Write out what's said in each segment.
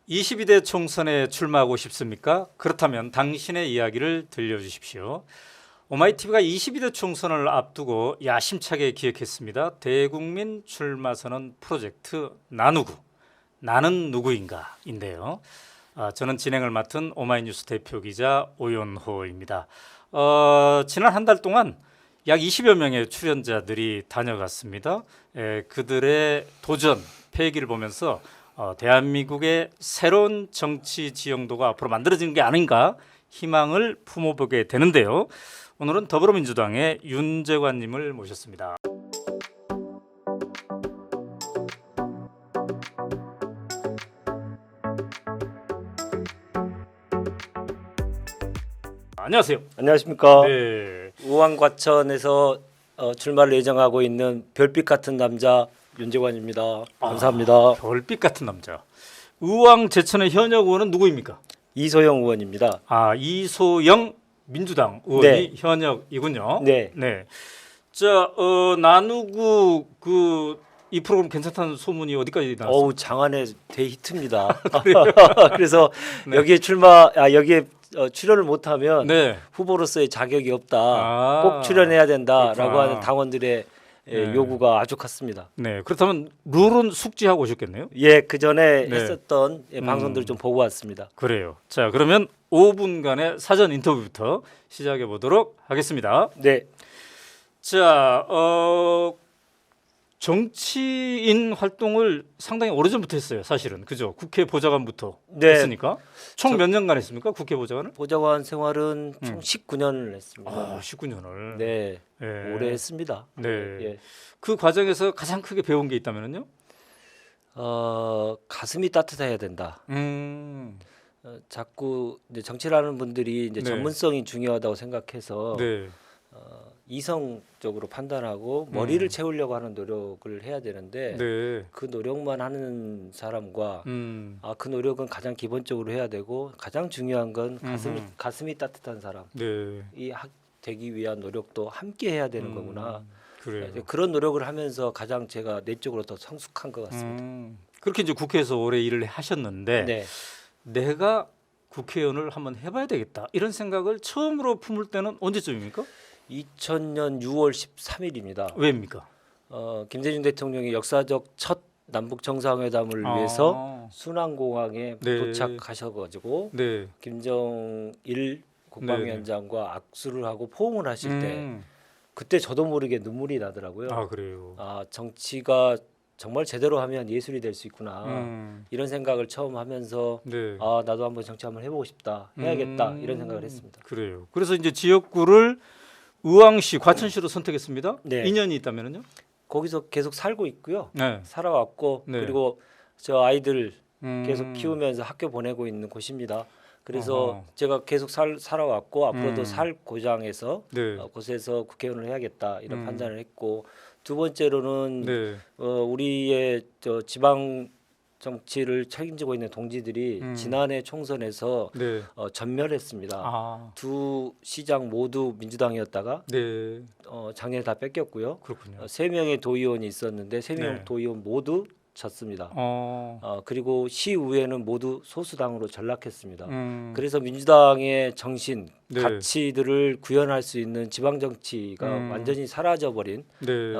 22대 총선에 출마하고 싶습니까? 그렇다면 당신의 이야기를 들려주십시오. 오마이TV가 22대 총선을 앞두고 야심차게 기획했습니다. 대국민 출마 선언 프로젝트 나누구, 나는 누구인가인데요. 저는 진행을 맡은 오마이뉴스 대표 기자 오연호입니다. 지난 한 달 동안 약 20여 명의 출연자들이 다녀갔습니다. 그들의 도전, 패기를 보면서 대한민국의 새로운 정치 지형도가 앞으로 만들어지는 게 아닌가 희망을 품어보게 되는데요. 오늘은 더불어민주당의 윤재관님을 모셨습니다. 안녕하세요. 안녕하십니까. 네. 우왕과천에서 출마를 예정하고 있는 별빛 같은 남자 윤재관입니다. 감사합니다. 별빛 같은 남자. 의왕 제천의 현역 의원은 누구입니까? 이소영 의원입니다. 이소영 민주당 의원이 네. 현역이군요. 네. 네. 자, 나누구 이 프로그램 괜찮다는 소문이 어디까지 나왔어요? 어우, 장안의 대히트입니다. 아, 그래서 네. 여기에 출연을 못하면 네. 후보로서의 자격이 없다. 꼭 출연해야 된다라고 그렇구나. 하는 당원들의 네. 요구가 아주 컸습니다. 네. 그렇다면 룰은 숙지하고 오셨겠네요. 예, 그 전에 네. 했었던 방송들을 좀 보고 왔습니다. 그래요. 자, 그러면 5분간의 사전 인터뷰부터 시작해 보도록 하겠습니다. 네. 자, 정치인 활동을 상당히 오래전부터 했어요. 사실은 그죠? 국회 보좌관부터 네. 했으니까 총 몇 년간 했습니까? 국회 보좌관을? 보좌관 생활은 총 19년을 했습니다. 19년을. 네. 예. 오래 했습니다. 네. 예. 그 과정에서 가장 크게 배운 게 있다면요? 가슴이 따뜻해야 된다. 자꾸 이제 정치라는 분들이 이제 네. 전문성이 중요하다고 생각해서 네. 이성적으로 판단하고 머리를 채우려고 하는 노력을 해야 되는데 네. 그 노력만 하는 사람과 그 노력은 가장 기본적으로 해야 되고 가장 중요한 건 가슴이 따뜻한 사람이 네. 되기 위한 노력도 함께 해야 되는 거구나. 그래요. 이제 그런 노력을 하면서 가장 제가 내적으로 더 성숙한 것 같습니다. 그렇게 이제 국회에서 오래 일을 하셨는데 네. 내가 국회의원을 한번 해봐야 되겠다 이런 생각을 처음으로 품을 때는 언제쯤입니까? 2000년 6월 13일입니다. 왜입니까? 김대중 대통령이 역사적 첫 남북 정상회담을 위해서 순안공항에 네. 도착하셔가지고 네. 김정일 국방위원장과 악수를 하고 포옹을 하실 때 음. 그때 저도 모르게 눈물이 나더라고요. 그래요. 정치가 정말 제대로 하면 예술이 될 수 있구나. 이런 생각을 처음 하면서 네. 나도 한번 정치 한번 해보고 싶다. 해야겠다. 이런 생각을 했습니다. 그래요. 그래서 이제 지역구를 의왕시, 과천시로 선택했습니다. 네. 인연이 있다면요? 거기서 계속 살고 있고요. 네. 살아왔고 네. 그리고 저 아이들 계속 음. 키우면서 학교 보내고 있는 곳입니다. 그래서 어허. 제가 계속 살아왔고 앞으로도 살 고장에서 네. 곳에서 국회의원을 해야겠다 이런 판단을 했고 두 번째로는 네. 우리의 저 지방 정치를 책임지고 있는 동지들이 지난해 총선에서 네. 전멸했습니다. 두 시장 모두 민주당이었다가 네. 작년에 다 뺏겼고요. 그렇군요. 3명의 도의원이 있었는데 3명 네. 도의원 모두 졌습니다. 어. 그리고 시의회는 모두 소수당으로 전락했습니다. 그래서 그래서 민주당의 정신, 네. 가치들을 구현할 수 있는 지방 정치가 완전히 사라져버린 네.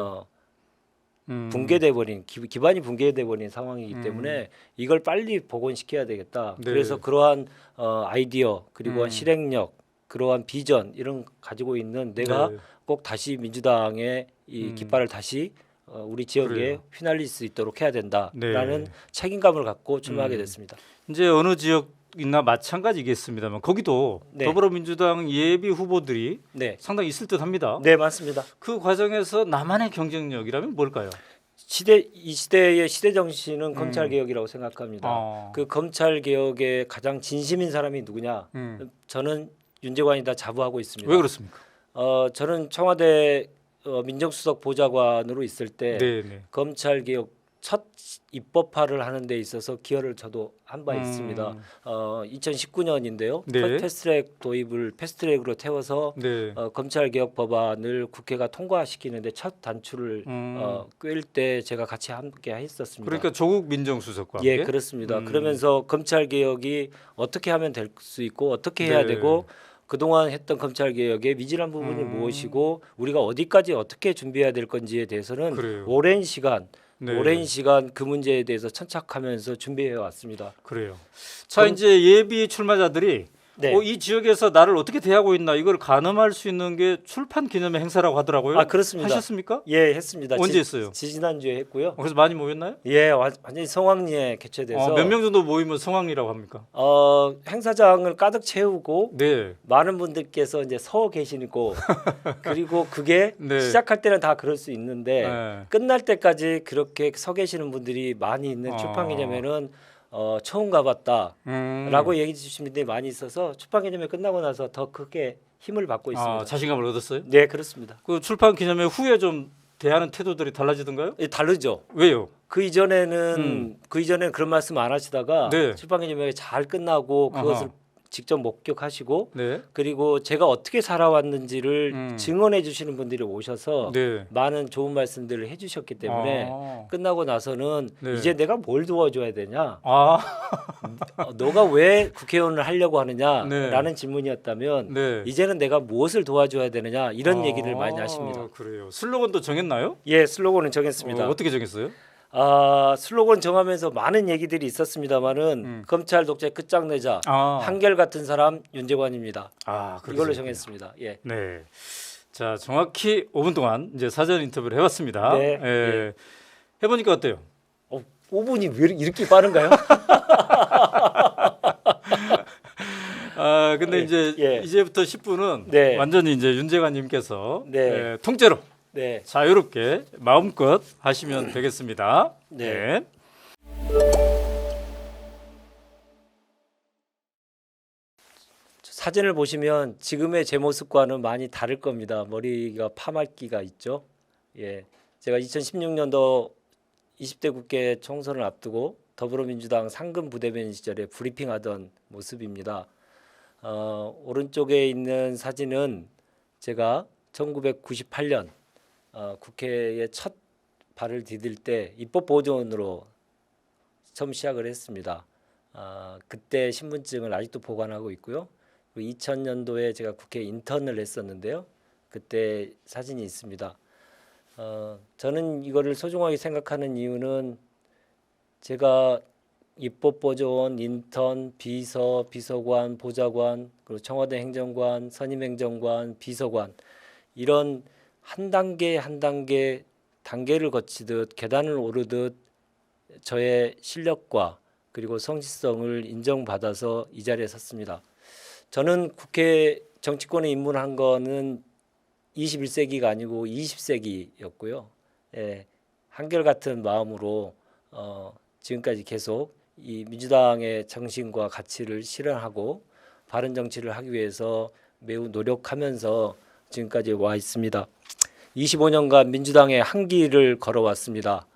붕괴돼버린 기반이 붕괴돼버린 상황이기 때문에 이걸 빨리 복원시켜야 되겠다. 네. 그래서 그러한 아이디어 그리고 실행력, 그러한 비전 이런 가지고 있는 내가 네. 꼭 다시 민주당의 이 깃발을 다시 우리 지역에 그래요. 휘날릴 수 있도록 해야 된다라는 네. 책임감을 갖고 출마하게 됐습니다. 이제 어느 지역이나 마찬가지겠습니다만 거기도 네. 더불어민주당 예비 후보들이 네, 상당히 있을 듯합니다. 네 맞습니다. 그 과정에서 나만의 경쟁력이라면 뭘까요? 이 시대의 시대 정신은 검찰 개혁이라고 생각합니다. 그 검찰 개혁에 가장 진심인 사람이 누구냐? 저는 윤재관이다 자부하고 있습니다. 왜 그렇습니까? 저는 청와대 민정수석 보좌관으로 있을 때 네. 검찰 개혁 첫 입법화를 하는 데 있어서 기여를 저도 한 바 있습니다. 2019년인데요. 네. 패스트트랙 도입을 패스트트랙으로 태워서 네. 검찰 개혁 법안을 국회가 통과시키는데 첫 단추를 꿰일 때 제가 같이 함께 했었습니다. 그러니까 조국 민정수석과 예, 함께? 그렇습니다. 그러면서 검찰 개혁이 어떻게 하면 될 수 있고 어떻게 해야 네. 되고 그동안 했던 검찰 개혁의 미진한 부분이 무엇이고 우리가 어디까지 어떻게 준비해야 될 건지에 대해서는 그래요. 오랜 시간 네. 오랜 시간 그 문제에 대해서 천착하면서 준비해 왔습니다. 그래요. 자, 이제 예비 출마자들이 네. 이 지역에서 나를 어떻게 대하고 있나 이걸 가늠할 수 있는 게 출판 기념의 행사라고 하더라고요. 아, 그렇습니다. 하셨습니까? 예, 했습니다. 언제 했어요? 지난주에 했고요. 그래서 많이 모였나요? 예, 완전히 성황리에 개최돼서 몇 명 정도 모이면 성황리라고 합니까? 행사장을 가득 채우고 네. 많은 분들께서 이제 서 계시고 그리고 그게 네. 시작할 때는 다 그럴 수 있는데 네. 끝날 때까지 그렇게 서 계시는 분들이 많이 있는 출판기념회는 처음 가봤다라고 얘기해 주신 분들이 많이 있어서 출판기념회 끝나고 나서 더 크게 힘을 받고 있습니다. 자신감을 얻었어요? 네, 그렇습니다. 그 출판 기념회 후에 좀 대하는 태도들이 달라지던가요? 예, 다르죠. 왜요? 그 이전에는 그런 말씀 안 하시다가 네. 출판기념회가 잘 끝나고 그것을 직접 목격하시고 네. 그리고 제가 어떻게 살아왔는지를 증언해 주시는 분들이 오셔서 네. 많은 좋은 말씀들을 해주셨기 때문에 끝나고 나서는 네. 이제 내가 뭘 도와줘야 되냐, 아, 너가 왜 국회의원을 하려고 하느냐라는 네. 질문이었다면 네. 이제는 내가 무엇을 도와줘야 되느냐 이런 얘기를 많이 하십니다. 그래요. 슬로건도 정했나요? 예, 슬로건은 정했습니다. 어떻게 정했어요? 슬로건 정하면서 많은 얘기들이 있었습니다만은 검찰 독재 끝장내자 한결 같은 사람 윤재관입니다. 그렇게 이걸로 정했군요. 정했습니다. 예. 네. 자, 정확히 5분 동안 이제 사전 인터뷰를 해봤습니다. 네. 예. 해보니까 어때요? 5분이 왜 이렇게 빠른가요? 근데 이제 예. 이제부터 10분은 네. 완전히 이제 윤재관님께서 네. 통째로 네. 자유롭게 마음껏 하시면 되겠습니다. 네. 사진을 보시면 지금의 제 모습과는 많이 다를 겁니다. 머리가 파말기가 있죠. 예, 제가 2016년도 20대 국회 총선을 앞두고 더불어민주당 상근 부대변인 시절에 브리핑하던 모습입니다. 오른쪽에 있는 사진은 제가 1998년 국회에 첫 발을 디딜 때 입법보조원으로 처음 시작을 했습니다. 그때 신분증을 아직도 보관하고 있고요. 2000년도에 제가 국회 인턴을 했었는데요. 그때 사진이 있습니다. 저는 이거를 소중하게 생각하는 이유는 제가 입법보조원, 인턴, 비서, 비서관, 보좌관, 그리고 청와대 행정관, 선임행정관, 비서관 이런 한 단계 한 단계 단계를 거치듯 계단을 오르듯 저의 실력과 그리고 성실성을 인정받아서 이 자리에 섰습니다. 저는 국회 정치권에 입문한 거는 21세기가 아니고 20세기였고요. 예, 한결같은 마음으로 지금까지 계속 이 민주당의 정신과 가치를 실현하고 바른 정치를 하기 위해서 매우 노력하면서 지금까지 와 있습니다. 25년간 민주당의 한 길을 걸어왔습니다.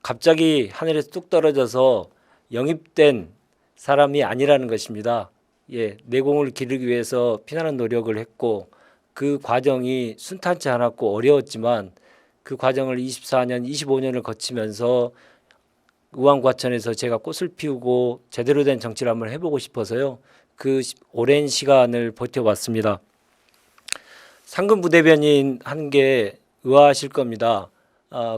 갑자기 하늘에서 뚝 떨어져서 영입된 사람이 아니라는 것입니다. 예, 내공을 기르기 위해서 피나는 노력을 했고 그 과정이 순탄치 않았고 어려웠지만 그 과정을 24년, 25년을 거치면서 의왕과천에서 제가 꽃을 피우고 제대로 된 정치를 한번 해보고 싶어서요. 그 오랜 시간을 버텨왔습니다. 상근 부대변인 하는 게 의아하실 겁니다.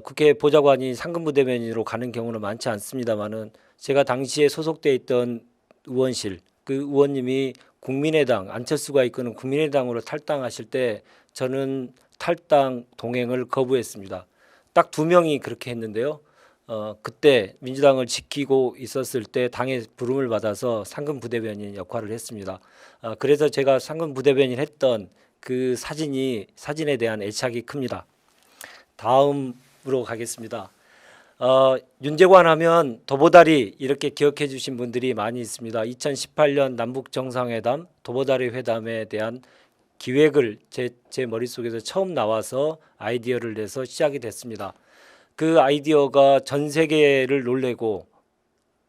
국회 보좌관이 상근 부대변인으로 가는 경우는 많지 않습니다만은 제가 당시에 소속돼 있던 의원실 그 의원님이 국민의당 안철수가 이끄는 국민의당으로 탈당하실 때 저는 탈당 동행을 거부했습니다. 딱 2명이 그렇게 했는데요. 그때 민주당을 지키고 있었을 때 당의 부름을 받아서 상근 부대변인 역할을 했습니다. 그래서 제가 상근 부대변인 했던 그 사진에 대한 애착이 큽니다. 다음으로 가겠습니다. 윤재관 하면 도보다리 이렇게 기억해 주신 분들이 많이 있습니다. 2018년 남북 정상회담 도보다리 회담에 대한 기획을 제 머릿속에서 처음 나와서 아이디어를 내서 시작이 됐습니다. 그 아이디어가 전 세계를 놀래고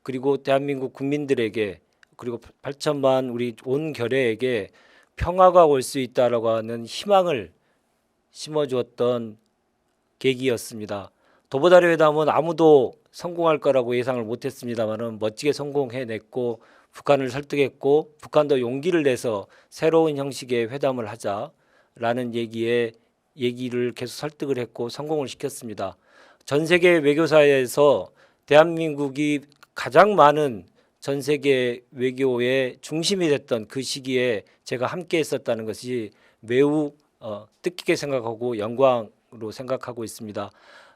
그리고 대한민국 국민들에게 그리고 8천만 우리 온 결의에게 평화가 올 수 있다라고 하는 희망을 심어주었던 계기였습니다. 도보다리 회담은 아무도 성공할 거라고 예상을 못했습니다만은 멋지게 성공해냈고 북한을 설득했고 북한도 용기를 내서 새로운 형식의 회담을 하자라는 얘기를 계속 설득을 했고 성공을 시켰습니다. 전 세계 외교사에서 대한민국이 가장 많은 전 세계 외교의 중심이 됐던 그 시기에 제가 함께 했었다는 것이 매우 뜻깊게 생각하고 영광으로 생각하고 있습니다.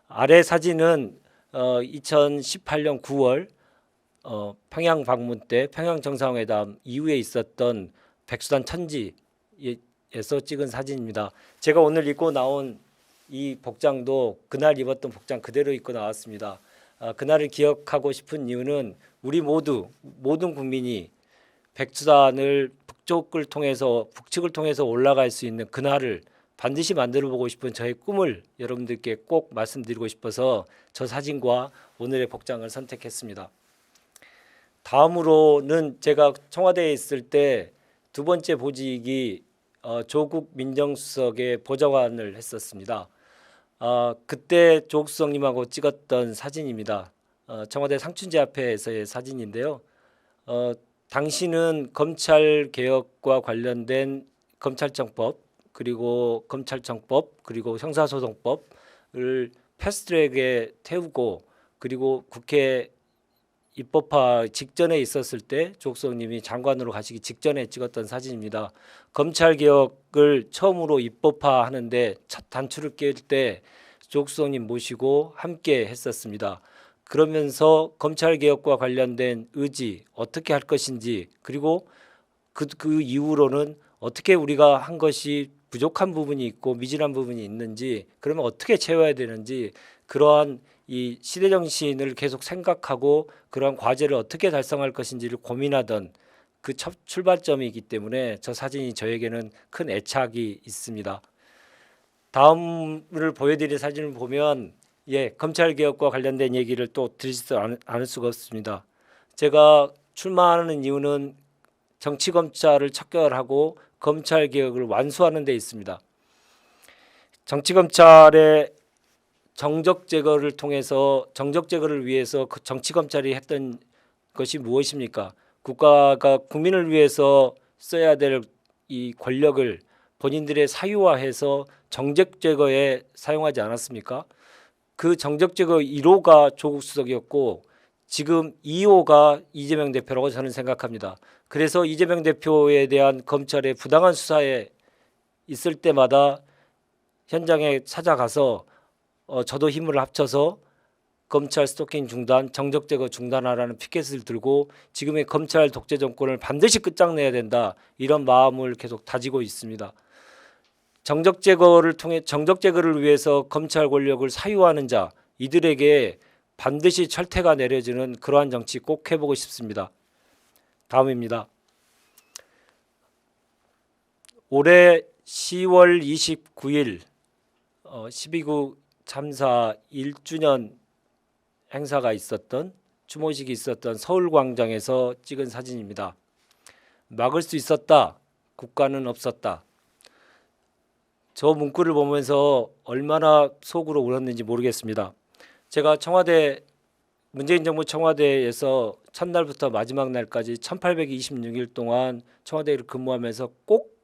아래 사진은 2018년 9월 평양 방문 때 평양 정상회담 이후에 있었던 백수단 천지에서 찍은 사진입니다. 제가 오늘 입고 나온 이 복장도 그날 입었던 복장 그대로 입고 나왔습니다. 그날을 기억하고 싶은 이유는 우리 모든 국민이 백수단을 북측을 통해서 올라갈 수 있는 그날을 반드시 만들어 보고 싶은 저의 꿈을 여러분들께 꼭 말씀드리고 싶어서 저 사진과 오늘의 복장을 선택했습니다. 다음으로는 제가 청와대에 있을 때 두 번째 보직이 조국 민정수석의 보좌관을 했었습니다. 그때 조국 수석님하고 찍었던 사진입니다. 청와대 상춘제 앞에서의 사진인데요. 당시는 검찰 개혁과 관련된 검찰청법 그리고 형사소송법을 패스트트랙에 태우고 그리고 국회 입법화 직전에 있었을 때 조국 수석님이 장관으로 가시기 직전에 찍었던 사진입니다. 검찰 개혁을 처음으로 입법화하는데 첫 단추를 깰 때 조국 수석님 모시고 함께 했었습니다. 그러면서 검찰 개혁과 관련된 의지 어떻게 할 것인지 그리고 그 이후로는 어떻게 우리가 한 것이 부족한 부분이 있고 미진한 부분이 있는지 그러면 어떻게 채워야 되는지 그러한 이 시대 정신을 계속 생각하고 그러한 과제를 어떻게 달성할 것인지를 고민하던 그 첫 출발점이기 때문에 저 사진이 저에게는 큰 애착이 있습니다. 다음을 보여드릴 사진을 보면 검찰 개혁과 관련된 얘기를 또 드리지 않을 수가 없습니다. 제가 출마하는 이유는 정치 검찰을 척결하고 검찰 개혁을 완수하는 데 있습니다. 정치 검찰의 정적 제거를 위해서 그 정치 검찰이 했던 것이 무엇입니까? 국가가 국민을 위해서 써야 될 이 권력을 본인들의 사유화해서 정적 제거에 사용하지 않았습니까? 그 정적 제거 1호가 조국 수석이었고 지금 2호가 이재명 대표라고 저는 생각합니다. 그래서 이재명 대표에 대한 검찰의 부당한 수사에 있을 때마다 현장에 찾아가서 저도 힘을 합쳐서 검찰 스토킹 중단, 정적 제거 중단하라는 피켓을 들고 지금의 검찰 독재 정권을 반드시 끝장내야 된다 이런 마음을 계속 다지고 있습니다. 정적 제거를 위해서 검찰 권력을 사유하는 자 이들에게 반드시 철퇴가 내려지는 그러한 정치 꼭 해보고 싶습니다. 다음입니다. 올해 10월 29일 12구 참사 1주년 행사가 있었던 추모식이 있었던 서울광장에서 찍은 사진입니다. 막을 수 있었다. 국가는 없었다. 저 문구를 보면서 얼마나 속으로 울었는지 모르겠습니다. 제가 문재인 정부 청와대에서 첫날부터 마지막 날까지 1826일 동안 청와대를 근무하면서 꼭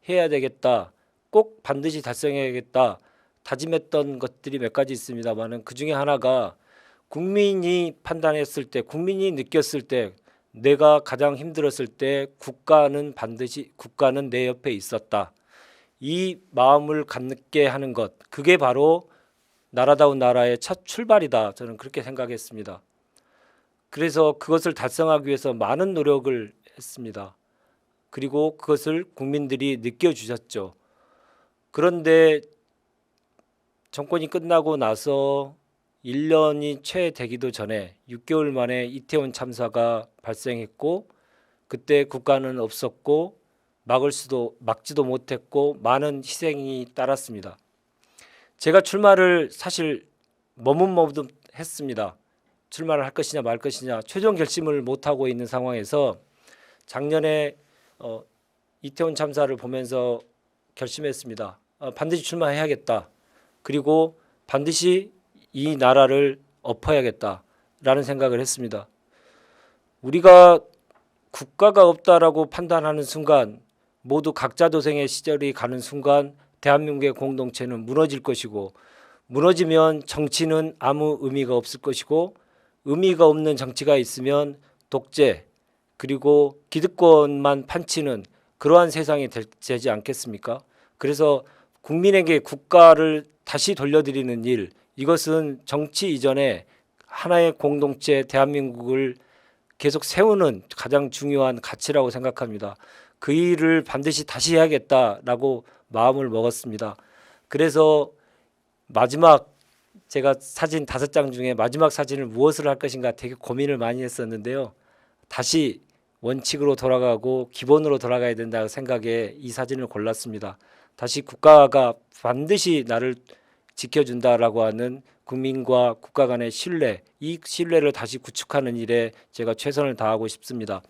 해야 되겠다. 꼭 반드시 달성해야겠다. 다짐했던 것들이 몇 가지 있습니다만은 그 중에 하나가 국민이 판단했을 때, 국민이 느꼈을 때, 내가 가장 힘들었을 때 국가는 내 옆에 있었다. 이 마음을 갖게 하는 것, 그게 바로 나라다운 나라의 첫 출발이다. 저는 그렇게 생각했습니다. 그래서 그것을 달성하기 위해서 많은 노력을 했습니다. 그리고 그것을 국민들이 느껴주셨죠. 그런데 정권이 끝나고 나서 1년이 채 되기도 전에 6개월 만에 이태원 참사가 발생했고 그때 국가는 없었고 막지도 못했고 많은 희생이 따랐습니다. 제가 출마를 사실 머뭇머뭇했습니다. 출마를 할 것이냐 말 것이냐 최종 결심을 못 하고 있는 상황에서 작년에 이태원 참사를 보면서 결심했습니다. 반드시 출마해야겠다. 그리고 반드시 이 나라를 엎어야겠다라는 생각을 했습니다. 우리가 국가가 없다라고 판단하는 순간 모두 각자 도생의 시절이 가는 순간 대한민국의 공동체는 무너질 것이고 무너지면 정치는 아무 의미가 없을 것이고 의미가 없는 정치가 있으면 독재 그리고 기득권만 판치는 그러한 세상이 되지 않겠습니까? 그래서 국민에게 국가를 다시 돌려드리는 일 이것은 정치 이전에 하나의 공동체 대한민국을 계속 세우는 가장 중요한 가치라고 생각합니다. 그 일을 반드시 다시 해야겠다라고 마음을 먹었습니다. 그래서 마지막 제가 사진 5장 중에 마지막 사진을 무엇을 할 것인가 되게 고민을 많이 했었는데요. 다시 원칙으로 돌아가고 기본으로 돌아가야 된다고 생각에 이 사진을 골랐습니다. 다시 국가가 반드시 나를 지켜준다라고 하는 국민과 국가 간의 신뢰, 이 신뢰를 다시 구축하는 일에 제가 최선을 다하고 싶습니다.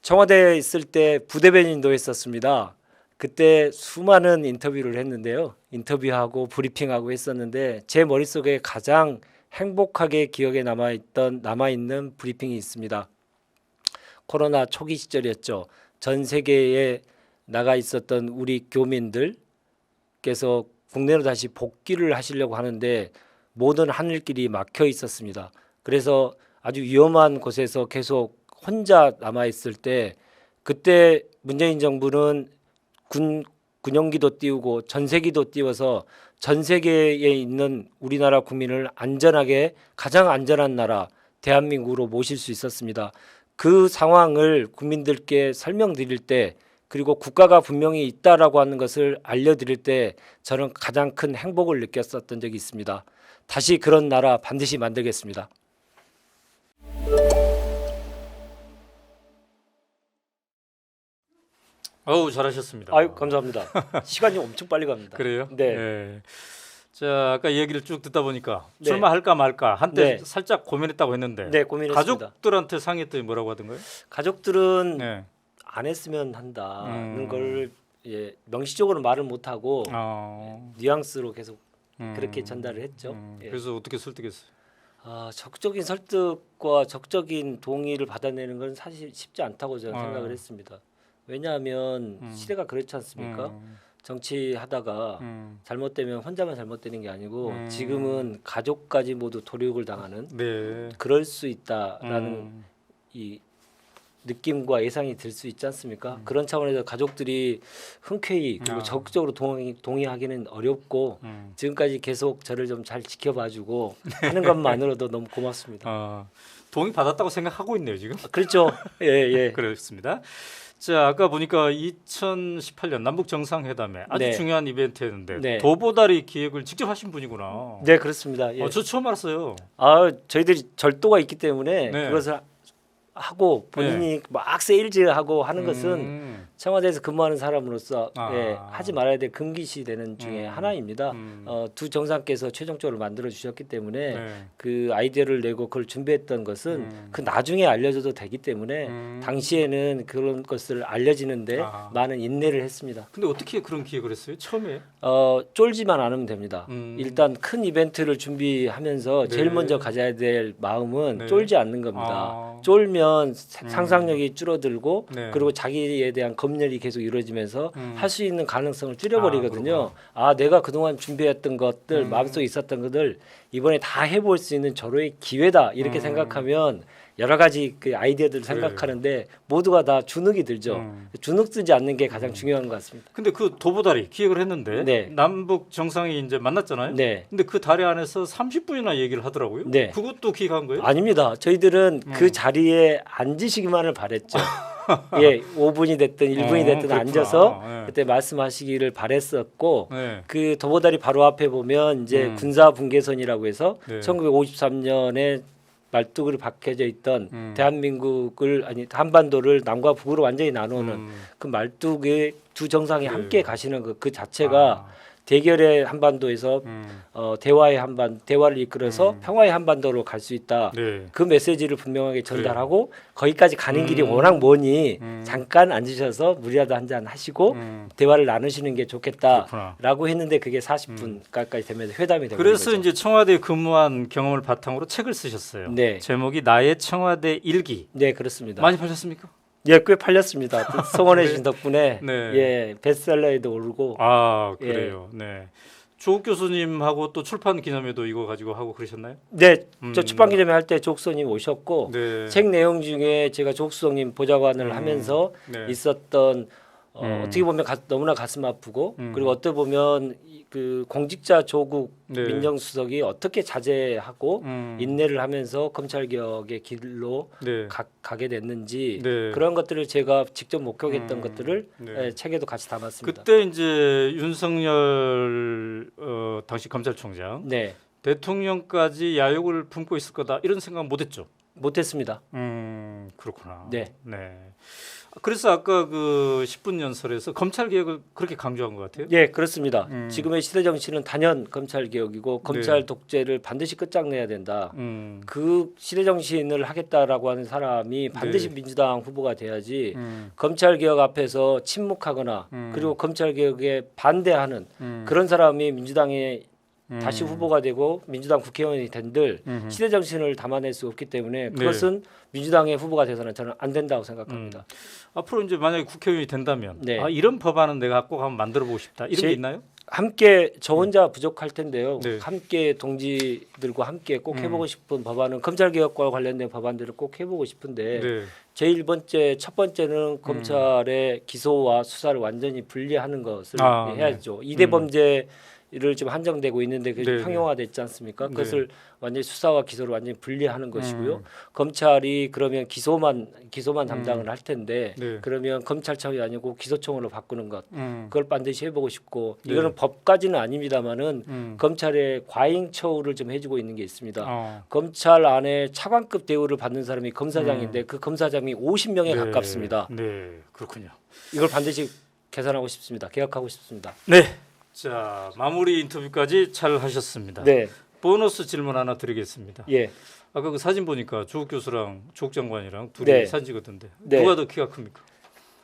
청와대에 있을 때 부대변인도 했었습니다. 그때 수많은 인터뷰를 했는데요. 인터뷰하고 브리핑하고 했었는데 제 머릿속에 가장 행복하게 기억에 남아있는 브리핑이 있습니다. 코로나 초기 시절이었죠. 전 세계에 나가 있었던 우리 교민들께서 국내로 다시 복귀를 하시려고 하는데 모든 하늘길이 막혀 있었습니다. 그래서 아주 위험한 곳에서 계속 혼자 남아 있을 때 그때 문재인 정부는 군용기도 띄우고 전세기도 띄워서 전 세계에 있는 우리나라 국민을 안전하게 가장 안전한 나라 대한민국으로 모실 수 있었습니다. 그 상황을 국민들께 설명드릴 때 그리고 국가가 분명히 있다라고 하는 것을 알려드릴 때 저는 가장 큰 행복을 느꼈었던 적이 있습니다. 다시 그런 나라 반드시 만들겠습니다. 어우 잘하셨습니다. 아유 감사합니다. 시간이 엄청 빨리 갑니다. 그래요? 네. 네. 자 아까 얘기를 쭉 듣다 보니까 네. 출마할까 말까 한때 네. 살짝 고민했다고 했는데 네, 고민했습니다. 가족들한테 상의했더니 뭐라고 하던가요? 가족들은 네. 안 했으면 한다는 걸 명시적으로 말을 못 하고 뉘앙스로 계속 그렇게 전달을 했죠. 예. 그래서 어떻게 설득했어요? 적극적인 설득과 적극적인 동의를 받아내는 건 사실 쉽지 않다고 저는 생각을 했습니다. 왜냐하면 시대가 그렇지 않습니까? 정치하다가 잘못되면 혼자만 잘못되는 게 아니고 지금은 가족까지 모두 도륙을 당하는 네. 그럴 수 있다라는 이 느낌과 예상이 들 수 있지 않습니까? 그런 차원에서 가족들이 흔쾌히 그리고 적극적으로 동의하기는 어렵고 지금까지 계속 저를 좀 잘 지켜봐주고 하는 것만으로도 너무 고맙습니다. 동의 받았다고 생각하고 있네요 지금. 그렇죠. 예. 그렇습니다. 자 아까 보니까 2018년 남북 정상회담에 아주 네. 중요한 이벤트였는데 네. 도보다리 기획을 직접 하신 분이구나. 네, 그렇습니다. 예. 저 처음 알았어요. 저희들이 절도가 있기 때문에 네. 그것을 하고 본인이 막 세일즈하고 하는 것은 청와대에서 근무하는 사람으로서 하지 말아야 될 금기시 되는 중에 하나입니다. 두 정상께서 최종적으로 만들어 주셨기 때문에 그 아이디어를 내고 그걸 준비했던 것은 그 나중에 알려줘도 되기 때문에 당시에는 그런 것을 알려지는데 많은 인내를 했습니다. 근데 어떻게 그런 기획을 했어요? 처음에? 쫄지만 않으면 됩니다. 일단 큰 이벤트를 준비하면서 제일 먼저 가져야 될 마음은 쫄지 않는 겁니다. 쫄면 상상력이 줄어들고 그리고 자기에 대한 검열이 계속 이루어지면서 할 수 있는 가능성을 줄여버리거든요. 내가 그동안 준비했던 것들 마음속에 있었던 것들 이번에 다 해볼 수 있는 절호의 기회다 이렇게 생각하면 여러 가지 그 아이디어들을 생각하는데 모두가 다 주눅이 들죠. 주눅 들지 않는 게 가장 중요한 것 같습니다. 근데 그 도보다리 기획을 했는데 남북 정상이 이제 만났잖아요. 네. 근데 그 다리 안에서 30분이나 얘기를 하더라고요. 네. 그것도 기획한 거예요? 아닙니다. 저희들은 그 자리에 앉으시기만을 바랬죠. 예, 5분이 됐든 1분이 됐든 그렇구나. 앉아서 그때 말씀하시기를 바랬었고 그 도보다리 바로 앞에 보면 이제 군사 분계선이라고 해서 1953년에 말뚝으로 박혀져 있던 대한민국을 한반도를 남과 북으로 완전히 나누는 그 말뚝에 두 정상이 함께 가시는 그 자체가 대결의 한반도에서 대화의 대화를 이끌어서 평화의 한반도로 갈 수 있다. 네. 그 메시지를 분명하게 전달하고 거기까지 가는 길이 워낙 머니 잠깐 앉으셔서 물이라도 한잔 하시고 대화를 나누시는 게 좋겠다라고 그렇구나. 했는데 그게 40분 가까이 되면서 회담이 되고 그래서 거죠. 이제 청와대에 근무한 경험을 바탕으로 책을 쓰셨어요. 네. 제목이 나의 청와대 일기. 네, 그렇습니다. 많이 팔렸습니까? 예, 꽤 팔렸습니다. 성원해 주신 덕분에 네. 예, 베스트셀러에도 오르고 아 그래요. 네. 조국 교수님하고 또 출판 기념회도 이거 가지고 하고 그러셨나요? 네, 저 출판 기념회 할 때 조국수님 오셨고 네. 책 내용 중에 제가 조국수님 보좌관을 하면서 네. 있었던 어떻게 보면 너무나 가슴 아프고 그리고 어떻게 보면 그 공직자 조국 네. 민정수석이 어떻게 자제하고 음. 인내를 하면서 검찰 개혁의 길로 네. 가게 됐는지 네. 그런 것들을 제가 직접 목격했던 것들을 네. 예, 책에도 같이 담았습니다. 그때 이제 윤석열 당시 검찰총장 네, 대통령까지 야욕을 품고 있을 거다 이런 생각 못했죠. 못했습니다. 그렇구나. 네. 네. 그래서 아까 그 10분 연설에서 검찰 개혁을 그렇게 강조한 것 같아요. 예, 그렇습니다. 음. 지금의 시대 정치는 단연 검찰 개혁이고 검찰 네. 독재를 반드시 끝장내야 된다. 음. 그 시대 정신을 하겠다라고 하는 사람이 반드시 네. 민주당 후보가 돼야지 음. 검찰 개혁 앞에서 침묵하거나 그리고 검찰 개혁에 반대하는 그런 사람이 민주당에 다시 후보가 되고 민주당 국회의원이 된들 시대 정신을 담아낼 수 없기 때문에 그것은 민주당의 후보가 돼서는 저는 안 된다고 생각합니다. 앞으로 이제 만약에 국회의원이 된다면 네. 아, 이런 법안은 내가 꼭 한번 만들어 보고 싶다 이런 게 있나요? 함께 저 혼자 부족할 텐데요. 네. 함께 동지들과 함께 꼭 해보고 싶은 법안은 검찰 개혁과 관련된 법안들을 꼭 해보고 싶은데 네. 첫 번째는 검찰의 기소와 수사를 완전히 분리하는 것을 아, 해야죠. 이대 범죄를 지금 한정되고 있는데 그게 네, 평형화됐지 않습니까? 네. 그것을 완전히 수사와 기소를 완전히 분리하는 것이고요. 검찰이 그러면 기소만 담당을 할 텐데 네. 그러면 검찰청이 아니고 기소청으로 바꾸는 것 그걸 반드시 해보고 싶고 네. 이거는 법까지는 아닙니다만은 검찰의 과잉 처우를 좀 해주고 있는 게 있습니다. 검찰 안에 차관급 대우를 받는 사람이 검사장인데 그 검사장이 50명에 가깝습니다. 네, 그렇군요. 이걸 반드시 개선하고 싶습니다. 개혁하고 싶습니다. 네, 자 마무리 인터뷰까지 잘 하셨습니다. 네, 보너스 질문 하나 드리겠습니다. 예, 아까 그 사진 보니까 조국 교수랑 조국 장관이랑 둘이 네. 사진 찍었던데 네. 누가 더 키가 큽니까?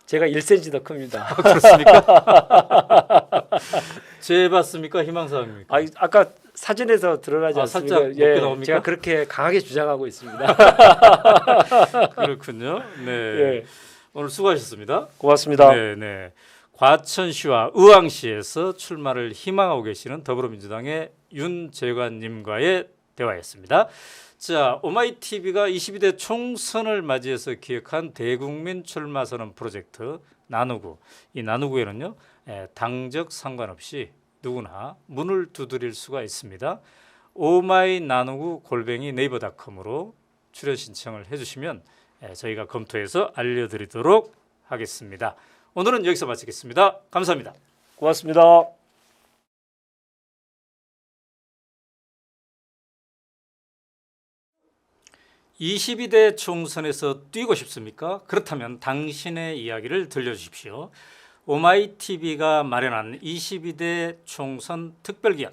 제가 1cm 더 큽니다. 그렇습니까? 재봤습니까? 희망사항입니까? 아까 사진에서 드러나지 아, 않습니까? 살짝 높게 나옵니까? 제가 그렇게 강하게 주장하고 있습니다. 그렇군요. 네, 예, 오늘 수고하셨습니다. 고맙습니다. 네, 네. 과천시와 의왕시에서 출마를 희망하고 계시는 더불어민주당의 윤재관님과의 대화였습니다. 자, 오마이TV가 22대 총선을 맞이해서 기획한 대국민 출마 선언 프로젝트 나누구. 이 나누구에는요, 당적 상관없이 누구나 문을 두드릴 수가 있습니다. 오마이나누구 네이버닷컴으로 출연 신청을 해주시면 저희가 검토해서 알려드리도록 하겠습니다. 오늘은 여기서 마치겠습니다. 감사합니다. 고맙습니다. (22대) 총선에서 뛰고 싶습니까? 그렇다면 당신의 이야기를 들려주십시오. 오마이TV가 마련한 22대 총선 특별기획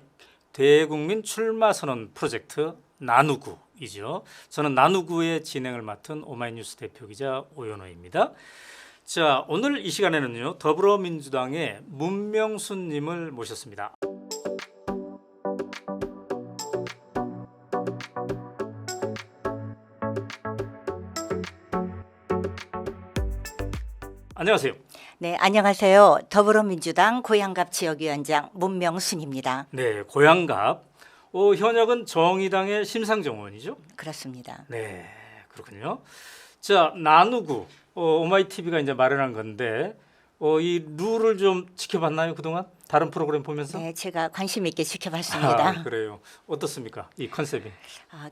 대국민 출마선언 프로젝트 나누구이죠. 저는 나누구의 진행을 맡은 오마이뉴스 대표기자 오연호입니다. 자, 오늘 이 시간에는요, 더불어민주당의 문명순님을 모셨습니다. 안녕하세요. 네, 안녕하세요. 더불어민주당 고양갑 지역위원장 문명순입니다. 네, 고양갑. 현역은 정의당의 심상정 의원이죠? 그렇습니다. 네, 그렇군요. 자, 나누구. 오마이TV가 이제 마련한 건데 이 룰을 좀 지켜봤나요 그동안? 다른 프로그램 보면서? 네, 제가 관심 있게 지켜봤습니다. 아, 그래요. 어떻습니까? 이 컨셉이?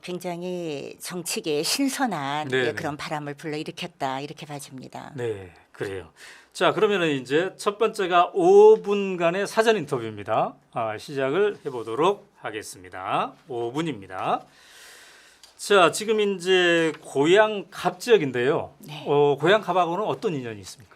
굉장히 정치계에 신선한 네, 그런 바람을 불러일으켰다 이렇게 봐집니다. 네, 그래요. 자, 그러면은 이제 첫 번째가 5분간의 사전 인터뷰입니다. 시작을 해보도록 하겠습니다. 5분입니다. 자, 지금 이제 고양갑 지역인데요. 네. 고양갑하고는 어떤 인연이 있습니까?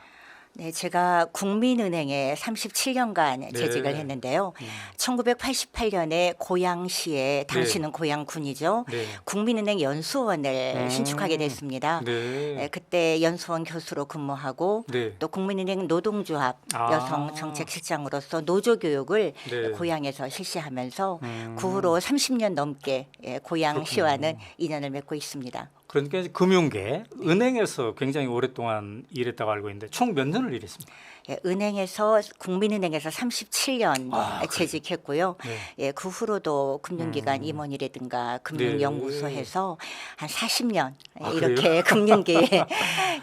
네, 제가 국민은행에 37년간 네. 재직을 했는데요. 1988년에 고양시에 당시는 고양군이죠. 네. 국민은행 연수원을 신축하게 됐습니다. 네. 네, 그때 연수원 교수로 근무하고 네. 또 국민은행 노동조합 아. 여성정책실장으로서 노조 교육을 네. 고양에서 실시하면서 그 후로 30년 넘게 고양시와는 인연을 맺고 있습니다. 그러니까 이제 금융계, 은행에서 굉장히 오랫동안 일했다고 알고 있는데 총 몇 년을 일했습니까? 예, 은행에서 국민은행에서 37년 재직했고요. 네. 예, 그 후로도 금융기관 임원이라든가 금융연구소에서 한 40년 아, 이렇게 금융계에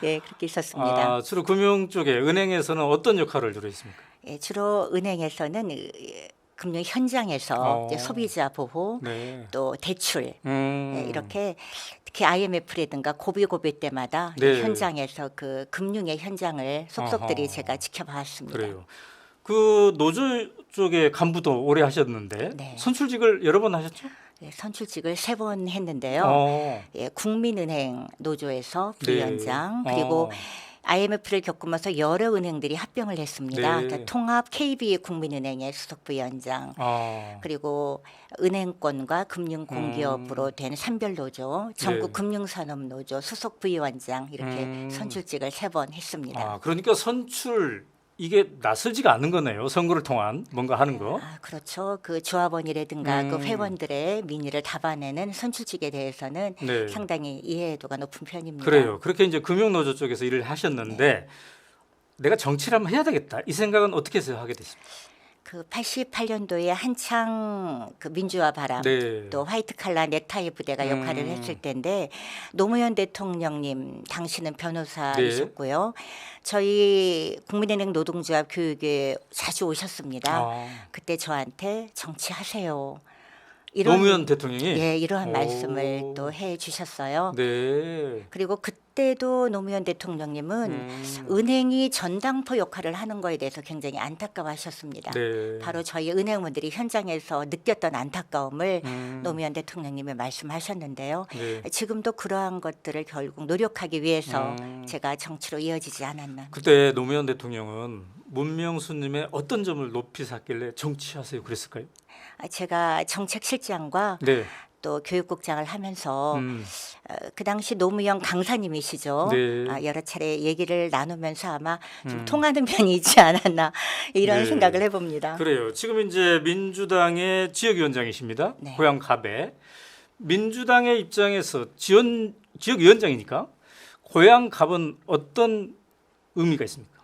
예, 그렇게 있었습니다. 아, 주로 금융 쪽에 은행에서는 어떤 역할을 주로 했습니까? 예, 주로 은행에서는 금융 현장에서 이제 소비자 보호 네. 또 대출 음. 이렇게 특히 IMF라든가 고비고비 때마다 네. 현장에서 그 금융의 현장을 속속들이 어허. 제가 지켜봤습니다. 그래요. 그 노조 쪽에 간부도 오래 하셨는데 네. 선출직을 여러 번 하셨죠? 예, 선출직을 3번 했는데요. 어. 예, 국민은행 노조에서 네. 부위원장 그리고 IMF를 겪으면서 여러 은행들이 합병을 했습니다. 네. 그러니까 통합 KB 국민은행의 수석 부위원장 그리고 은행권과 금융공기업으로 된 산별노조, 전국 네. 금융산업노조 수석 부위원장 이렇게 선출직을 3번 했습니다. 아, 그러니까 선출 이게 낯설지가 않은 거네요. 선거를 통한 뭔가 하는 거. 아, 그렇죠. 그 조합원이라든가 그 회원들의 민의를 답안하는 선출직에 대해서는 네. 상당히 이해도가 높은 편입니다. 그래요. 그렇게 이제 금융노조 쪽에서 일을 하셨는데 내가 정치를 한번 해야 되겠다. 이 생각은 어떻게 해서 하게 됐습니까? 그 88년도에 한창 그 민주화 바람 네. 또 화이트 칼라 넥타이 부대가 역할을 했을 때인데 노무현 대통령님 당시는 변호사이셨고요. 저희 국민은행 노동조합 교육에 자주 오셨습니다. 아, 그때 저한테 정치하세요. 노무현 대통령이 예, 이러한 오. 말씀을 또 해 주셨어요. 네. 그리고 그때도 노무현 대통령님은 은행이 전당포 역할을 하는 거에 대해서 굉장히 안타까워하셨습니다. 네. 바로 저희 은행원들이 현장에서 느꼈던 안타까움을 노무현 대통령님이 말씀하셨는데요. 네. 지금도 그러한 것들을 결국 노력하기 위해서 제가 정치로 이어지지 않았나. 그때 노무현 대통령은 문명수님의 어떤 점을 높이 샀길래 정치하세요 그랬을까요? 제가 정책실장과 네. 또 교육국장을 하면서 음. 그 당시 노무현 강사님이시죠. 네. 여러 차례 얘기를 나누면서 아마 좀 통하는 면이 있지 않았나 이런 네. 생각을 해봅니다. 그래요. 지금 이제 민주당의 지역위원장이십니다. 네. 고향 갑에 민주당의 입장에서 지역위원장이니까 고향 갑은 어떤 의미가 있습니까?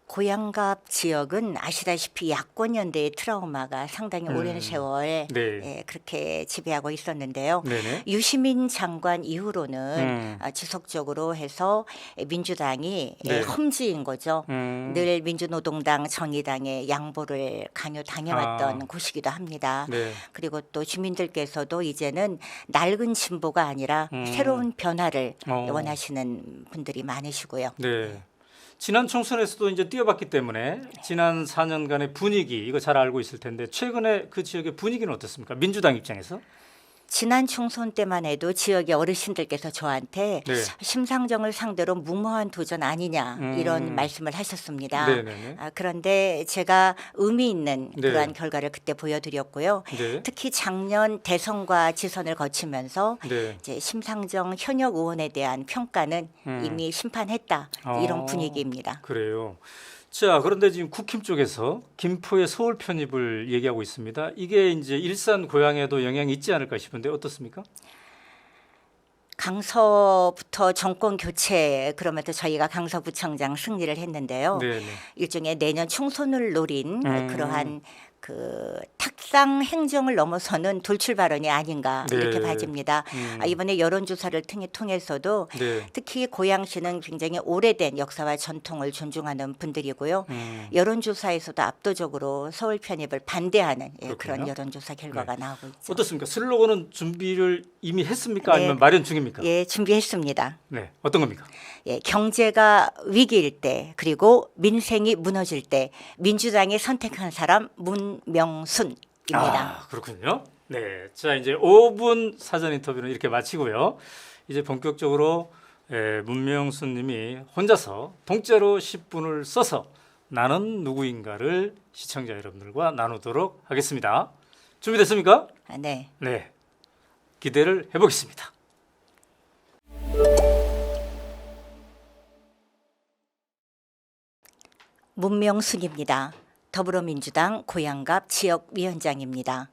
고양갑 지역은 아시다시피 야권 연대의 트라우마가 상당히 오랜 세월 네. 예, 그렇게 지배하고 있었는데요. 네네. 유시민 장관 이후로는 지속적으로 해서 민주당이 네. 험지인 거죠. 늘 민주노동당, 정의당의 양보를 강요당해왔던 곳이기도 합니다. 네. 그리고 또 주민들께서도 이제는 낡은 진보가 아니라 새로운 변화를 원하시는 분들이 많으시고요. 네. 지난 총선에서도 이제 뛰어봤기 때문에 지난 4년간의 분위기 이거 잘 알고 있을 텐데 최근에 그 지역의 분위기는 어떻습니까? 민주당 입장에서? 지난 총선 때만 해도 지역의 어르신들께서 저한테 네. 심상정을 상대로 무모한 도전 아니냐 이런 말씀을 하셨습니다. 네네네. 그런데 제가 의미 있는 네. 그러한 결과를 그때 보여드렸고요. 네. 특히 작년 대선과 지선을 거치면서 네. 이제 심상정 현역 의원에 대한 평가는 이미 심판했다 이런 분위기입니다. 그래요. 자, 그런데 지금 국힘 쪽에서 김포의 서울 편입을 얘기하고 있습니다. 이게 이제 일산 고향에도 영향이 있지 않을까 싶은데 어떻습니까? 강서부터 정권 교체 그러면서 저희가 강서구청장 승리를 했는데요. 네, 네. 일종의 내년 총선을 노린 그러한 그 탁상 행정을 넘어서는 돌출 발언이 아닌가 네. 이렇게 봐집니다. 이번에 여론조사를 통해서도 네. 특히 고양시는 굉장히 오래된 역사와 전통을 존중하는 분들이고요. 여론조사에서도 압도적으로 서울 편입을 반대하는 그런 그렇군요. 여론조사 결과가 나오고 있죠. 어떻습니까? 슬로건은 준비를 이미 했습니까? 네. 아니면 마련 중입니까? 예, 준비했습니다. 네. 어떤 겁니까? 예, 경제가 위기일 때 그리고 민생이 무너질 때 민주당이 선택한 사람 문명순입니다. 아, 그렇군요. 네. 자, 이제 5분 사전 인터뷰는 이렇게 마치고요. 이제 본격적으로 문명수님이 혼자서 통째로 10분을 써서 나는 누구인가를 시청자 여러분들과 나누도록 하겠습니다. 준비됐습니까? 네. 네, 기대를 해보겠습니다. 문명순입니다. 더불어민주당 고양갑 지역위원장입니다.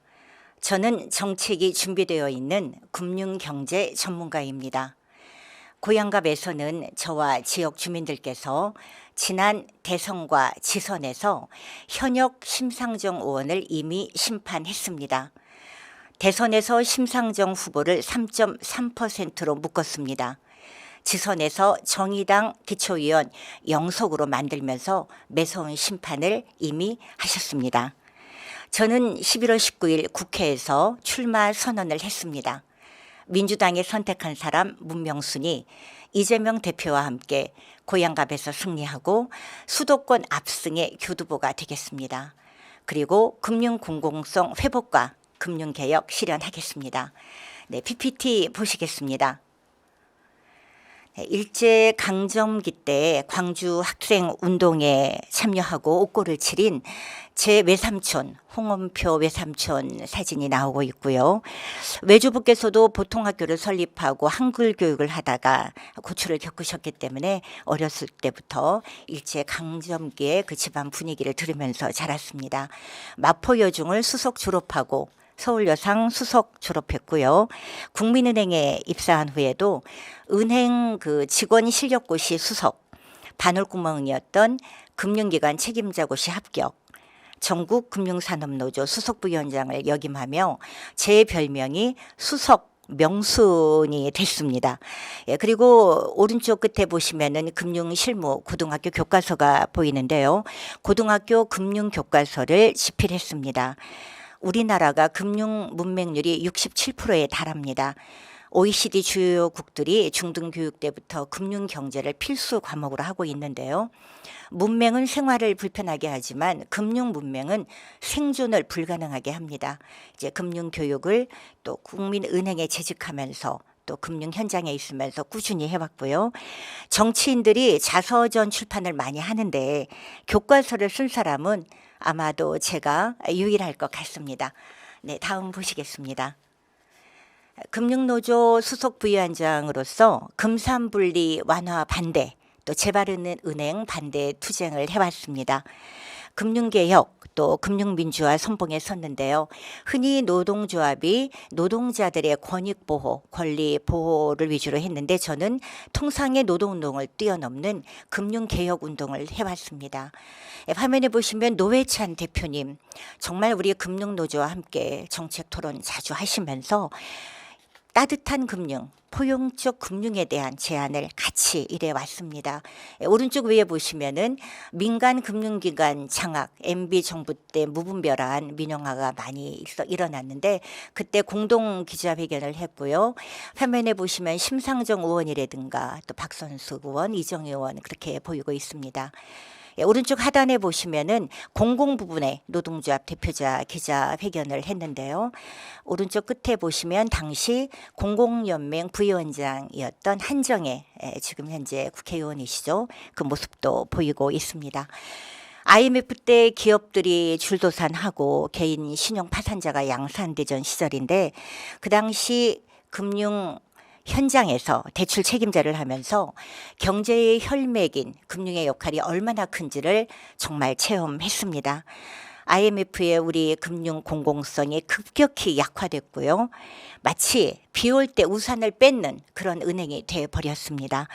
저는 정책이 준비되어 있는 금융경제 전문가입니다. 고양갑에서는 저와 지역 주민들께서 지난 대선과 지선에서 현역 심상정 의원을 이미 심판했습니다. 대선에서 심상정 후보를 3.3%로 묶었습니다. 지선에서 정의당 기초위원 영석으로 만들면서 매서운 심판을 이미 하셨습니다. 저는 11월 19일 국회에서 출마 선언을 했습니다. 민주당이 선택한 사람 문명순이 이재명 대표와 함께 고양갑에서 승리하고 수도권 압승의 교두보가 되겠습니다. 그리고 금융공공성 회복과 금융개혁 실현하겠습니다. 네, PPT 보시겠습니다. 일제강점기 때 광주 학생운동에 참여하고 옥고를 치린 제 외삼촌 홍원표 외삼촌 사진이 나오고 있고요. 외조부께서도 보통학교를 설립하고 한글 교육을 하다가 고초를 겪으셨기 때문에 어렸을 때부터 일제강점기의 그 집안 분위기를 들으면서 자랐습니다. 마포여중을 수석 졸업하고 서울여상 수석 졸업했고요. 국민은행에 입사한 후에도 은행 그 직원 실력고시 수석, 반월구멍이었던 금융기관 책임자고시 합격, 전국금융산업노조 수석부위원장을 역임하며 제 별명이 수석 명순이 됐습니다. 예, 그리고 오른쪽 끝에 보시면은 금융실무 고등학교 교과서가 보이는데요. 고등학교 금융교과서를 집필했습니다. 우리나라가 금융 문맹률이 67%에 달합니다. OECD 주요국들이 중등교육 때부터 금융경제를 필수 과목으로 하고 있는데요. 문맹은 생활을 불편하게 하지만 금융 문맹은 생존을 불가능하게 합니다. 이제 금융교육을 또 국민은행에 재직하면서 또 금융 현장에 있으면서 꾸준히 해왔고요. 정치인들이 자서전 출판을 많이 하는데 교과서를 쓴 사람은 아마도 제가 유일할 것 같습니다. 네, 다음 보시겠습니다. 금융노조 수석 부위원장으로서 금산분리 완화 반대, 또 재바르는 은행 반대 투쟁을 해왔습니다. 금융개혁 또 금융민주화 선봉에 섰는데요. 흔히 노동조합이 노동자들의 권익보호, 권리보호를 위주로 했는데 저는 통상의 노동운동을 뛰어넘는 금융개혁운동을 해왔습니다. 화면에 보시면 노회찬 대표님, 정말 우리 금융노조와 함께 정책토론 자주 하시면서 따뜻한 금융, 포용적 금융에 대한 제안을 같이 일해왔습니다. 오른쪽 위에 보시면은 민간 금융기관 장악, MB 정부 때 무분별한 민영화가 많이 일어났는데 그때 공동 기자회견을 했고요. 화면에 보시면 심상정 의원이라든가 또 박선수 의원, 이정희 의원 그렇게 보이고 있습니다. 오른쪽 하단에 보시면은 공공 부분의 노동조합 대표자 기자회견을 했는데요. 오른쪽 끝에 보시면 당시 공공연맹 부위원장이었던 한정혜 지금 현재 국회의원이시죠. 그 모습도 보이고 있습니다. IMF 때 기업들이 줄도산하고 개인 신용 파산자가 양산되던 시절인데 그 당시 금융 현장에서 대출 책임자를 하면서 경제의 혈맥인 금융의 역할이 얼마나 큰지를 정말 체험했습니다. IMF의 우리 금융 공공성이 급격히 약화됐고요. 마치 비 올 때 우산을 뺏는 그런 은행이 되어버렸습니다.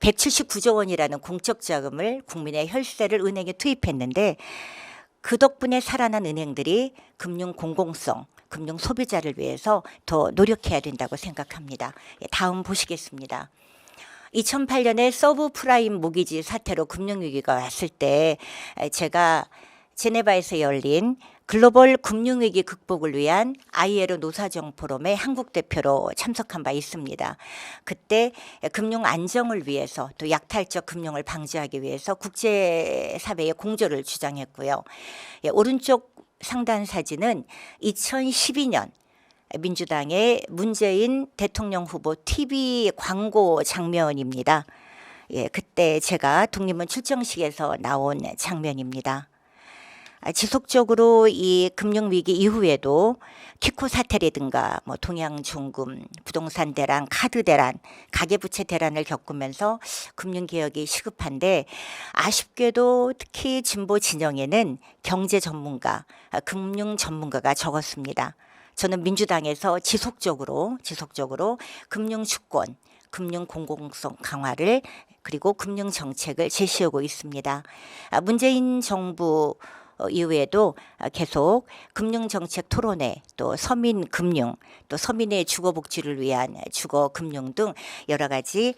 179조 원이라는 공적 자금을 국민의 혈세를 은행에 투입했는데 그 덕분에 살아난 은행들이 금융 공공성, 금융 소비자를 위해서 더 노력해야 된다고 생각합니다. 다음 보시겠습니다. 2008년에 서브프라임 모기지 사태로 금융위기가 왔을 때 제가 제네바에서 열린 글로벌 금융위기 극복을 위한 ILO 노사정 포럼에 한국 대표로 참석한 바 있습니다. 그때 금융 안정을 위해서 또 약탈적 금융을 방지하기 위해서 국제사회의 공조를 주장했고요. 오른쪽 상단 사진은 2012년 민주당의 문재인 대통령 후보 TV 광고 장면입니다. 예, 그때 제가 독립문 출정식에서 나온 장면입니다. 지속적으로 이 금융위기 이후에도 키코 사태라든가 뭐 동양종금, 부동산 대란, 카드 대란, 가계부채 대란을 겪으면서 금융개혁이 시급한데 아쉽게도 특히 진보 진영에는 경제 전문가, 금융 전문가가 적었습니다. 저는 민주당에서 지속적으로 금융 주권, 금융 공공성 강화를 그리고 금융 정책을 제시하고 있습니다. 문재인 정부 이후에도 계속 금융정책 토론회, 또 서민 금융, 또 서민의 주거 복지를 위한 주거 금융 등 여러 가지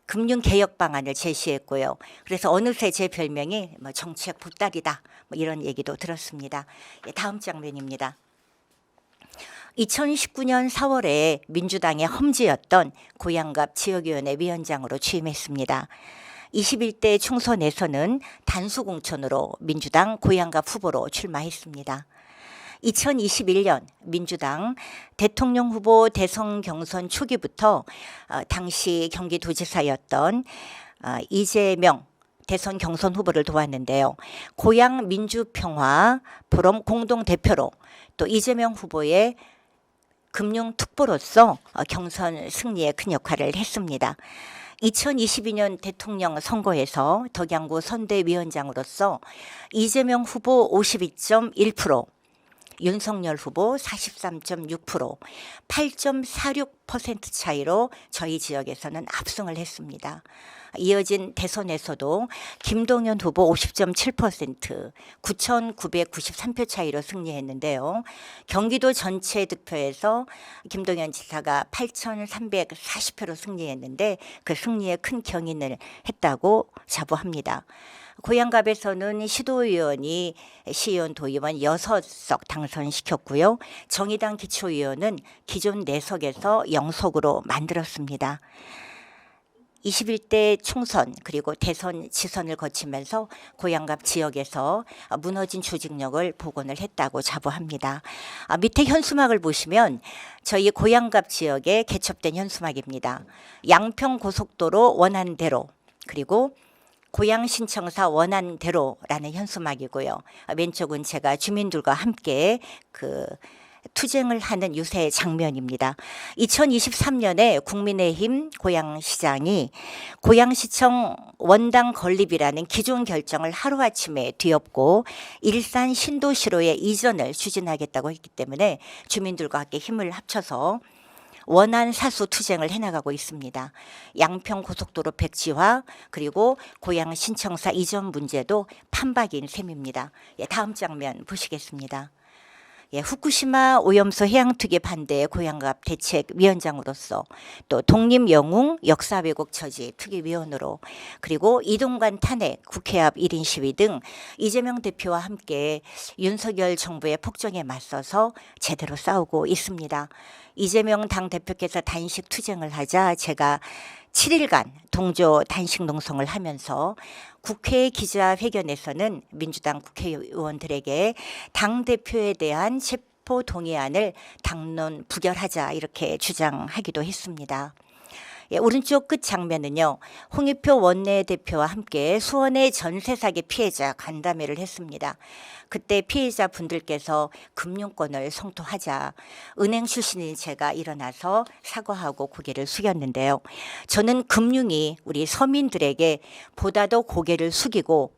금융 개혁 방안을 제시했고요. 그래서 어느새 제 별명이 뭐 정책 보따리다 뭐 이런 얘기도 들었습니다. 다음 장면입니다. 2019년 4월에 민주당의 험지였던 고양갑 지역위원회 위원장으로 취임했습니다. 21대 총선에서는 단수공천으로 민주당 고양갑 후보로 출마했습니다. 2021년 민주당 대통령 후보 대선 경선 초기부터 당시 경기도지사였던 이재명 대선 경선 후보를 도왔는데요. 고양 민주평화 포럼 공동대표로 또 이재명 후보의 금융특보로서 경선 승리에 큰 역할을 했습니다. 2022년 대통령 선거에서 덕양구 선대위원장으로서 이재명 후보 52.1%, 윤석열 후보 43.6%, 8.46% 차이로 저희 지역에서는 압승을 했습니다. 이어진 대선에서도 김동연 후보 50.7%, 9,993표 차이로 승리했는데요. 경기도 전체 득표에서 김동연 지사가 8,340표로 승리했는데 그 승리에 큰 경인을 했다고 자부합니다. 고양갑에서는 시도의원이 시의원, 도의원 6석 당선시켰고요. 정의당 기초의원은 기존 4석에서 0석으로 만들었습니다. 21대 총선 그리고 대선 지선을 거치면서 고양갑 지역에서 무너진 조직력을 복원을 했다고 자부합니다. 밑에 현수막을 보시면 저희 고양갑 지역에 개첩된 현수막입니다. 양평고속도로 원안대로 그리고 고양신청사 원안대로라는 현수막이고요. 왼쪽은 제가 주민들과 함께 투쟁을 하는 유세 장면입니다. 2023년에 국민의힘 고양시장이 고양시청 원당 건립이라는 기존 결정을 하루아침에 뒤엎고 일산 신도시로의 이전을 추진하겠다고 했기 때문에 주민들과 함께 힘을 합쳐서 원안 사수 투쟁을 해나가고 있습니다. 양평고속도로 백지화 그리고 고양 신청사 이전 문제도 판박인 셈입니다. 다음 장면 보시겠습니다. 후쿠시마 오염수 해양투기 반대 고양갑 대책위원장으로서 또 독립영웅 역사왜곡 처지 투기위원으로 그리고 이동관 탄핵 국회 앞 1인 시위 등 이재명 대표와 함께 윤석열 정부의 폭정에 맞서서 제대로 싸우고 있습니다. 이재명 당대표께서 단식 투쟁을 하자 제가 7일간 동조 단식 농성을 하면서 국회 기자회견에서는 민주당 국회의원들에게 당대표에 대한 체포 동의안을 당론 부결하자 이렇게 주장하기도 했습니다. 오른쪽 끝 장면은요. 홍익표 원내대표와 함께 수원의 전세 사기 피해자 간담회를 했습니다. 그때 피해자 분들께서 금융권을 성토하자 은행 출신인 제가 일어나서 사과하고 고개를 숙였는데요. 저는 금융이 우리 서민들에게 보다 더 고개를 숙이고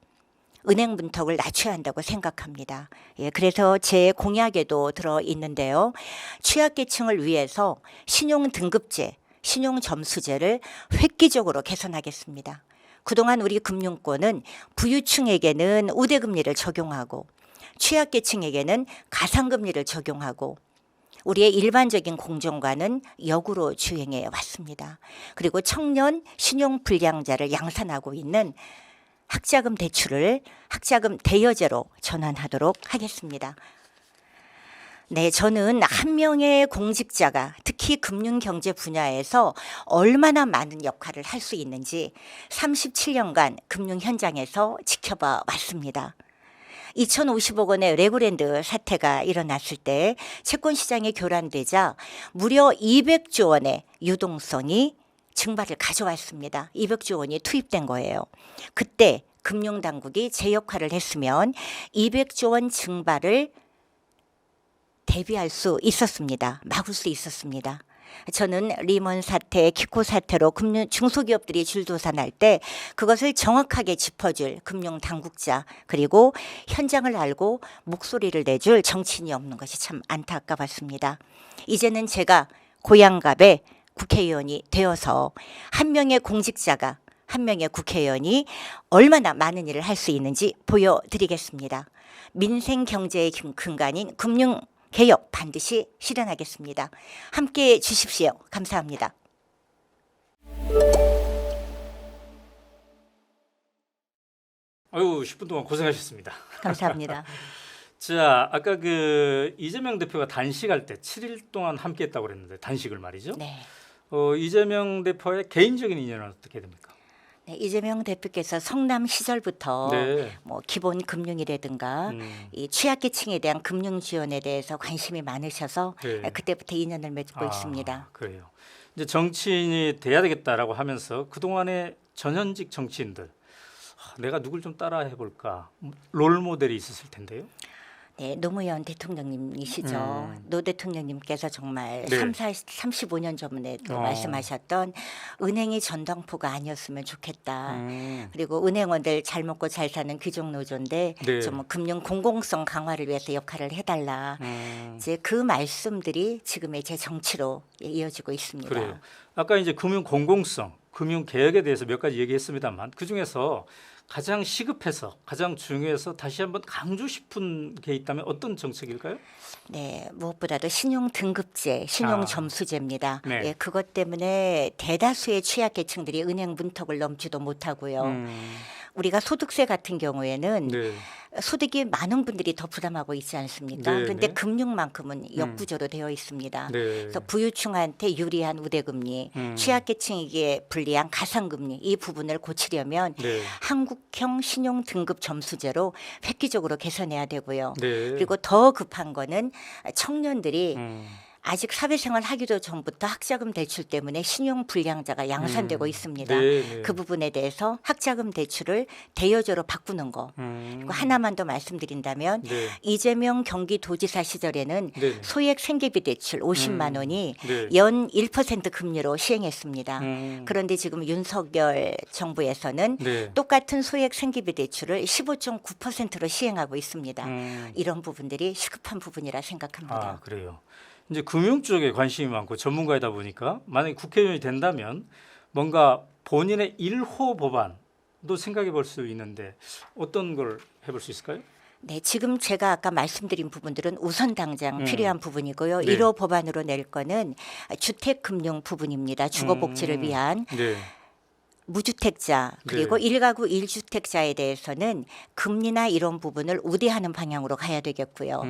은행 문턱을 낮춰야 한다고 생각합니다. 그래서 제 공약에도 들어있는데요. 취약계층을 위해서 신용등급제, 신용점수제를 획기적으로 개선하겠습니다. 그동안 우리 금융권은 부유층에게는 우대금리를 적용하고 취약계층에게는 가상금리를 적용하고 우리의 일반적인 공정과는 역으로 주행해 왔습니다. 그리고 청년 신용불량자를 양산하고 있는 학자금 대출을 학자금 대여제로 전환하도록 하겠습니다. 네, 저는 한 명의 공직자가 특히 금융경제 분야에서 얼마나 많은 역할을 할 수 있는지 37년간 금융 현장에서 지켜봐 왔습니다. 2050억 원의 레고랜드 사태가 일어났을 때 채권 시장이 교란되자 무려 200조 원의 유동성이 증발을 가져왔습니다. 200조 원이 투입된 거예요. 그때 금융당국이 제 역할을 했으면 200조 원 증발을 대비할 수 있었습니다. 막을 수 있었습니다. 저는 리먼 사태, 키코 사태로 중소기업들이 줄도산할 때 그것을 정확하게 짚어줄 금융당국자 그리고 현장을 알고 목소리를 내줄 정치인이 없는 것이 참 안타까웠습니다. 이제는 제가 고향갑의 국회의원이 되어서 한 명의 공직자가 한 명의 국회의원이 얼마나 많은 일을 할 수 있는지 보여드리겠습니다. 민생 경제의 근간인 금융 개혁 반드시 실현하겠습니다. 함께해 주십시오. 감사합니다. 아유, 10분 동안 고생하셨습니다. 감사합니다. 자, 아까 그 이재명 대표가 단식할 때 7일 동안 함께했다고 그랬는데 단식을 말이죠. 네. 이재명 대표의 개인적인 인연은 어떻게 됩니까? 네, 이재명 대표께서 성남 시절부터 네. 뭐 기본 금융이라든가 이 취약계층에 대한 금융 지원에 대해서 관심이 많으셔서 네. 그때부터 인연을 맺고 있습니다. 그래요. 이제 정치인이 돼야 되겠다라고 하면서 그 동안의 전현직 정치인들 내가 누굴 좀 따라해 볼까 롤 모델이 있었을 텐데요. 네, 노무현 대통령님이시죠. 노 대통령님께서 정말 네. 35년 전에도 말씀하셨던 은행이 전당포가 아니었으면 좋겠다. 그리고 은행원들 잘 먹고 잘 사는 귀족 노조인데 네. 좀 금융 공공성 강화를 위해서 역할을 해달라. 이제 그 말씀들이 지금의 제 정치로 이어지고 있습니다. 그래요. 아까 이제 금융 공공성, 금융 개혁에 대해서 몇 가지 얘기했습니다만 그 중에서 가장 시급해서 가장 중요해서 다시 한번 강조 싶은 게 있다면 어떤 정책일까요? 네, 무엇보다도 신용 등급제, 신용 점수제입니다. 네. 예, 그것 때문에 대다수의 취약계층들이 은행 문턱을 넘지도 못하고요. 우리가 소득세 같은 경우에는 네. 소득이 많은 분들이 더 부담하고 있지 않습니까? 네, 그런데 네. 금융만큼은 역구조로 되어 있습니다. 네. 그래서 부유층한테 유리한 우대금리, 취약계층에게 불리한 가상금리 이 부분을 고치려면 네. 한국형 신용 등급 점수제로 획기적으로 개선해야 되고요. 네. 그리고 더 급한 거는 청년들이 음. 아직 사회생활 하기도 전부터 학자금 대출 때문에 신용 불량자가 양산되고 있습니다. 네, 네. 그 부분에 대해서 학자금 대출을 대여조로 바꾸는 거. 그리고 하나만 더 말씀드린다면 네. 이재명 경기도지사 시절에는 네. 소액 생계비 대출 50만 원이 네. 연 1% 금리로 시행했습니다. 음. 그런데 지금 윤석열 정부에서는 네. 똑같은 소액 생계비 대출을 15.9%로 시행하고 있습니다. 이런 부분들이 시급한 부분이라 생각합니다. 아, 그래요. 이제 금융 쪽에 관심이 많고 전문가이다 보니까 만약에 국회의원이 된다면 뭔가 본인의 1호 법안도 생각해 볼 수 있는데 어떤 걸 해볼 수 있을까요? 네, 지금 제가 아까 말씀드린 부분들은 우선 당장 필요한 부분이고요. 네. 1호 법안으로 낼 거는 주택금융 부분입니다. 주거복지를 위한 네. 무주택자 그리고 네. 1가구 1주택자에 대해서는 금리나 이런 부분을 우대하는 방향으로 가야 되겠고요.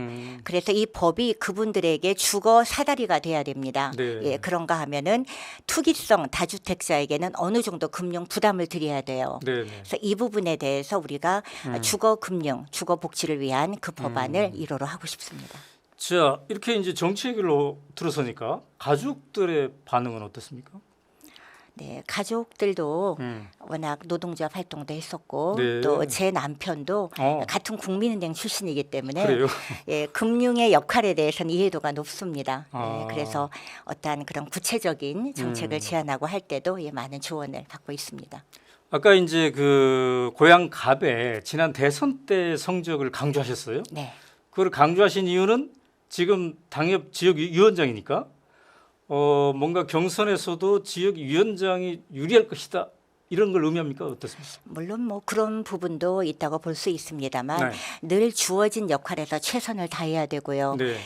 그래서 이 법이 그분들에게 주거 사다리가 돼야 됩니다. 네. 예, 그런가 하면은 투기성 다주택자에게는 어느 정도 금융 부담을 드려야 돼요. 네. 네. 그래서 이 부분에 대해서 우리가 주거 금융, 주거 복지를 위한 그 법안을 1호로 하고 싶습니다. 자, 이렇게 이제 정치 얘기로 들어서니까 가족들의 반응은 어떻습니까? 네, 가족들도 워낙 노동조합 활동도 했었고 네. 또 제 남편도 어. 같은 국민은행 출신이기 때문에 그래요? 예, 금융의 역할에 대해서는 이해도가 높습니다. 아. 예, 그래서 어떠한 그런 구체적인 정책을 제안하고 할 때도 예, 많은 조언을 받고 있습니다. 아까 이제 그 고향 갑에 지난 대선 때 성적을 강조하셨어요. 네. 그걸 강조하신 이유는 지금 당협 지역 위원장이니까 뭔가 경선에서도 지역 위원장이 유리할 것이다 이런 걸 의미합니까? 어떻습니까? 물론 뭐 그런 부분도 있다고 볼 수 있습니다만 네. 늘 주어진 역할에서 최선을 다해야 되고요. 네.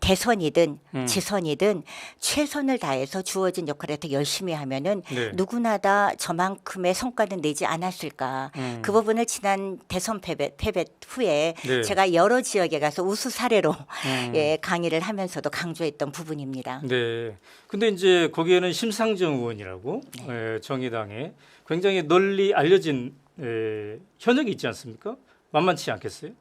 대선이든 지선이든 최선을 다해서 주어진 역할에서 열심히 하면은 네. 누구나 다 저만큼의 성과는 내지 않았을까. 그 부분을 지난 대선 패배 후에 네. 제가 여러 지역에 가서 우수 사례로 예, 강의를 하면서도 강조했던 부분입니다. 네. 근데 이제 거기에는 심상정 의원이라고 정의당에 굉장히 널리 알려진 현역이 있지 않습니까? 만만치 않겠어요?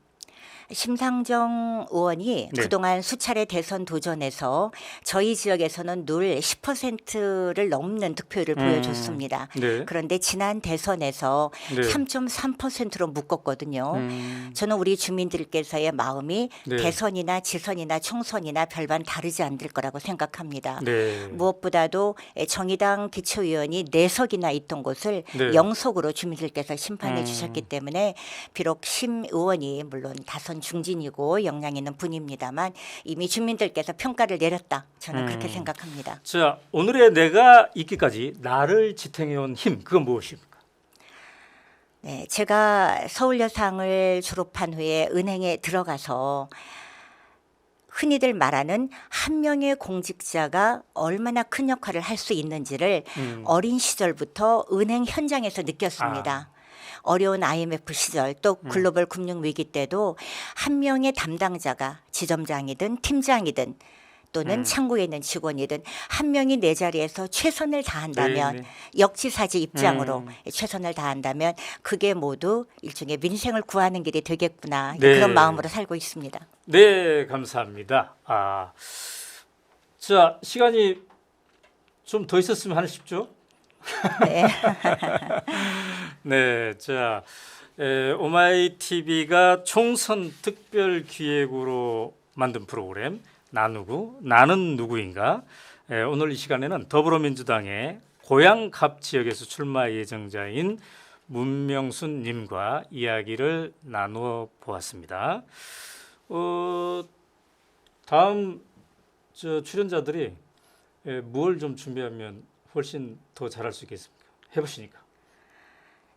심상정 의원이 네. 그동안 수차례 대선 도전에서 저희 지역에서는 늘 10%를 넘는 득표율을 보여줬습니다. 네. 그런데 지난 대선에서 네. 3.3%로 묶었거든요. 음. 저는 우리 주민들께서의 마음이 네. 대선이나 지선이나 총선이나 별반 다르지 않을 거라고 생각합니다. 네. 무엇보다도 정의당 기초의원이 4석이나 있던 곳을 네. 0석으로 주민들께서 심판해 음. 주셨기 때문에 비록 심 의원이 물론 다선 중진이고 역량 있는 분입니다만 이미 주민들께서 평가를 내렸다. 저는 그렇게 생각합니다. 자, 오늘의 내가 있기까지 나를 지탱해온 힘, 그건 무엇입니까? 네, 제가 서울여상을 졸업한 후에 은행에 들어가서 흔히들 말하는 한 명의 공직자가 얼마나 큰 역할을 할 수 있는지를 어린 시절부터 은행 현장에서 느꼈습니다. 어려운 IMF 시절 또 글로벌 금융 위기 때도 한 명의 담당자가 지점장이든 팀장이든 또는 창구에 있는 직원이든 한 명이 내 자리에서 최선을 다한다면 네, 네. 역지사지 입장으로 최선을 다한다면 그게 모두 일종의 민생을 구하는 길이 되겠구나 네. 그런 마음으로 살고 있습니다. 네, 감사합니다. 자, 시간이 좀 더 있었으면 하나 싶죠? 네. 네, 자, 오마이 TV가 총선 특별 기획으로 만든 프로그램 나누고 나는 누구인가? 오늘 이 시간에는 더불어민주당의 고양갑 지역에서 출마 예정자인 문명순 님과 이야기를 나누어 보았습니다. 다음 출연자들이 뭘 좀 준비하면 훨씬 더 잘할 수 있겠습니까? 해보시니까.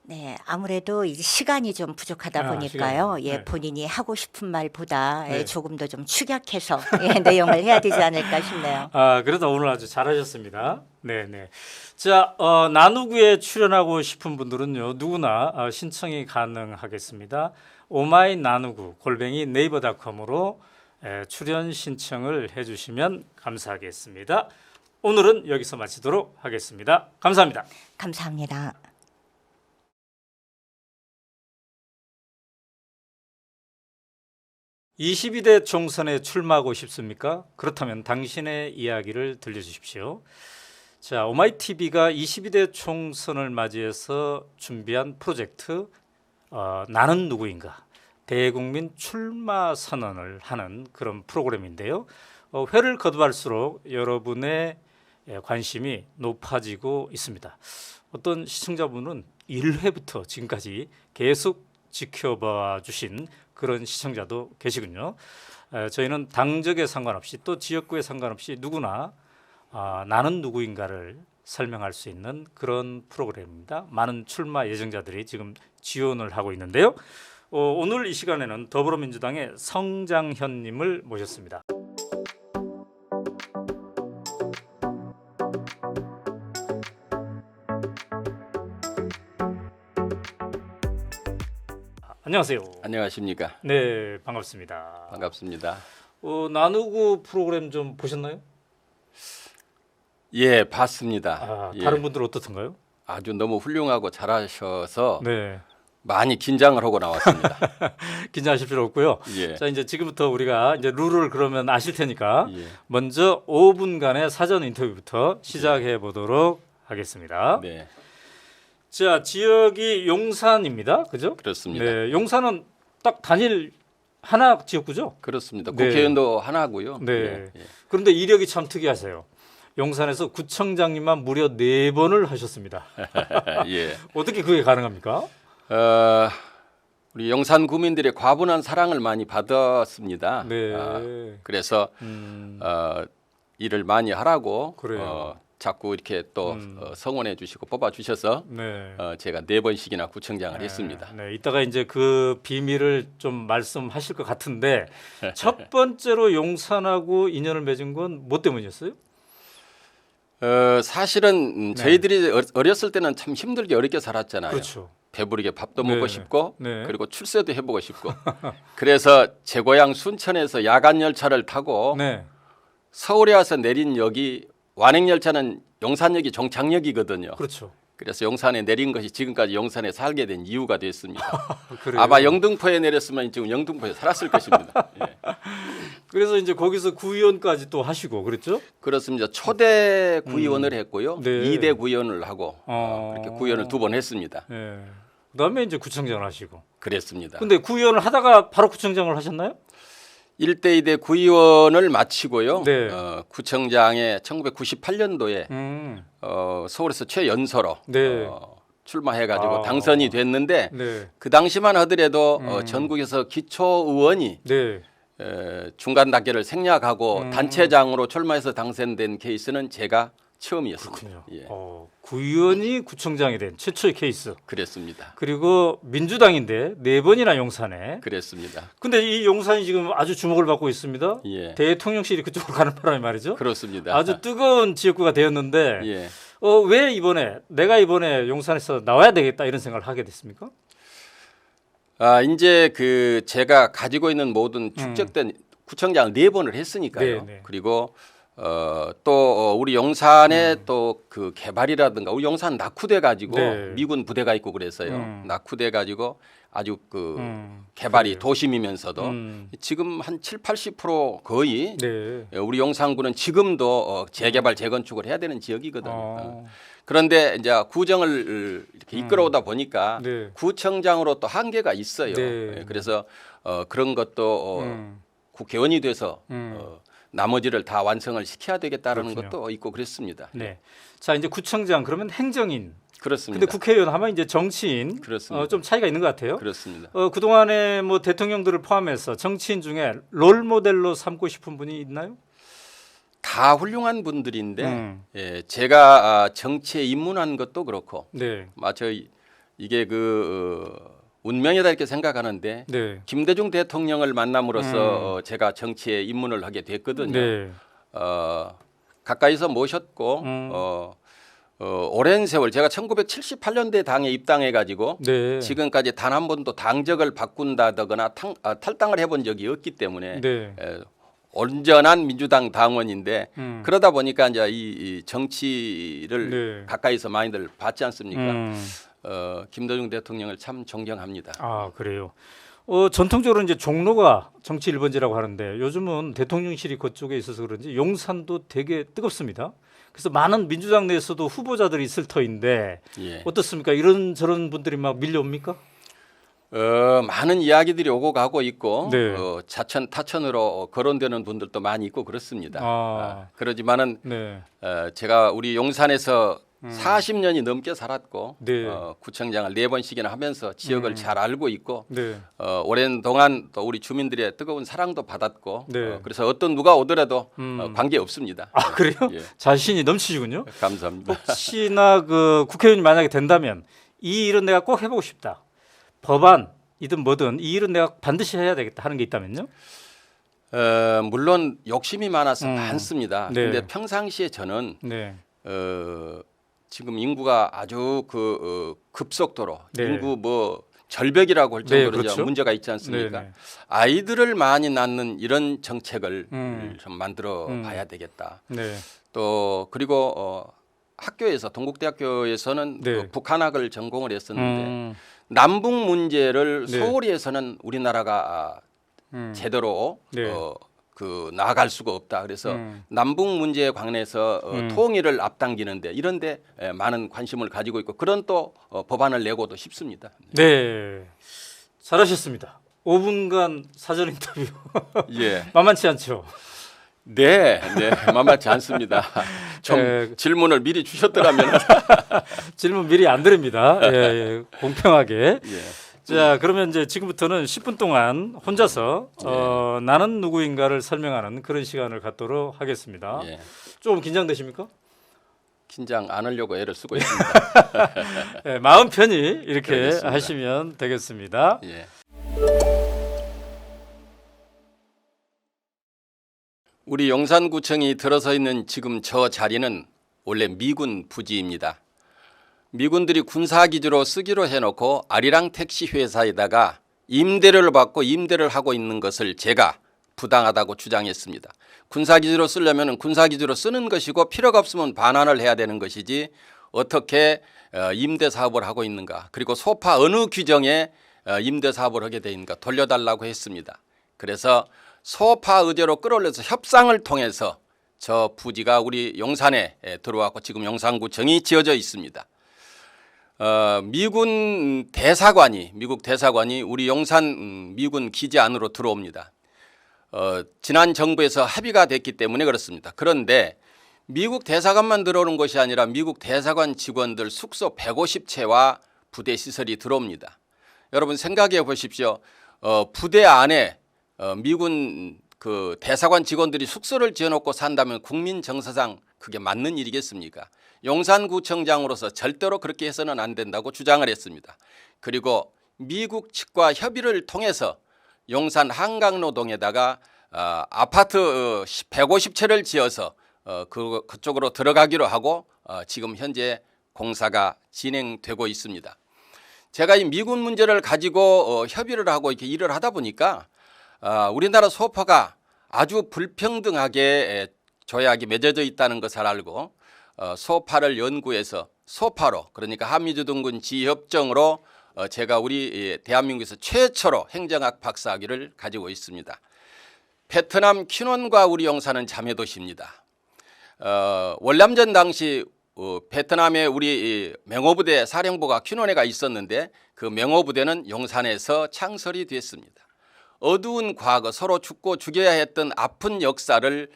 네, 아무래도 이제 시간이 좀 부족하다 보니까요. 시간이. 예, 네. 본인이 하고 싶은 말보다 네. 조금 더 좀 축약해서 내용을 해야 되지 않을까 싶네요. 그래도 오늘 아주 잘하셨습니다. 네네. 자, 나누구에 출연하고 싶은 분들은요, 누구나 신청이 가능하겠습니다. 오마이 나누구 @ 네이버닷컴으로 출연 신청을 해주시면 감사하겠습니다. 오늘은 여기서 마치도록 하겠습니다. 감사합니다. 감사합니다. 22대 총선에 출마하고 싶습니까? 그렇다면 당신의 이야기를 들려주십시오. 자, 오마이TV가 22대 총선을 맞이해서 준비한 프로젝트 나는 누구인가? 대국민 출마 선언을 하는 그런 프로그램인데요. 회를 거듭할수록 여러분의 관심이 높아지고 있습니다. 어떤 시청자분은 1회부터 지금까지 계속 지켜봐 주신 그런 시청자도 계시군요. 저희는 당적에 상관없이 또 지역구에 상관없이 누구나 나는 누구인가를 설명할 수 있는 그런 프로그램입니다. 많은 출마 예정자들이 지금 지원을 하고 있는데요. 오늘 이 시간에는 더불어민주당의 성장현 님을 모셨습니다. 안녕하세요. 안녕하십니까. 네, 반갑습니다. 반갑습니다. 나누고 프로그램 좀 보셨나요? 예, 봤습니다. 예, 다른 분들 어떻던가요? 아주 너무 훌륭하고 잘하셔서 네, 많이 긴장을 하고 나왔습니다. 긴장하실 필요 없고요. 예, 자, 이제 지금부터 우리가 이제 룰을 그러면 아실 테니까 예, 먼저 5분간의 사전 인터뷰부터 시작해 보도록 하겠습니다. 네, 자, 지역이 용산입니다. 그죠? 그렇습니다. 네, 용산은 딱 단일 하나 지역구죠? 그렇습니다. 네. 국회의원도 하나고요. 네. 예, 그런데 이력이 참 특이하세요. 용산에서 구청장님만 무려 4번을 하셨습니다. 예. 어떻게 그게 가능합니까? 우리 용산 구민들의 과분한 사랑을 많이 받았습니다. 네. 그래서 일을 많이 하라고 그래요. 자꾸 이렇게 또 성원해 주시고 뽑아 주셔서 네. 제가 4번씩이나 구청장을 했습니다. 네, 이따가 이제 그 비밀을 좀 말씀하실 것 같은데 첫 번째로 용산하고 인연을 맺은 건 뭐 때문이었어요? 사실은 저희들이 어렸을 때는 참 힘들게 어렵게 살았잖아요. 그렇죠. 배부르게 밥도 네, 먹고 싶고 네. 그리고 출세도 해보고 싶고 그래서 제 고향 순천에서 야간 열차를 타고 네. 서울에 와서 내린 역이 완행열차는 용산역이 종착역이거든요. 그렇죠. 그래서 용산에 내린 것이 지금까지 용산에 살게 된 이유가 됐습니다. 그래요? 아마 영등포에 내렸으면 지금 영등포에 살았을 것입니다. 예. 그래서 이제 거기서 구의원까지 또 하시고 그랬죠? 그렇습니다. 초대 구의원을 했고요. 네. 2대 구의원을 하고 어. 그렇게 구의원을 2번 했습니다. 예. 그다음에 이제 구청장을 하시고. 그랬습니다. 근데 구의원을 하다가 바로 구청장을 하셨나요? 1대 2대 구의원을 마치고요. 네. 구청장에 1998년도에 음. 서울에서 최연소로 네. 출마해가지고 아. 당선이 됐는데 네. 그 당시만 하더라도 전국에서 기초의원이 네. 중간 단계를 생략하고 음. 단체장으로 출마해서 당선된 케이스는 제가 처음이었습니다. 그렇군요. 예. 구의원이 구청장이 된 최초의 케이스. 그랬습니다. 그리고 민주당인데 4번이나 용산에. 그랬습니다. 근데 이 용산이 지금 아주 주목을 받고 있습니다. 예. 대통령실이 그쪽으로 가는 바람에 말이죠. 그렇습니다. 아주 뜨거운 지역구가 되었는데 예. 왜 내가 이번에 용산에서 나와야 되겠다 이런 생각을 하게 됐습니까? 이제 그 제가 가지고 있는 모든 축적된 구청장을 4번을 했으니까요. 네, 네. 그리고 또 우리 용산의 또 그 개발이라든가 우리 용산 낙후돼 가지고 네. 미군 부대가 있고 그래서요. 낙후돼 가지고 아주 그 개발이 그래요. 도심이면서도 지금 한 7, 80% 거의 네. 우리 용산구는 지금도 재개발 재건축을 해야 되는 지역이거든요. 어. 그런데 이제 구정을 이렇게 이끌어오다 보니까 네. 구청장으로 또 한계가 있어요. 네. 그래서 그런 것도 국회의원이 돼서 나머지를 다 완성을 시켜야 되겠다라는 그렇군요. 것도 있고 그랬습니다. 네. 자 이제 구청장 그러면 행정인. 그렇습니다. 근데 국회의원 하면 이제 정치인. 그렇습니다. 좀 차이가 있는 것 같아요. 그렇습니다. 그동안에 뭐 대통령들을 포함해서 정치인 중에 롤 모델로 삼고 싶은 분이 있나요? 다 훌륭한 분들인데 네. 제가 정치에 입문한 것도 그렇고 네. 마저 이게 운명이다 이렇게 생각하는데 네. 김대중 대통령을 만남으로써 제가 정치에 입문을 하게 됐거든요. 네. 가까이서 모셨고 오랜 세월 제가 1978년대 당에 입당해 가지고 네. 지금까지 단 한 번도 당적을 바꾼다거나 탈당을 해본 적이 없기 때문에 네. 온전한 민주당 당원인데 음. 그러다 보니까 이제 이 정치를 네. 가까이서 많이들 봤지 않습니까? 음. 김대중 대통령을 참 존경합니다. 아 그래요. 전통적으로 이제 종로가 정치 1번지라고 하는데 요즘은 대통령실이 그쪽에 있어서 그런지 용산도 되게 뜨겁습니다. 그래서 많은 민주당 내에서도 후보자들이 있을 터인데 예. 어떻습니까? 이런 저런 분들이 막 밀려옵니까? 많은 이야기들이 오고 가고 있고 네. 자천 타천으로 거론되는 분들도 많이 있고 그렇습니다. 아. 그러지만은 네. 제가 우리 용산에서 40년이 넘게 살았고 네. 구청장을 4번씩이나 하면서 지역을 잘 알고 있고 네. 오랜 동안 또 우리 주민들의 뜨거운 사랑도 받았고 네. 그래서 어떤 누가 오더라도 관계 없습니다. 아 그래요? 예. 자신이 넘치시군요. 감사합니다. 혹시나 그 국회의원이 만약에 된다면 이 일은 내가 꼭 해보고 싶다. 법안이든 뭐든 이 일은 내가 반드시 해야 되겠다 하는 게 있다면요? 물론 욕심이 많아서 많습니다. 네. 그런데 평상시에 저는 네. 지금 인구가 아주 급속도로 네. 인구 뭐 절벽이라고 할 정도로 네, 그렇죠. 문제가 있지 않습니까? 네, 네. 아이들을 많이 낳는 이런 정책을 좀 만들어 봐야 되겠다. 네. 또 그리고 학교에서 동국대학교에서는 네. 그 북한학을 전공을 했었는데 음. 남북 문제를 네. 소홀히해서는 우리나라가 제대로 네. 나아갈 수가 없다. 그래서 남북 문제에 관해서 통일을 앞당기는데 이런데 많은 관심을 가지고 있고 그런 또 법안을 내고도 싶습니다. 네. 잘하셨습니다. 5분간 사전 인터뷰 예, 만만치 않죠. 네, 만만치 않습니다. 좀 예. 질문을 미리 주셨더라면 질문 미리 안 드립니다. 예, 공평하게. 예. 자, 그러면 이제 지금부터는 10분 동안 혼자서 나는 누구인가를 설명하는 그런 시간을 갖도록 하겠습니다. 예. 좀 긴장되십니까? 긴장 안 하려고 애를 쓰고 있습니다. 예, 마음 편히 이렇게 그러겠습니다. 하시면 되겠습니다. 예. 우리 용산구청이 들어서 있는 지금 저 자리는 원래 미군 부지입니다. 미군들이 군사기지로 쓰기로 해놓고 아리랑 택시 회사에다가 임대료를 받고 임대를 하고 있는 것을 제가 부당하다고 주장했습니다. 군사기지로 쓰려면 군사기지로 쓰는 것이고 필요가 없으면 반환을 해야 되는 것이지 어떻게 임대 사업을 하고 있는가, 그리고 소파 어느 규정에 임대 사업을 하게 돼 있는가 돌려달라고 했습니다. 그래서 소파 의제로 끌어올려서 협상을 통해서 저 부지가 우리 용산에 들어왔고 지금 용산구청이 지어져 있습니다. 미국 대사관이 우리 용산 미군 기지 안으로 들어옵니다. 지난 정부에서 합의가 됐기 때문에 그렇습니다. 그런데 미국 대사관만 들어오는 것이 아니라 미국 대사관 직원들 숙소 150채와 부대 시설이 들어옵니다. 여러분 생각해 보십시오. 부대 안에 미군 그 대사관 직원들이 숙소를 지어놓고 산다면 국민 정서상 그게 맞는 일이겠습니까? 용산구청장으로서 절대로 그렇게 해서는 안 된다고 주장을 했습니다. 그리고 미국 측과 협의를 통해서 용산 한강로동에다가 아파트 150채를 지어서 그쪽으로 들어가기로 하고 지금 현재 공사가 진행되고 있습니다. 제가 이 미군 문제를 가지고 협의를 하고 이렇게 일을 하다 보니까 우리나라 소파가 아주 불평등하게 조약이 맺어져 있다는 것을 알고 소파를 연구해서 소파로, 그러니까 한미주둔군 지협정으로 제가 우리 대한민국에서 최초로 행정학 박사학위를 가지고 있습니다. 베트남 퀴논과 우리 용산은 자매도시입니다. 월남전 당시 베트남에 우리 맹호부대 사령부가 퀴논에가 있었는데 그 맹호부대는 용산에서 창설이 됐습니다. 어두운 과거, 서로 죽고 죽여야 했던 아픈 역사를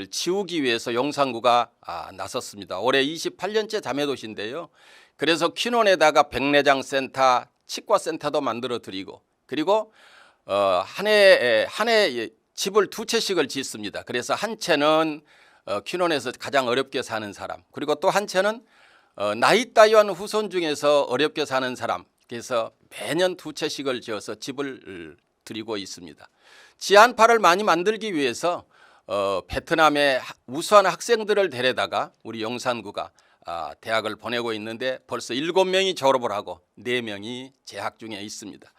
지우기 위해서 용산구가 나섰습니다. 올해 28년째 자매도시인데요. 그래서 퀴논에다가 백내장 센터, 치과 센터도 만들어 드리고, 그리고 한 해 집을 2채씩을 짓습니다. 그래서 한 채는 퀴논에서 가장 어렵게 사는 사람, 그리고 또 한 채는 나이 따위한 후손 중에서 어렵게 사는 사람, 그래서 매년 2채씩을 지어서 집을 드리고 있습니다. 지한파를 많이 만들기 위해서 베트남의 우수한 학생들을 데려다가 우리 용산구가 대학을 보내고 있는데 벌써 7명이 졸업을 하고 4명이 재학 중에 있습니다.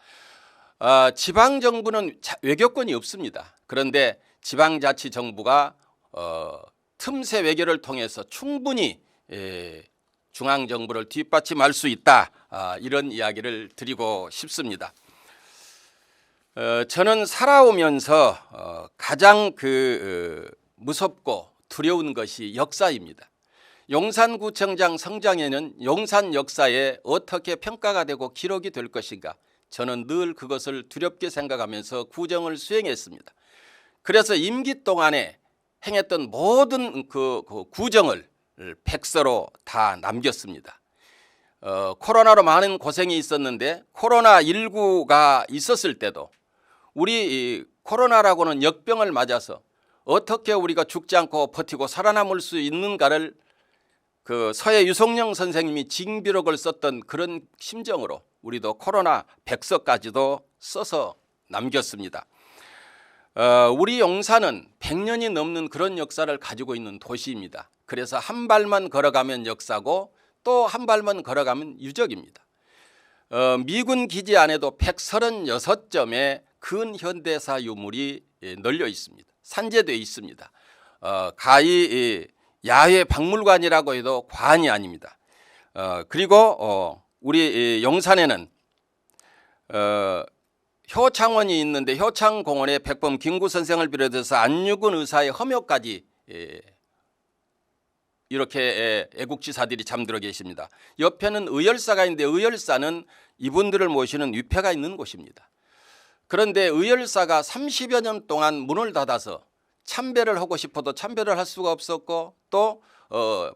지방정부는 외교권이 없습니다. 그런데 지방자치정부가 틈새 외교를 통해서 충분히 중앙정부를 뒷받침할 수 있다, 이런 이야기를 드리고 싶습니다. 저는 살아오면서 가장 무섭고 두려운 것이 역사입니다. 용산구청장 성장에는 용산 역사에 어떻게 평가가 되고 기록이 될 것인가, 저는 늘 그것을 두렵게 생각하면서 구정을 수행했습니다. 그래서 임기 동안에 행했던 모든 그 구정을 백서로 다 남겼습니다. 코로나로 많은 고생이 있었는데 코로나19가 있었을 때도 우리 코로나라고는 역병을 맞아서 어떻게 우리가 죽지 않고 버티고 살아남을 수 있는가를 그 서해 유성영 선생님이 징비록을 썼던 그런 심정으로 우리도 코로나 백서까지도 써서 남겼습니다. 우리 용산은 100년이 넘는 그런 역사를 가지고 있는 도시입니다. 그래서 한 발만 걸어가면 역사고 또 한 발만 걸어가면 유적입니다. 미군 기지 안에도 136점의 근현대사 유물이 널려 있습니다. 산재되어 있습니다. 가히 야외 박물관이라고 해도 과언이 아닙니다. 그리고 우리 용산에는 효창원이 있는데 효창공원에 백범 김구 선생을 비롯해서 안유근 의사의 허묘까지 이렇게 애국지사들이 잠들어 계십니다. 옆에는 의열사가 있는데 의열사는 이분들을 모시는 위패가 있는 곳입니다. 그런데 의열사가 30여 년 동안 문을 닫아서 참배를 하고 싶어도 참배를 할 수가 없었고 또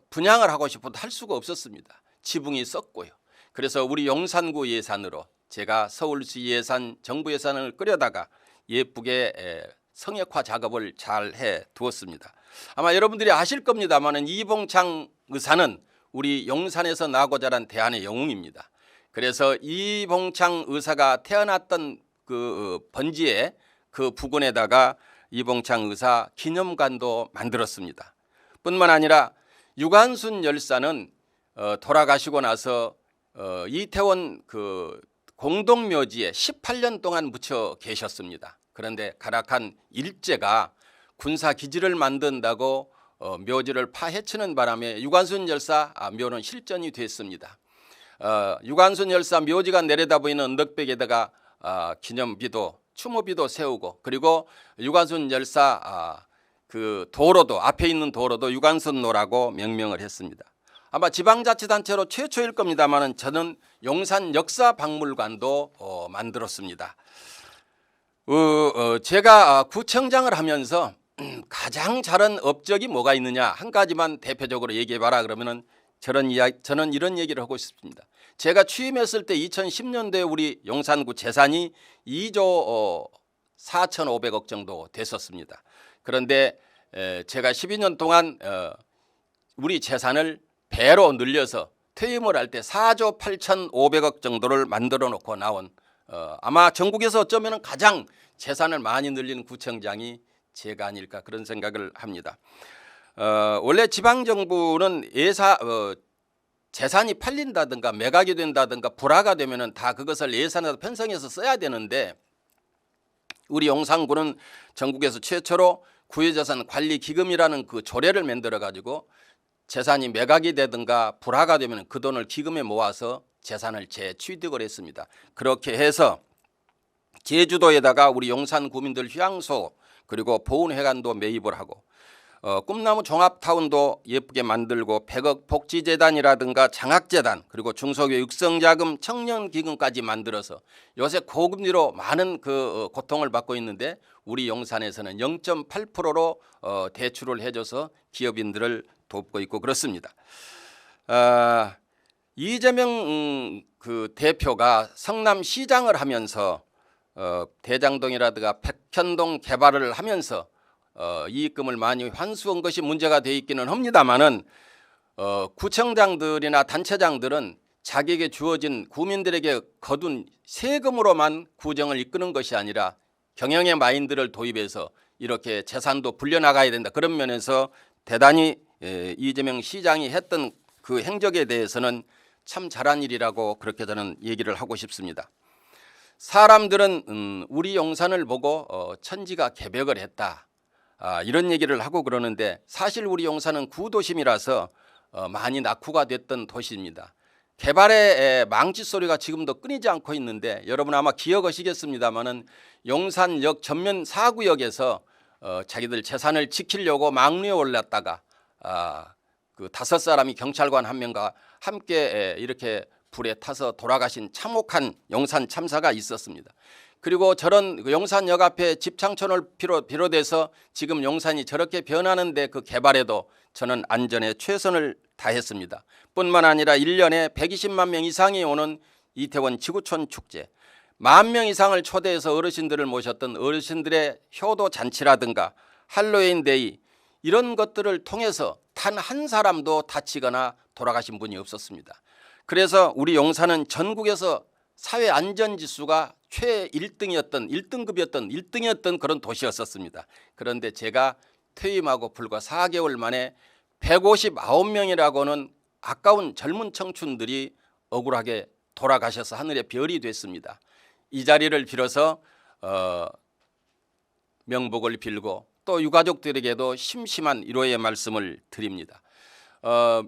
분향을 하고 싶어도 할 수가 없었습니다. 지붕이 썩고요. 그래서 우리 용산구 예산으로 제가 서울시 예산, 정부 예산을 끌여다가 예쁘게 성역화 작업을 잘 해 두었습니다. 아마 여러분들이 아실 겁니다만 이봉창 의사는 우리 용산에서 나고 자란 대한의 영웅입니다. 그래서 이봉창 의사가 태어났던 그 번지에 그 부근에다가 이봉창 의사 기념관도 만들었습니다. 뿐만 아니라 유관순 열사는 돌아가시고 나서 이태원 그 공동묘지에 18년 동안 묻혀 계셨습니다. 그런데 가락한 일제가 군사기지를 만든다고 묘지를 파헤치는 바람에 유관순 열사 묘는 실전이 됐습니다. 유관순 열사 묘지가 내려다 보이는 언덕백에다가 기념비도 추모비도 세우고 그리고 유관순 열사 그 도로도 앞에 있는 도로도 유관순로라고 명명을 했습니다. 아마 지방자치단체로 최초일 겁니다만은 저는 용산 역사박물관도 만들었습니다. 제가 구청장을 하면서 가장 잘한 업적이 뭐가 있느냐 한 가지만 대표적으로 얘기해봐라 그러면은 저는 이런 얘기를 하고 싶습니다. 제가 취임했을 때 2010년도에 우리 용산구 재산이 2조 4,500억 정도 됐었습니다. 그런데 제가 12년 동안 우리 재산을 배로 늘려서 퇴임을 할 때 4조 8,500억 정도를 만들어 놓고 나온 아마 전국에서 어쩌면 가장 재산을 많이 늘린 구청장이 제가 아닐까 그런 생각을 합니다. 원래 지방정부는 재산이 팔린다든가 매각이 된다든가 불화가 되면은 다 그것을 예산에서 편성해서 써야 되는데 우리 용산구는 전국에서 최초로 구유재산 관리기금이라는 그 조례를 만들어 가지고 재산이 매각이 되든가 불화가 되면 그 돈을 기금에 모아서 재산을 재취득을 했습니다. 그렇게 해서 제주도에다가 우리 용산 구민들 휴양소 그리고 보훈회관도 매입을 하고 꿈나무 종합타운도 예쁘게 만들고 100억 복지재단이라든가 장학재단 그리고 중소기업 육성자금 청년기금까지 만들어서 요새 고금리로 많은 그 고통을 받고 있는데 우리 용산에서는 0.8%로 대출을 해줘서 기업인들을 돕고 있고 그렇습니다. 이재명 그 대표가 성남시장을 하면서 대장동이라든가 백현동 개발을 하면서 이익금을 많이 환수한 것이 문제가 돼 있기는 합니다만은 구청장들이나 단체장들은 자기에게 주어진 구민들에게 거둔 세금으로만 구정을 이끄는 것이 아니라 경영의 마인드를 도입해서 이렇게 재산도 불려나가야 된다. 그런 면에서 대단히 이재명 시장이 했던 그 행적에 대해서는 참 잘한 일이라고 그렇게 저는 얘기를 하고 싶습니다. 사람들은 우리 용산을 보고 천지가 개벽을 했다. 이런 얘기를 하고 그러는데 사실 우리 용산은 구도심이라서 많이 낙후가 됐던 도시입니다. 개발의 망치 소리가 지금도 끊이지 않고 있는데 여러분 아마 기억하시겠습니다마는 용산역 전면 4구역에서 자기들 재산을 지키려고 막루에 올랐다가 그 5사람이 경찰관 한 명과 함께 이렇게 불에 타서 돌아가신 참혹한 용산 참사가 있었습니다. 그리고 저런 용산역 앞에 집창촌을 비롯해서 지금 용산이 저렇게 변하는데 그 개발에도 저는 안전에 최선을 다했습니다. 뿐만 아니라 1년에 120만 명 이상이 오는 이태원 지구촌 축제, 10,000명 이상을 초대해서 어르신들을 모셨던 어르신들의 효도 잔치라든가 할로윈 데이 이런 것들을 통해서 단 한 사람도 다치거나 돌아가신 분이 없었습니다. 그래서 우리 용산은 전국에서 사회 안전 지수가 최 1등급이었던 그런 도시였었습니다. 그런데 제가 퇴임하고 불과 4개월 만에 159명이라고는 아까운 젊은 청춘들이 억울하게 돌아가셔서 하늘의 별이 됐습니다. 이 자리를 빌어서 명복을 빌고 또 유가족들에게도 심심한 위로의 말씀을 드립니다.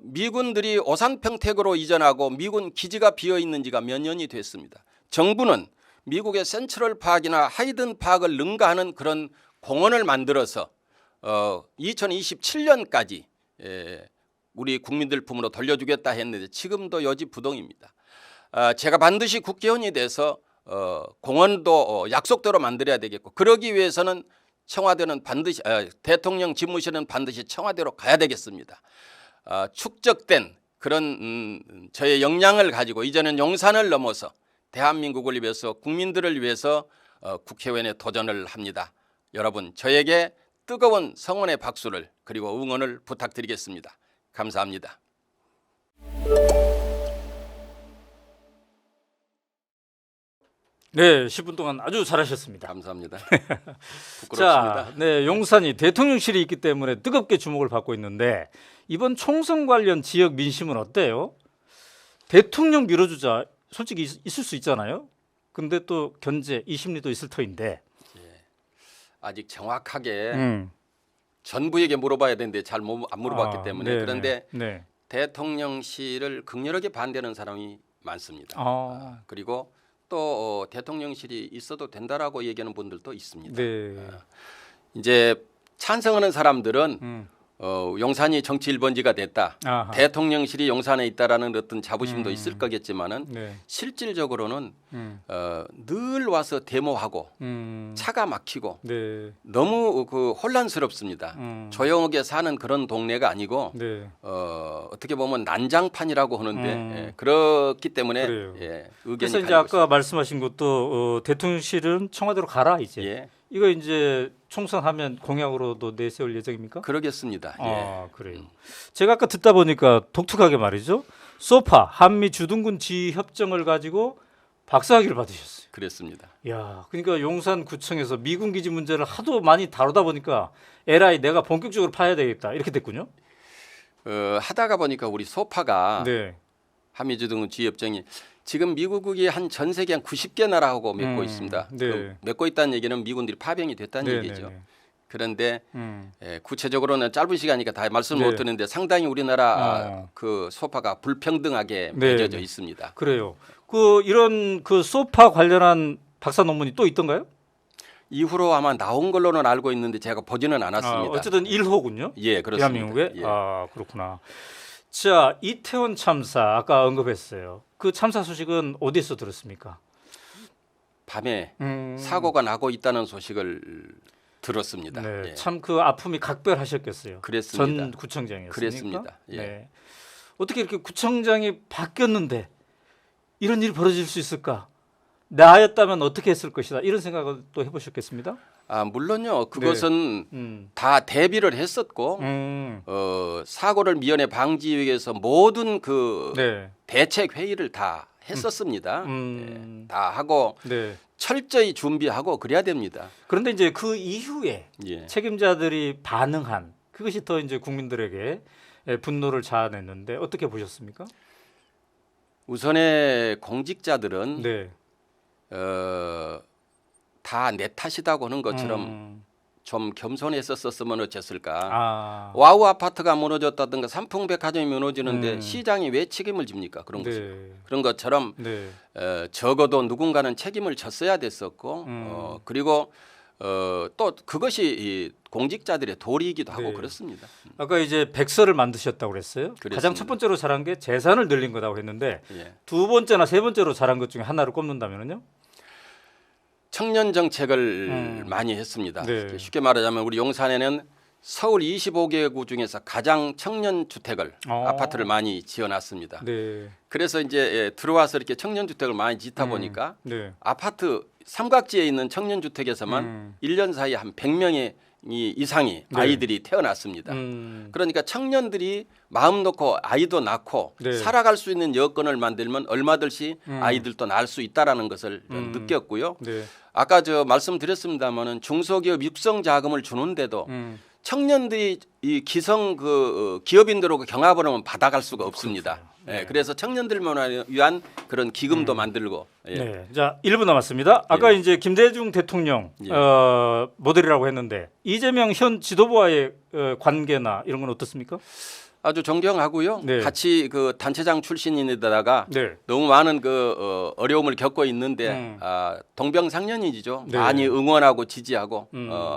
미군들이 오산평택으로 이전하고 미군 기지가 비어 있는 지가 몇 년이 됐습니다. 정부는 미국의 센트럴 파크나 하이든 파크를 능가하는 그런 공원을 만들어서 2027년까지 우리 국민들 품으로 돌려주겠다 했는데 지금도 여지부동입니다. 제가 반드시 국회의원이 돼서 공원도 약속대로 만들어야 되겠고 그러기 위해서는 청와대는 반드시 대통령 집무실은 반드시 청와대로 가야 되겠습니다. 축적된 그런 저의 역량을 가지고 이제는 용산을 넘어서 대한민국을 위해서 국민들을 위해서 국회의원에 도전을 합니다. 여러분 저에게 뜨거운 성원의 박수를 그리고 응원을 부탁드리겠습니다. 감사합니다. 네, 10분 동안 아주 잘하셨습니다. 감사합니다. 부끄럽습니다. 자, 네, 용산이 대통령실이 있기 때문에 뜨겁게 주목을 받고 있는데 이번 총선 관련 지역 민심은 어때요? 대통령 밀어주자 솔직히 있을 수 있잖아요. 근데 또 견제 이 심리도 있을 터인데 아직 정확하게 전부에게 물어봐야 되는데 잘 안 물어봤기 때문에 네, 그런데 네. 대통령실을 극렬하게 반대하는 사람이 많습니다. 그리고 또 대통령실이 있어도 된다라고 얘기하는 분들도 있습니다. 네. 이제 찬성하는 사람들은 음. 용산이 정치 1번지가 됐다. 아하. 대통령실이 용산에 있다라는 어떤 자부심도 있을 거겠지만은 네. 실질적으로는 음. 늘 와서 데모하고 차가 막히고 네. 너무 그 혼란스럽습니다. 조용하게 사는 그런 동네가 아니고 네. 어떻게 보면 난장판이라고 하는데 예, 그렇기 때문에 그래요. 예, 의견이 그래서 이제 갈리고 아까 말씀하신 것도 대통령실은 청와대로 가라 이제. 예, 이거 이제 총선하면 공약으로도 내세울 예정입니까? 그러겠습니다. 예. 아 그래요. 제가 아까 듣다 보니까 독특하게 말이죠. 소파 한미 주둔군 지휘 협정을 가지고 박사학위를 받으셨어요. 그랬습니다. 야, 그러니까 용산구청에서 미군 기지 문제를 하도 많이 다루다 보니까 에라이 내가 본격적으로 파야 되겠다 이렇게 됐군요. 하다가 보니까 우리 소파가 네. 한미주둔군 지휘협정이 지금 미국이 전 세계 한 90개 나라하고 맺고 있습니다. 네. 그 맺고 있다는 얘기는 미군들이 파병이 됐다는 네, 얘기죠. 네, 네. 그런데 구체적으로는 짧은 시간이니까 다 말씀을 네. 못 드는데 상당히 우리나라 어. 그 소파가 불평등하게 네, 맺어져 네. 있습니다. 그래요. 그 이런 그 소파 관련한 박사 논문이 또 있던가요? 이후로 아마 나온 걸로는 알고 있는데 제가 보지는 않았습니다. 어쨌든 1호군요. 예, 그렇습니다. 대한민국에. 예. 아 그렇구나. 자 이태원 참사 아까 언급했어요. 그 참사 소식은 어디서 들었습니까? 밤에 사고가 나고 있다는 소식을 들었습니다. 네, 예. 참 그 아픔이 각별하셨겠어요. 그랬습니다. 전 구청장이었으니까. 그랬습니다. 예. 네. 어떻게 이렇게 구청장이 바뀌었는데 이런 일이 벌어질 수 있을까? 나였다면 어떻게 했을 것이다. 이런 생각을 또 해보셨겠습니다. 아 물론요. 그것은 음. 다 대비를 했었고 사고를 미연에 방지 위해서 모든 그 네. 대책 회의를 다 했었습니다. 음. 예, 다 하고 네. 철저히 준비하고 그래야 됩니다. 그런데 이제 그 이후에 예. 책임자들이 반응한 그것이 더 이제 국민들에게 분노를 자아냈는데 어떻게 보셨습니까? 우선의 공직자들은 네. 다 내 탓이다고 하는 것처럼 음. 좀 겸손했었으면 어땠을까. 아. 와우 아파트가 무너졌다든가 삼풍백화점이 무너지는데 음. 시장이 왜 책임을 집니까? 그런 네. 것을. 그런 것처럼 네. 적어도 누군가는 책임을 졌어야 됐었고 그리고 또 그것이 이 공직자들의 도리이기도 하고 네. 그렇습니다. 아까 이제 백서를 만드셨다고 그랬어요. 그랬습니다. 가장 첫 번째로 잘한 게 재산을 늘린 거라고 했는데 예. 두 번째나 세 번째로 잘한 것 중에 하나를 꼽는다면요? 청년 정책을 많이 했습니다. 네. 쉽게 말하자면 우리 용산에는 서울 25개구 중에서 가장 청년 주택을 아파트를 많이 지어놨습니다. 네. 그래서 이제 들어와서 이렇게 청년 주택을 많이 짓다 보니까 네. 아파트 삼각지에 있는 청년 주택에서만 1년 사이에 한 100명의 이상이 네. 아이들이 태어났습니다. 그러니까 청년들이 마음 놓고 아이도 낳고 네. 살아갈 수 있는 여건을 만들면 얼마든지 아이들도 낳을 수 있다라는 것을 느꼈고요. 네. 아까 저 말씀드렸습니다마는 중소기업 육성 자금을 주는데도 청년들이 이 기성 그 기업인들하고 경합을 하면 받아갈 수가 없습니다. 예, 그래서 청년들만 위한 그런 기금도 만들고. 예. 네. 자, 1분 남았습니다. 아까 예. 이제 김대중 대통령 예. 모델이라고 했는데 이재명 현 지도부와의 관계나 이런 건 어떻습니까? 아주 존경하고요. 네. 같이 그 단체장 출신인데다가 네. 너무 많은 그 어려움을 겪고 있는데 동병상련이죠. 네. 많이 응원하고 지지하고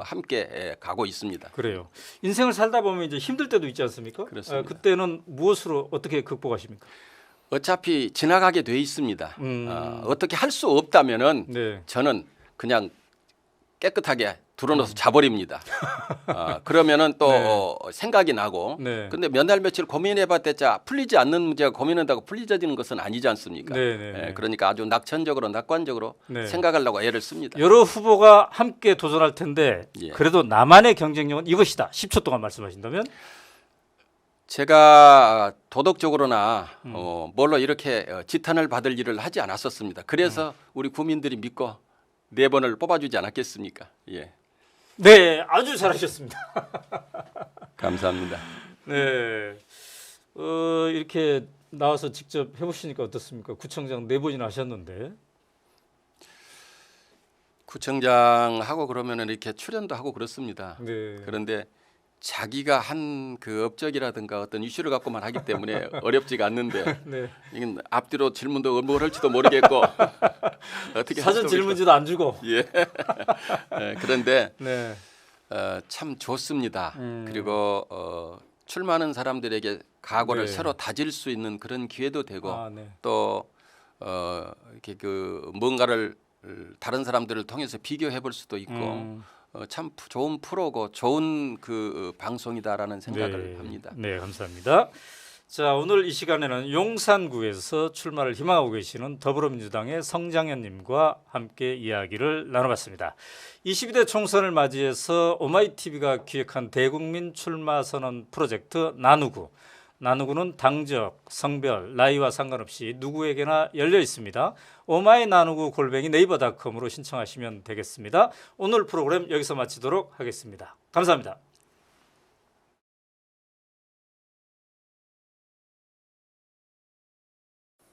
함께 가고 있습니다. 그래요. 인생을 살다 보면 이제 힘들 때도 있지 않습니까? 그렇습니다. 그때는 무엇으로 어떻게 극복하십니까? 어차피 지나가게 돼 있습니다. 음. 어떻게 할 수 없다면은 네. 저는 그냥 깨끗하게 들어넣어서 자버립니다. 그러면은 또 네. 생각이 나고. 네. 근데 몇 날 며칠 고민해봤자 풀리지 않는 문제가 고민한다고 풀리져지는 것은 아니지 않습니까? 네, 네, 네. 예, 그러니까 아주 낙천적으로 낙관적으로 네. 생각하려고 애를 씁니다. 여러 후보가 함께 도전할 텐데 예. 그래도 나만의 경쟁력은 이것이다. 10초 동안 말씀하신다면 제가 도덕적으로나 뭘로 이렇게 지탄을 받을 일을 하지 않았었습니다. 그래서 우리 국민들이 믿고 4번을 뽑아주지 않았겠습니까? 예. 네, 아주 잘하셨습니다. 감사합니다. 네, 이렇게 나와서 직접 해보시니까 어떻습니까? 구청장 4번이나 하셨는데. 구청장하고 그러면은 이렇게 출연도 하고 그렇습니다. 네. 그런데 자기가 한 그 업적이라든가 어떤 이슈를 갖고만 하기 때문에 어렵지가 않는데 네. 이건 앞뒤로 질문도 뭘 할지도 모르겠고 어떻게 사전 할지도 질문지도 안 주고. 모르겠고. 예. 그런데 네. 참 좋습니다. 음. 그리고 출마하는 사람들에게 각오를 네. 새로 다질 수 있는 그런 기회도 되고 아, 네. 또 이렇게 그 뭔가를 다른 사람들을 통해서 비교해 볼 수도 있고 참 좋은 프로고 좋은 그 방송이다라는 생각을 네. 합니다. 네, 감사합니다. 자, 오늘 이 시간에는 용산구에서 출마를 희망하고 계시는 더불어민주당의 성장현님과 함께 이야기를 나눠봤습니다. 22대 총선을 맞이해서 오마이TV가 기획한 대국민 출마 선언 프로젝트 나누구. 나누구는 당적, 성별, 나이와 상관없이 누구에게나 열려 있습니다. 오마이 나누구 @ 네이버닷컴으로 신청하시면 되겠습니다. 오늘 프로그램 여기서 마치도록 하겠습니다. 감사합니다.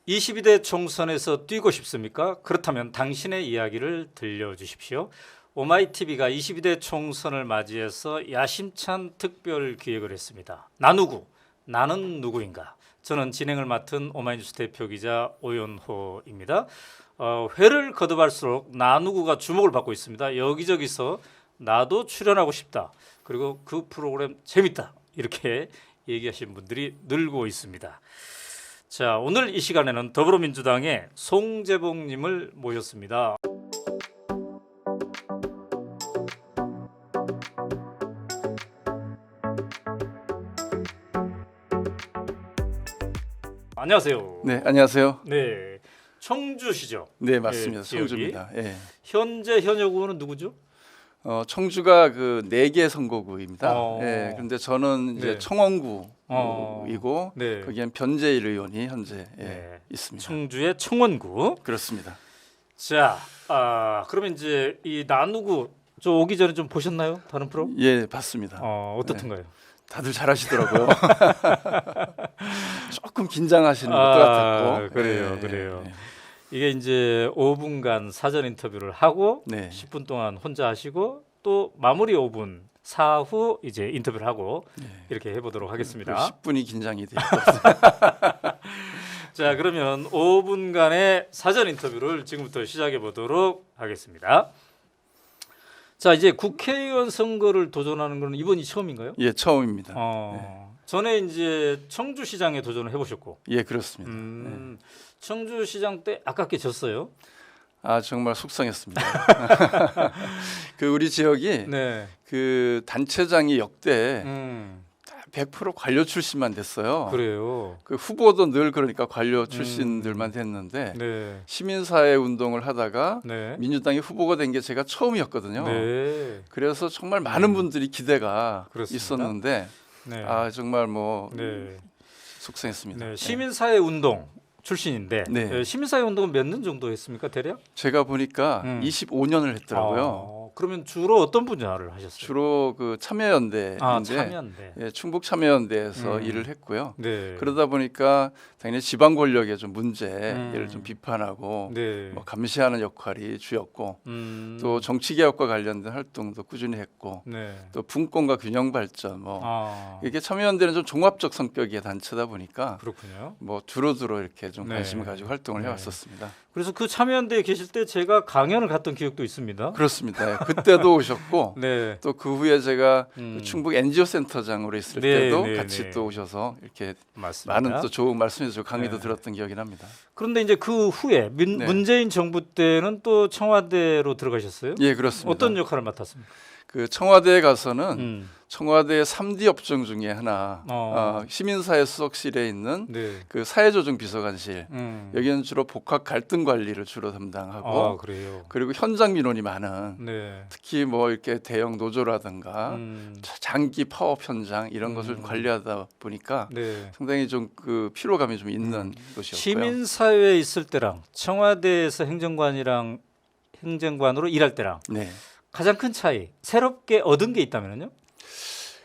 22대 총선에서 뛰고 싶습니까? 그렇다면 당신의 이야기를 들려주십시오. 오마이TV가 22대 총선을 맞이해서 야심찬 특별 기획을 했습니다. 나누구, 나는 누구인가? 저는 진행을 맡은 오마이뉴스 대표기자 오연호입니다. 회를 거듭할수록 나누구가 주목을 받고 있습니다. 여기저기서 나도 출연하고 싶다. 그리고 그 프로그램 재밌다. 이렇게 얘기하시는 분들이 늘고 있습니다. 자, 오늘 이 시간에는 더불어민주당의 송재봉님을 모셨습니다. 안녕하세요. 네, 안녕하세요. 네, 청주시죠? 네, 맞습니다. 예, 지역이. 청주입니다. 예. 현재 현역 후보는 누구죠? 청주가 그 4개 선거구입니다. 어. 예. 그런데 저는 이제 네. 청원구이고 네. 거기엔 변재일 의원이 현재 네. 있습니다. 청주의 청원구. 그렇습니다. 자, 그러면 이제 이 나누구 저 오기 전에 좀 보셨나요? 다른 프로? 예, 봤습니다. 어떻던가요? 다들 잘하시더라고요. 조금 긴장하시는 것 같았고. 그래요, 예, 그래요. 예. 이게 이제 5분간 사전 인터뷰를 하고 네. 10분 동안 혼자 하시고 또 마무리 5분 사후 이제 인터뷰를 하고 이렇게 해보도록 하겠습니다. 10분이 긴장이 돼요. 자, 그러면 5분간의 사전 인터뷰를 지금부터 시작해 보도록 하겠습니다. 자, 이제 국회의원 선거를 도전하는 건 이번이 처음인가요? 예, 처음입니다. 전에 이제 청주시장에 도전을 해보셨고, 예, 그렇습니다. 청주시장 때 아깝게 졌어요. 정말 속상했습니다. 그 우리 지역이 네. 그 단체장이 역대 음, 100% 관료 출신만 됐어요. 그래요. 그 후보도 늘 그러니까 관료 출신들만 됐는데 네. 시민사회 운동을 하다가 네. 민주당이 후보가 된 게 제가 처음이었거든요. 네. 그래서 정말 많은 분들이 기대가 그렇습니다. 있었는데 네. 정말 뭐 네. 속상했습니다. 네. 시민사회 운동 출신인데 네. 시민사회 운동은 몇 년 정도 했습니까, 대략? 제가 보니까 25년을 했더라고요. 그러면 주로 어떤 분야를 하셨어요? 주로 그 참여연대인데 참여연대. 예, 충북 참여연대에서 음. 일을 했고요. 네. 그러다 보니까 당연히 지방 권력의 좀 문제를 좀 비판하고 네. 뭐 감시하는 역할이 주였고 또 정치 개혁과 관련된 활동도 꾸준히 했고 네. 또 분권과 균형 발전 뭐 아, 이게 참여연대는 좀 종합적 성격의 단체다 보니까 그렇군요. 뭐 두루두루 이렇게 좀 네. 관심을 가지고 활동을 네. 해왔었습니다. 그래서 그 참여연대에 계실 때 제가 강연을 갔던 기억도 있습니다. 그렇습니다. 예, 그때도 오셨고 네. 또 그 후에 제가 음. 그 충북 NGO 센터장으로 있을 네, 때도 네, 같이 네. 또 오셔서 이렇게 맞습니다. 많은 또 좋은 말씀해주시고 강의도 네. 들었던 기억이 납니다. 그런데 이제 그 후에 네. 문재인 정부 때는 또 청와대로 들어가셨어요? 예, 그렇습니다. 어떤 역할을 맡았습니까? 그 청와대에 가서는 음. 청와대의 3D 업종 중에 하나 시민사회 수석실에 있는 네. 그 사회조정 비서관실 음. 여기는 주로 복합 갈등 관리를 주로 담당하고 그래요. 그리고 현장 민원이 많은 네. 특히 뭐 이렇게 대형 노조라든가 음. 장기 파업 현장 이런 것을 관리하다 보니까 네. 상당히 좀 그 피로감이 좀 있는 곳이었고요. 시민사회에 있을 때랑 청와대에서 행정관으로 일할 때랑 네. 가장 큰 차이, 새롭게 얻은 게 있다면요?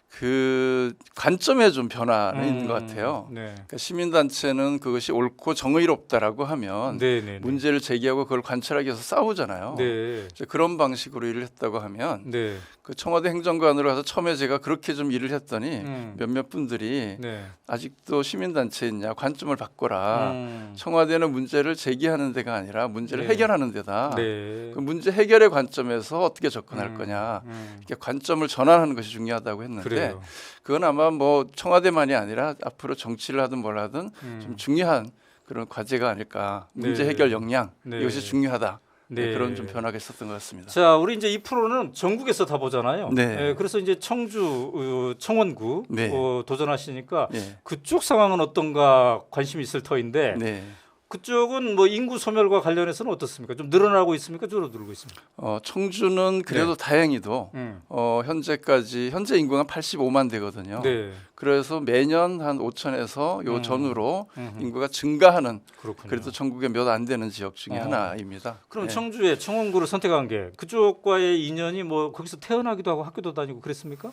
그 관점에 좀 변화는 있는 것 같아요. 네. 그러니까 시민단체는 그것이 옳고 정의롭다라고 하면 네. 문제를 제기하고 그걸 관철하기 위해서 싸우잖아요. 네. 이제 그런 방식으로 일을 했다고 하면 네. 그 청와대 행정관으로 가서 처음에 제가 그렇게 좀 일을 했더니 몇몇 분들이 네. 아직도 시민단체 있냐 관점을 바꿔라. 음. 청와대는 문제를 제기하는 데가 아니라 문제를 네. 해결하는 데다. 네. 그 문제 해결의 관점에서 어떻게 접근할 거냐. 음. 이렇게 관점을 전환하는 것이 중요하다고 했는데 그래요. 그건 아마 뭐 청와대만이 아니라 앞으로 정치를 하든 뭘 하든 좀 중요한 그런 과제가 아닐까. 문제 네. 해결 역량 네. 이것이 중요하다. 네, 네. 그런 좀 변화가 있었던 것 같습니다. 자, 우리 이제 이 프로는 전국에서 다 보잖아요. 네. 그래서 이제 청주 청원구 네. 도전하시니까 네. 그쪽 상황은 어떤가 관심이 있을 터인데 네. 그쪽은 뭐 인구 소멸과 관련해서는 어떻습니까? 좀 늘어나고 있습니까? 줄어들고 있습니까? 청주는 그래도 다행히도 음. 현재 인구가 85만 되거든요. 네. 그래서 매년 한 5천에서 요 음. 전후로 음흠. 인구가 증가하는 그렇군요. 그래도 전국에 몇 안 되는 지역 중에 하나입니다. 그럼 네. 청주의 청원구를 선택한 게 그쪽과의 인연이 뭐 거기서 태어나기도 하고 학교도 다니고 그랬습니까?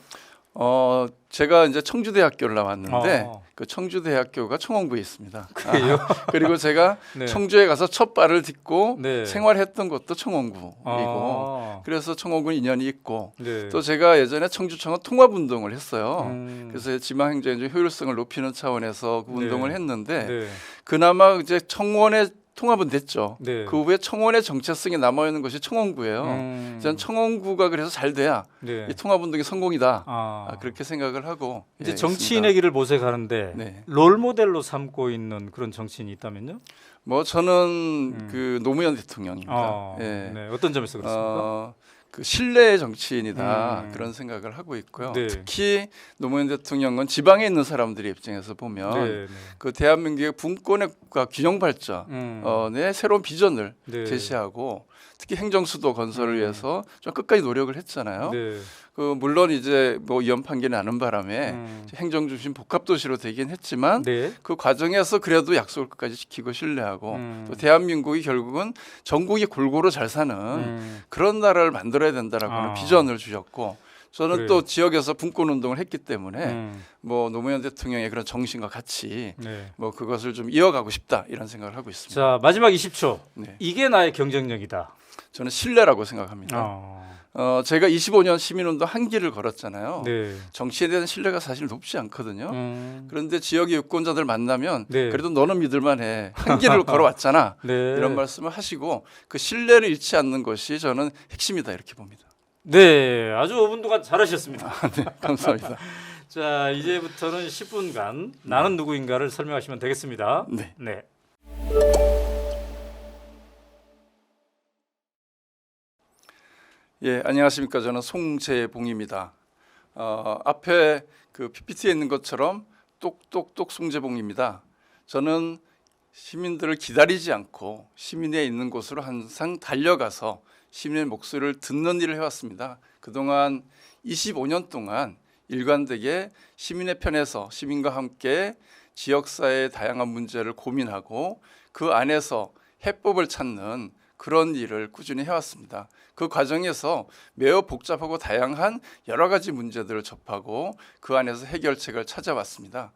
제가 이제 청주대학교를 나왔는데 아. 그 청주대학교가 청원구에 있습니다. 그래요? 그리고 제가 네. 청주에 가서 첫 발을 딛고 네. 생활했던 것도 청원구이고 아. 그래서 청원군 인연이 있고 네. 또 제가 예전에 청주청은 통합운동을 했어요. 음. 그래서 지방행정의 효율성을 높이는 차원에서 그 운동을 네. 했는데 네. 그나마 이제 청원의 통합은 됐죠. 네. 그 후에 청원의 정체성이 남아 있는 것이 청원구예요. 저는 청원구가 그래서 잘 돼야 네. 이 통합운동이 성공이다. 아. 그렇게 생각을 하고 이제 예, 정치인의 있습니다. 길을 모색하는데 네. 롤 모델로 삼고 있는 그런 정치인이 있다면요? 뭐 저는 그 노무현 대통령입니다. 예. 네. 어떤 점에서 그렇습니까? 그 신뢰의 정치인이다 음. 그런 생각을 하고 있고요. 네. 특히 노무현 대통령은 지방에 있는 사람들의 입장에서 보면 네, 네. 그 대한민국의 분권과 균형 발전의 새로운 비전을 네. 제시하고 특히 행정수도 건설을 위해서 좀 끝까지 노력을 했잖아요. 네. 그 물론 이제 뭐 위헌 판결이 나는 바람에 음. 행정 중심 복합 도시로 되긴 했지만 네. 그 과정에서 그래도 약속을 끝까지 지키고 신뢰하고 또 대한민국이 결국은 전국이 골고루 잘 사는 그런 나라를 만들어야 된다라고 하는 비전을 주셨고 저는 그래요. 또 지역에서 분권 운동을 했기 때문에 음. 뭐 노무현 대통령의 그런 정신과 같이 네. 뭐 그것을 좀 이어가고 싶다 이런 생각을 하고 있습니다. 자, 마지막 20초. 네. 이게 나의 경쟁력이다. 저는 신뢰라고 생각합니다. 제가 25년 시민운동 한 길을 걸었잖아요. 네. 정치에 대한 신뢰가 사실 높지 않거든요. 음. 그런데 지역의 유권자들 만나면 네. 그래도 너는 믿을만해. 한 길을 걸어왔잖아. 네. 이런 말씀을 하시고 그 신뢰를 잃지 않는 것이 저는 핵심이다 이렇게 봅니다. 네, 아주 5분 동안 잘하셨습니다. 네, 감사합니다. 자, 이제부터는 10분간 나는 누구인가를 설명하시면 되겠습니다. 네. 네. 예, 안녕하십니까. 저는 송재봉입니다. 앞에 그 PPT에 있는 것처럼 똑똑똑 송재봉입니다. 저는 시민들을 기다리지 않고 시민에 있는 곳으로 항상 달려가서 시민의 목소리를 듣는 일을 해왔습니다. 그동안 25년 동안 일관되게 시민의 편에서 시민과 함께 지역사회의 다양한 문제를 고민하고 그 안에서 해법을 찾는 그런 일을 꾸준히 해왔습니다. 그 과정에서 매우 복잡하고 다양한 여러 가지 문제들을 접하고 그 안에서 해결책을 찾아왔습니다.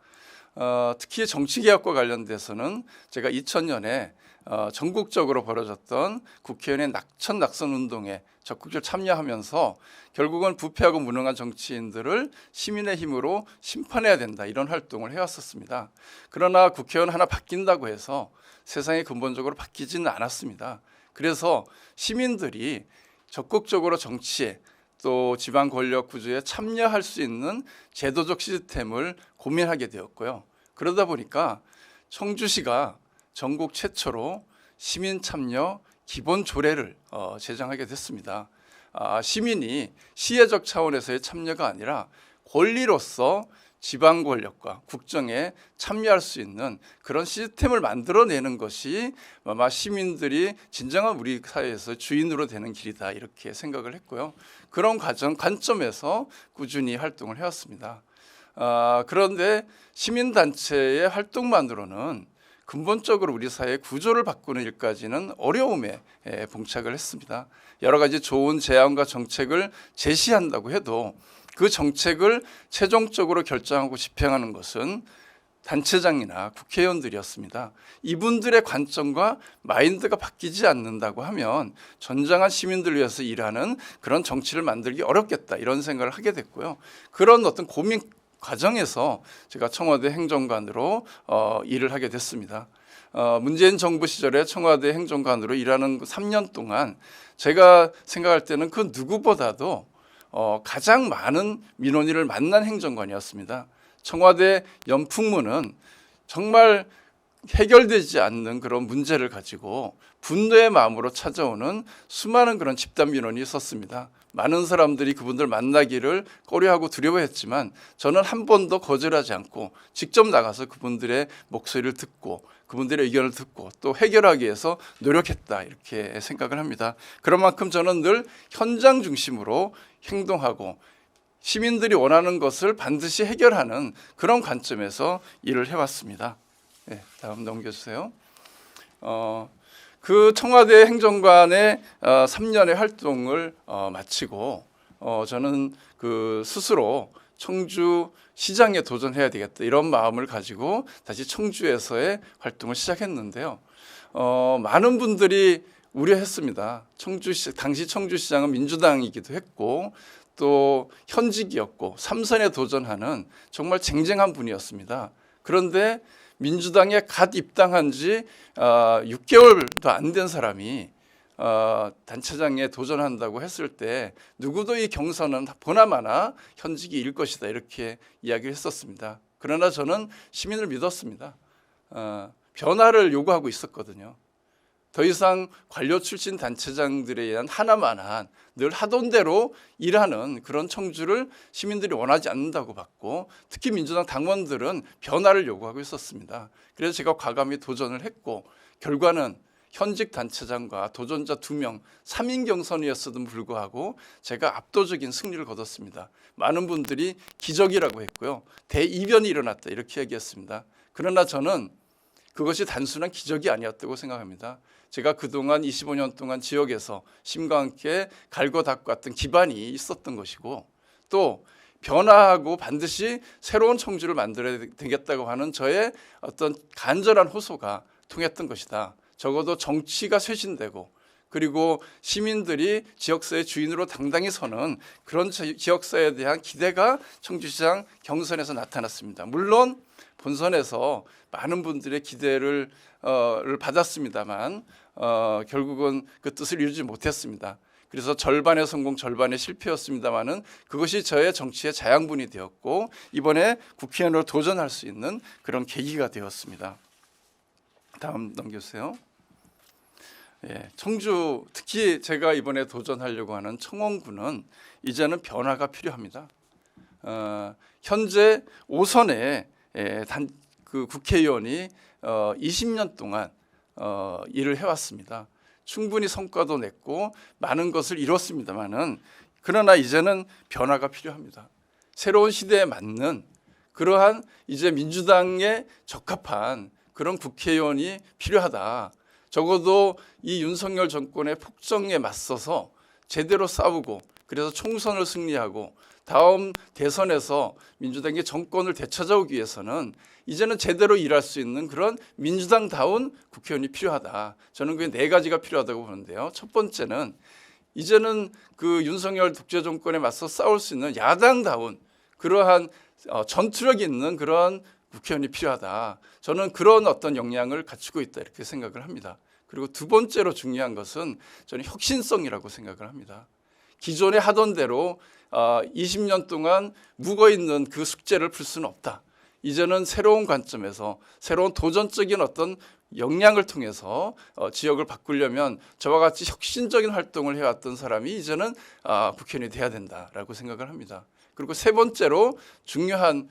특히 정치개혁과 관련돼서는 제가 2000년에 전국적으로 벌어졌던 국회의원의 낙천 운동에 적극적으로 참여하면서 결국은 부패하고 무능한 정치인들을 시민의 힘으로 심판해야 된다 이런 활동을 해왔었습니다. 그러나 국회의원 하나 바뀐다고 해서 세상이 근본적으로 바뀌지는 않았습니다. 그래서 시민들이 적극적으로 정치에 또 지방 권력 구조에 참여할 수 있는 제도적 시스템을 고민하게 되었고요. 그러다 보니까 청주시가 전국 최초로 시민 참여 기본 조례를 제정하게 됐습니다. 시민이 시혜적 차원에서의 참여가 아니라 권리로서 지방 권력과 국정에 참여할 수 있는 그런 시스템을 만들어내는 것이 아마 시민들이 진정한 우리 사회에서 주인으로 되는 길이다 이렇게 생각을 했고요. 그런 관점에서 꾸준히 활동을 해왔습니다. 그런데 시민단체의 활동만으로는 근본적으로 우리 사회의 구조를 바꾸는 일까지는 어려움에 봉착을 했습니다. 여러 가지 좋은 제안과 정책을 제시한다고 해도 그 정책을 최종적으로 결정하고 집행하는 것은 단체장이나 국회의원들이었습니다. 이분들의 관점과 마인드가 바뀌지 않는다고 하면 전장한 시민들을 위해서 일하는 그런 정치를 만들기 어렵겠다 이런 생각을 하게 됐고요. 그런 어떤 고민 과정에서 제가 청와대 행정관으로 일을 하게 됐습니다. 문재인 정부 시절에 청와대 행정관으로 일하는 3년 동안 제가 생각할 때는 그 누구보다도 가장 많은 민원인을 만난 행정관이었습니다. 청와대 연풍문은 정말 해결되지 않는 그런 문제를 가지고 분노의 마음으로 찾아오는 수많은 그런 집단 민원이 있었습니다. 많은 사람들이 그분들 만나기를 꺼려하고 두려워했지만 저는 한 번도 거절하지 않고 직접 나가서 그분들의 목소리를 듣고 그분들의 의견을 듣고 또 해결하기 위해서 노력했다 이렇게 생각을 합니다. 그런 만큼 저는 늘 현장 중심으로 행동하고 시민들이 원하는 것을 반드시 해결하는 그런 관점에서 일을 해왔습니다. 네, 다음 넘겨주세요. 그 청와대 행정관의 3년의 활동을 마치고 저는 그 스스로 청주 시장에 도전해야 되겠다 이런 마음을 가지고 다시 청주에서의 활동을 시작했는데요. 많은 분들이 우려했습니다. 당시 청주시장은 민주당이기도 했고 또 현직이었고 3선에 도전하는 정말 쟁쟁한 분이었습니다. 그런데 민주당에 갓 입당한 지 6개월도 안 된 사람이 단체장에 도전한다고 했을 때 누구도 이 경선은 보나마나 현직이 일 것이다 이렇게 이야기를 했었습니다. 그러나 저는 시민을 믿었습니다. 변화를 요구하고 있었거든요. 더 이상 관료 출신 단체장들에 의한 하나만한 늘 하던 대로 일하는 그런 청주를 시민들이 원하지 않는다고 봤고 특히 민주당 당원들은 변화를 요구하고 있었습니다. 그래서 제가 과감히 도전을 했고 결과는 현직 단체장과 도전자 2명 3인 경선이었음에도 불구하고 제가 압도적인 승리를 거뒀습니다. 많은 분들이 기적이라고 했고요. 대이변이 일어났다 이렇게 얘기했습니다. 그러나 저는 그것이 단순한 기적이 아니었다고 생각합니다. 제가 그동안 25년 동안 지역에서 심과 함께 갈고 닦아왔던 기반이 있었던 것이고 또 변화하고 반드시 새로운 청주를 만들어야 되겠다고 하는 저의 어떤 간절한 호소가 통했던 것이다. 적어도 정치가 쇄신되고 그리고 시민들이 지역사회 주인으로 당당히 서는 그런 지역사회에 대한 기대가 청주시장 경선에서 나타났습니다. 물론 본선에서 많은 분들의 기대를 받았습니다만 결국은 그 뜻을 이루지 못했습니다. 그래서 절반의 성공, 절반의 실패였습니다만은 그것이 저의 정치의 자양분이 되었고 이번에 국회의원으로 도전할 수 있는 그런 계기가 되었습니다. 다음 넘겨주세요. 예, 청주 특히 제가 이번에 도전하려고 하는 청원구는 이제는 변화가 필요합니다. 현재 5선에 그 국회의원이 20년 동안 일을 해왔습니다. 충분히 성과도 냈고 많은 것을 이뤘습니다만은 그러나 이제는 변화가 필요합니다. 새로운 시대에 맞는 그러한 이제 민주당에 적합한 그런 국회의원이 필요하다. 적어도 이 윤석열 정권의 폭정에 맞서서 제대로 싸우고 그래서 총선을 승리하고 다음 대선에서 민주당이 정권을 되찾아오기 위해서는 이제는 제대로 일할 수 있는 그런 민주당다운 국회의원이 필요하다. 저는 그 4가지가 필요하다고 보는데요. 첫 번째는 이제는 그 윤석열 독재 정권에 맞서 싸울 수 있는 야당다운 그러한 전투력 있는 그런 국회의원이 필요하다. 저는 그런 어떤 역량을 갖추고 있다 이렇게 생각을 합니다. 그리고 두 번째로 중요한 것은 저는 혁신성이라고 생각을 합니다. 기존에 하던 대로 20년 동안 묵어있는 그 숙제를 풀 수는 없다. 이제는 새로운 관점에서 새로운 도전적인 어떤 역량을 통해서 지역을 바꾸려면 저와 같이 혁신적인 활동을 해왔던 사람이 이제는 국회의원이 돼야 된다라고 생각을 합니다. 그리고 세 번째로 중요한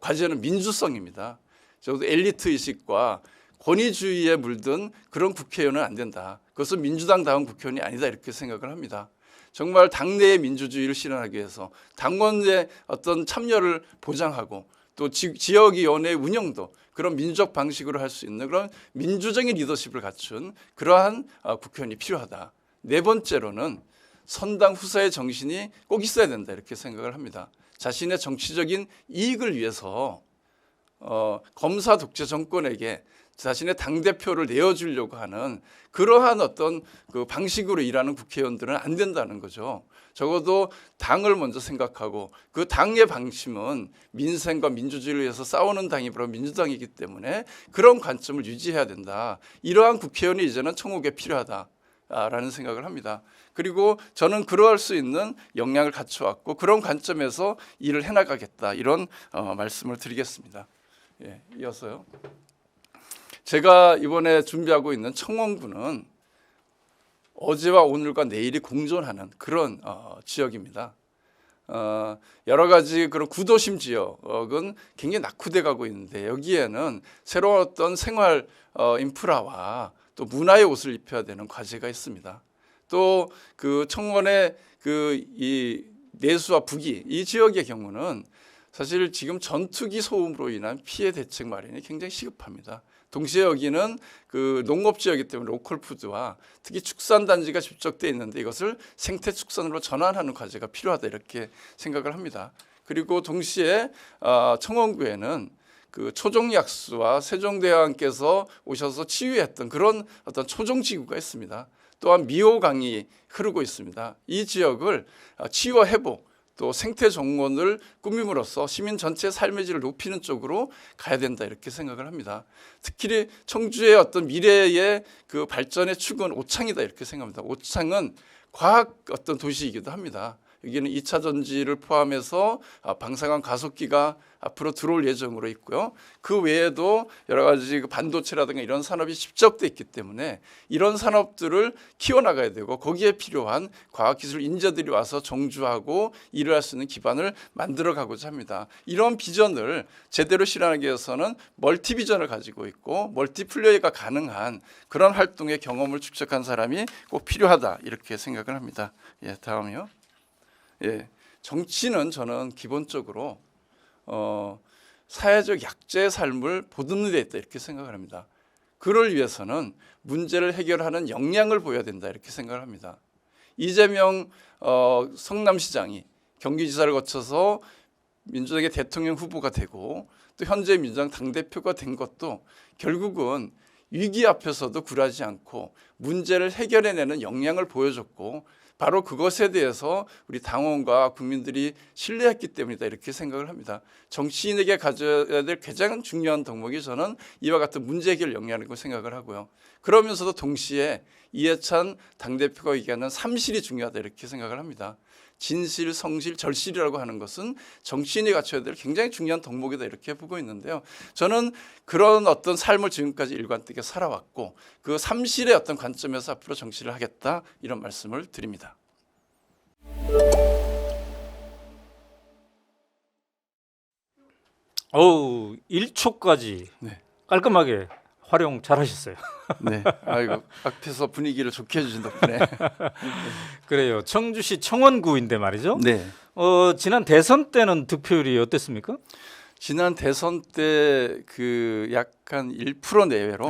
과제는 민주성입니다. 적어도 엘리트 의식과 권위주의에 물든 그런 국회의원은 안 된다. 그것은 민주당다운 국회의원이 아니다 이렇게 생각을 합니다. 정말 당내의 민주주의를 실현하기 위해서 당원의 어떤 참여를 보장하고 또 지역위원회 운영도 그런 민주적 방식으로 할 수 있는 그런 민주적인 리더십을 갖춘 그러한 국회의원이 필요하다. 네 번째로는 선당 후사의 정신이 꼭 있어야 된다 이렇게 생각을 합니다. 자신의 정치적인 이익을 위해서 검사 독재 정권에게 자신의 당 대표를 내어주려고 하는 그러한 어떤 그 방식으로 일하는 국회의원들은 안 된다는 거죠. 적어도 당을 먼저 생각하고 그 당의 방침은 민생과 민주주의를 위해서 싸우는 당이 바로 민주당이기 때문에 그런 관점을 유지해야 된다. 이러한 국회의원이 이제는 청국에 필요하다라는 생각을 합니다. 그리고 저는 그러할 수 있는 역량을 갖춰왔고 그런 관점에서 일을 해나가겠다 이런 말씀을 드리겠습니다. 예, 이어서요. 제가 이번에 준비하고 있는 청원구는 어제와 오늘과 내일이 공존하는 그런 지역입니다. 여러 가지 그런 구도심 지역은 굉장히 낙후돼 가고 있는데 여기에는 새로운 어떤 생활 인프라와 또 문화의 옷을 입혀야 되는 과제가 있습니다. 또 그 청원의 그 이 내수와 북이 이 지역의 경우는 사실 지금 전투기 소음으로 인한 피해 대책 마련이 굉장히 시급합니다. 동시에 여기는 그 농업 지역이기 때문에 로컬 푸드와 특히 축산 단지가 집적돼 있는데 이것을 생태 축산으로 전환하는 과제가 필요하다 이렇게 생각을 합니다. 그리고 동시에 청원구에는 그 초종약수와 세종대왕께서 오셔서 치유했던 그런 어떤 초종지구가 있습니다. 또한 미호강이 흐르고 있습니다. 이 지역을 치유와 회복 또 생태 정원을 꾸밈으로써 시민 전체의 삶의 질을 높이는 쪽으로 가야 된다 이렇게 생각을 합니다. 특히 청주의 어떤 미래의 그 발전의 축은 오창이다 이렇게 생각합니다. 오창은 과학 어떤 도시이기도 합니다. 여기는 2차 전지를 포함해서 방사능 가속기가 앞으로 들어올 예정으로 있고요. 그 외에도 여러 가지 반도체라든가 이런 산업이 집적돼 있기 때문에 이런 산업들을 키워나가야 되고 거기에 필요한 과학기술 인재들이 와서 정주하고 일을 할 수 있는 기반을 만들어가고자 합니다. 이런 비전을 제대로 실현하기 위해서는 멀티 비전을 가지고 있고 멀티플레이가 가능한 그런 활동의 경험을 축적한 사람이 꼭 필요하다 이렇게 생각을 합니다. 예, 다음이요. 예, 정치는 저는 기본적으로 사회적 약자의 삶을 보듬는 데 있다 이렇게 생각을 합니다. 그를 위해서는 문제를 해결하는 역량을 보여야 된다 이렇게 생각을 합니다. 이재명 성남시장이 경기지사를 거쳐서 민주당의 대통령 후보가 되고 또 현재 민주당 당대표가 된 것도 결국은 위기 앞에서도 굴하지 않고 문제를 해결해내는 역량을 보여줬고 바로 그것에 대해서 우리 당원과 국민들이 신뢰했기 때문이다 이렇게 생각을 합니다. 정치인에게 가져야 될 가장 중요한 덕목이 저는 이와 같은 문제 해결 역량이라고 생각을 하고요. 그러면서도 동시에 이해찬 당대표가 얘기하는 삼실이 중요하다 이렇게 생각을 합니다. 진실, 성실, 절실이라고 하는 것은 정치인이 갖춰야 될 굉장히 중요한 덕목이다 이렇게 보고 있는데요. 저는 그런 어떤 삶을 지금까지 일관되게 살아왔고 그 삼실의 어떤 관점에서 앞으로 정치를 하겠다 이런 말씀을 드립니다. 어우 1초까지 네. 깔끔하게 활용 잘하셨어요. 네, 아이고 앞에서 분위기를 좋게 해주신 덕분에. 그래요. 청주시 청원구인데 말이죠. 네. 지난 대선 때는 득표율이 어땠습니까? 지난 대선 때 그 약간 1% 내외로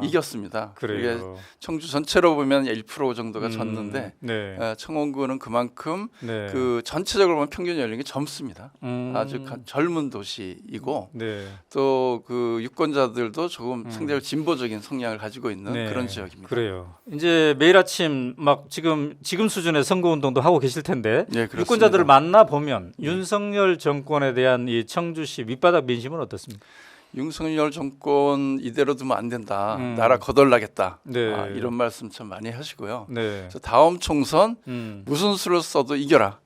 이겼습니다. 이게 그래요. 청주 전체로 보면 1% 정도가 졌는데 네. 청원구는 그만큼 네. 그 전체적으로 보면 평균 연령이 젊습니다. 아주 젊은 도시이고 네. 또 그 유권자들도 조금 상대적으로 진보적인 성향을 가지고 있는 네. 그런 지역입니다. 그래요. 이제 매일 아침 막 지금 수준의 선거 운동도 하고 계실 텐데 네, 그렇습니다. 유권자들을 만나 보면 윤석열 정권에 대한 이 청주시 밑바닥 민심은 어떻습니까? 윤석열 정권 이대로 두면 안 된다. 나라 거덜나겠다. 네. 이런 말씀 참 많이 하시고요. 네. 그래서 다음 총선 무슨 수를 써도 이겨라.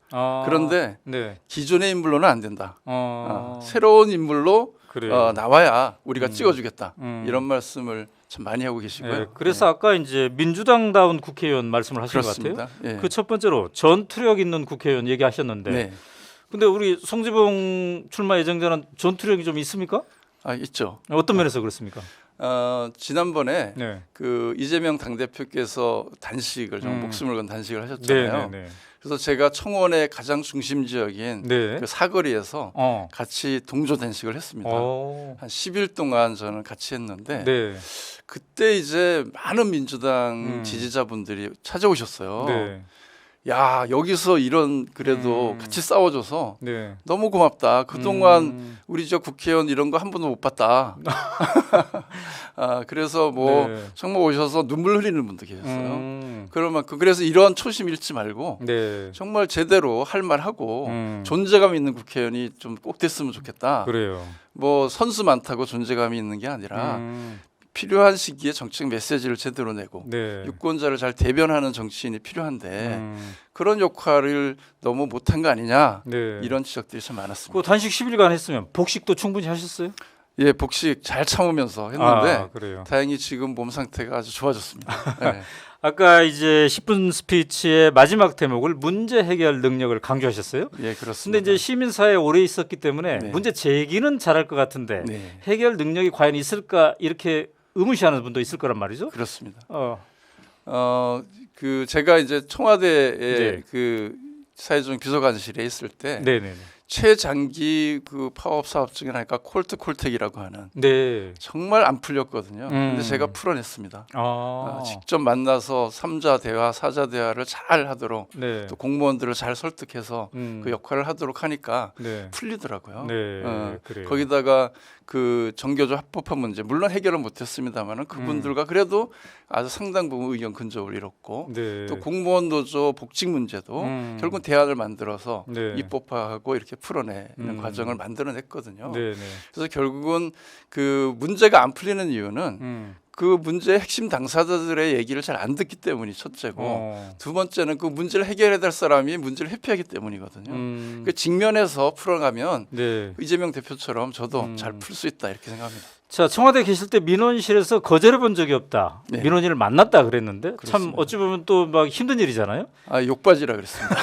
그런데 네. 기존의 인물로는 안 된다. 어, 새로운 인물로 그래요. 나와야 우리가 찍어주겠다. 음. 이런 말씀을 참 많이 하고 계시고요. 네, 그래서 아까 이제 민주당다운 국회의원 말씀을 하신 것 그렇습니다. 같아요. 예. 그 첫 번째로 전투력 있는 국회의원 얘기하셨는데, 네. 근데 우리 송지봉 출마 예정자는 전투력이 좀 있습니까? 있죠. 어떤 면에서 그렇습니까? 지난번에 네. 그 이재명 당대표께서 단식을 좀 목숨을 건 단식을 하셨잖아요. 네. 그래서 제가 청원의 가장 중심 지역인 네. 그 사거리에서 어. 같이 동조 단식을 했습니다. 어. 한 10일 동안 저는 같이 했는데 네. 그때 이제 많은 민주당 지지자분들이 찾아오셨어요. 네. 야 여기서 이런 그래도 같이 싸워줘서 네. 너무 고맙다. 그동안 우리 저 국회의원 이런 거 한 번도 못 봤다. 그래서 뭐 네. 정말 오셔서 눈물 흐리는 분도 계셨어요. 그럴 만큼 그래서 이런 초심 잃지 말고 네. 정말 제대로 할 말하고 음. 존재감 있는 국회의원이 좀 꼭 됐으면 좋겠다. 그래요. 뭐 선수 많다고 존재감이 있는 게 아니라 필요한 시기에 정책 메시지를 제대로 내고 네. 유권자를 잘 대변하는 정치인이 필요한데 음. 그런 역할을 너무 못한 거 아니냐 네. 이런 지적들이 참 많았습니다. 그 단식 10일간 했으면 복식도 충분히 하셨어요? 예, 복식 잘 참으면서 했는데 그래요. 다행히 지금 몸 상태가 아주 좋아졌습니다. 네. 아까 이제 10분 스피치의 마지막 대목을 문제 해결 능력을 강조하셨어요. 예, 근데 그렇습니다. 이제 시민사회에 오래 있었기 때문에 네. 문제 제기는 잘할 것 같은데 네, 해결 능력이 과연 있을까 이렇게 의문시하는 분도 있을 거란 말이죠. 그렇습니다. 그 제가 이제 청와대에 네. 그 사회적 비서관실에 있을 때 네네네. 최장기 그 파업 사업 중에 하나가 콜트콜텍이라고 하는 네. 정말 안 풀렸거든요. 근데 제가 풀어냈습니다. 직접 만나서 3자 대화, 4자 대화를 잘 하도록 네. 또 공무원들을 잘 설득해서 그 역할을 하도록 하니까 네. 풀리더라고요. 네. 그래요. 거기다가 그 정교조 합법화 문제 물론 해결은 못했습니다만은 그분들과 그래도 아주 상당 부분 의견 근접을 이뤘고 네. 또 공무원 노조 복직 문제도 결국 대안을 만들어서 네. 입법화하고 이렇게 풀어내는 과정을 만들어냈거든요. 네네. 그래서 결국은 그 문제가 안 풀리는 이유는 그 문제의 핵심 당사자들의 얘기를 잘 안 듣기 때문이 첫째고 두 번째는 그 문제를 해결해야 될 사람이 문제를 회피하기 때문이거든요. 그 직면해서 풀어가면 네. 이재명 대표처럼 저도 잘 풀 수 있다 이렇게 생각합니다. 자, 청와대 계실 때 민원실에서 거절해 본 적이 없다. 네. 민원인을 만났다 그랬는데 참 그렇습니다. 어찌 보면 또 막 힘든 일이잖아요. 욕바지라 그랬습니다.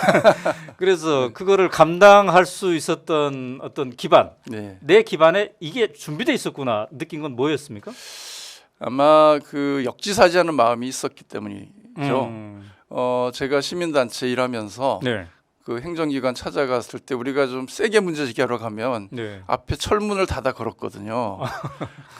그래서 그거를 감당할 수 있었던 어떤 기반, 네. 내 기반에 이게 준비돼 있었구나 느낀 건 뭐였습니까? 아마 그 역지사지하는 마음이 있었기 때문이죠. 음. 제가 시민단체 일하면서 네. 그 행정기관 찾아갔을 때 우리가 좀 세게 문제 제기하러 가면 네. 앞에 철문을 닫아 걸었거든요.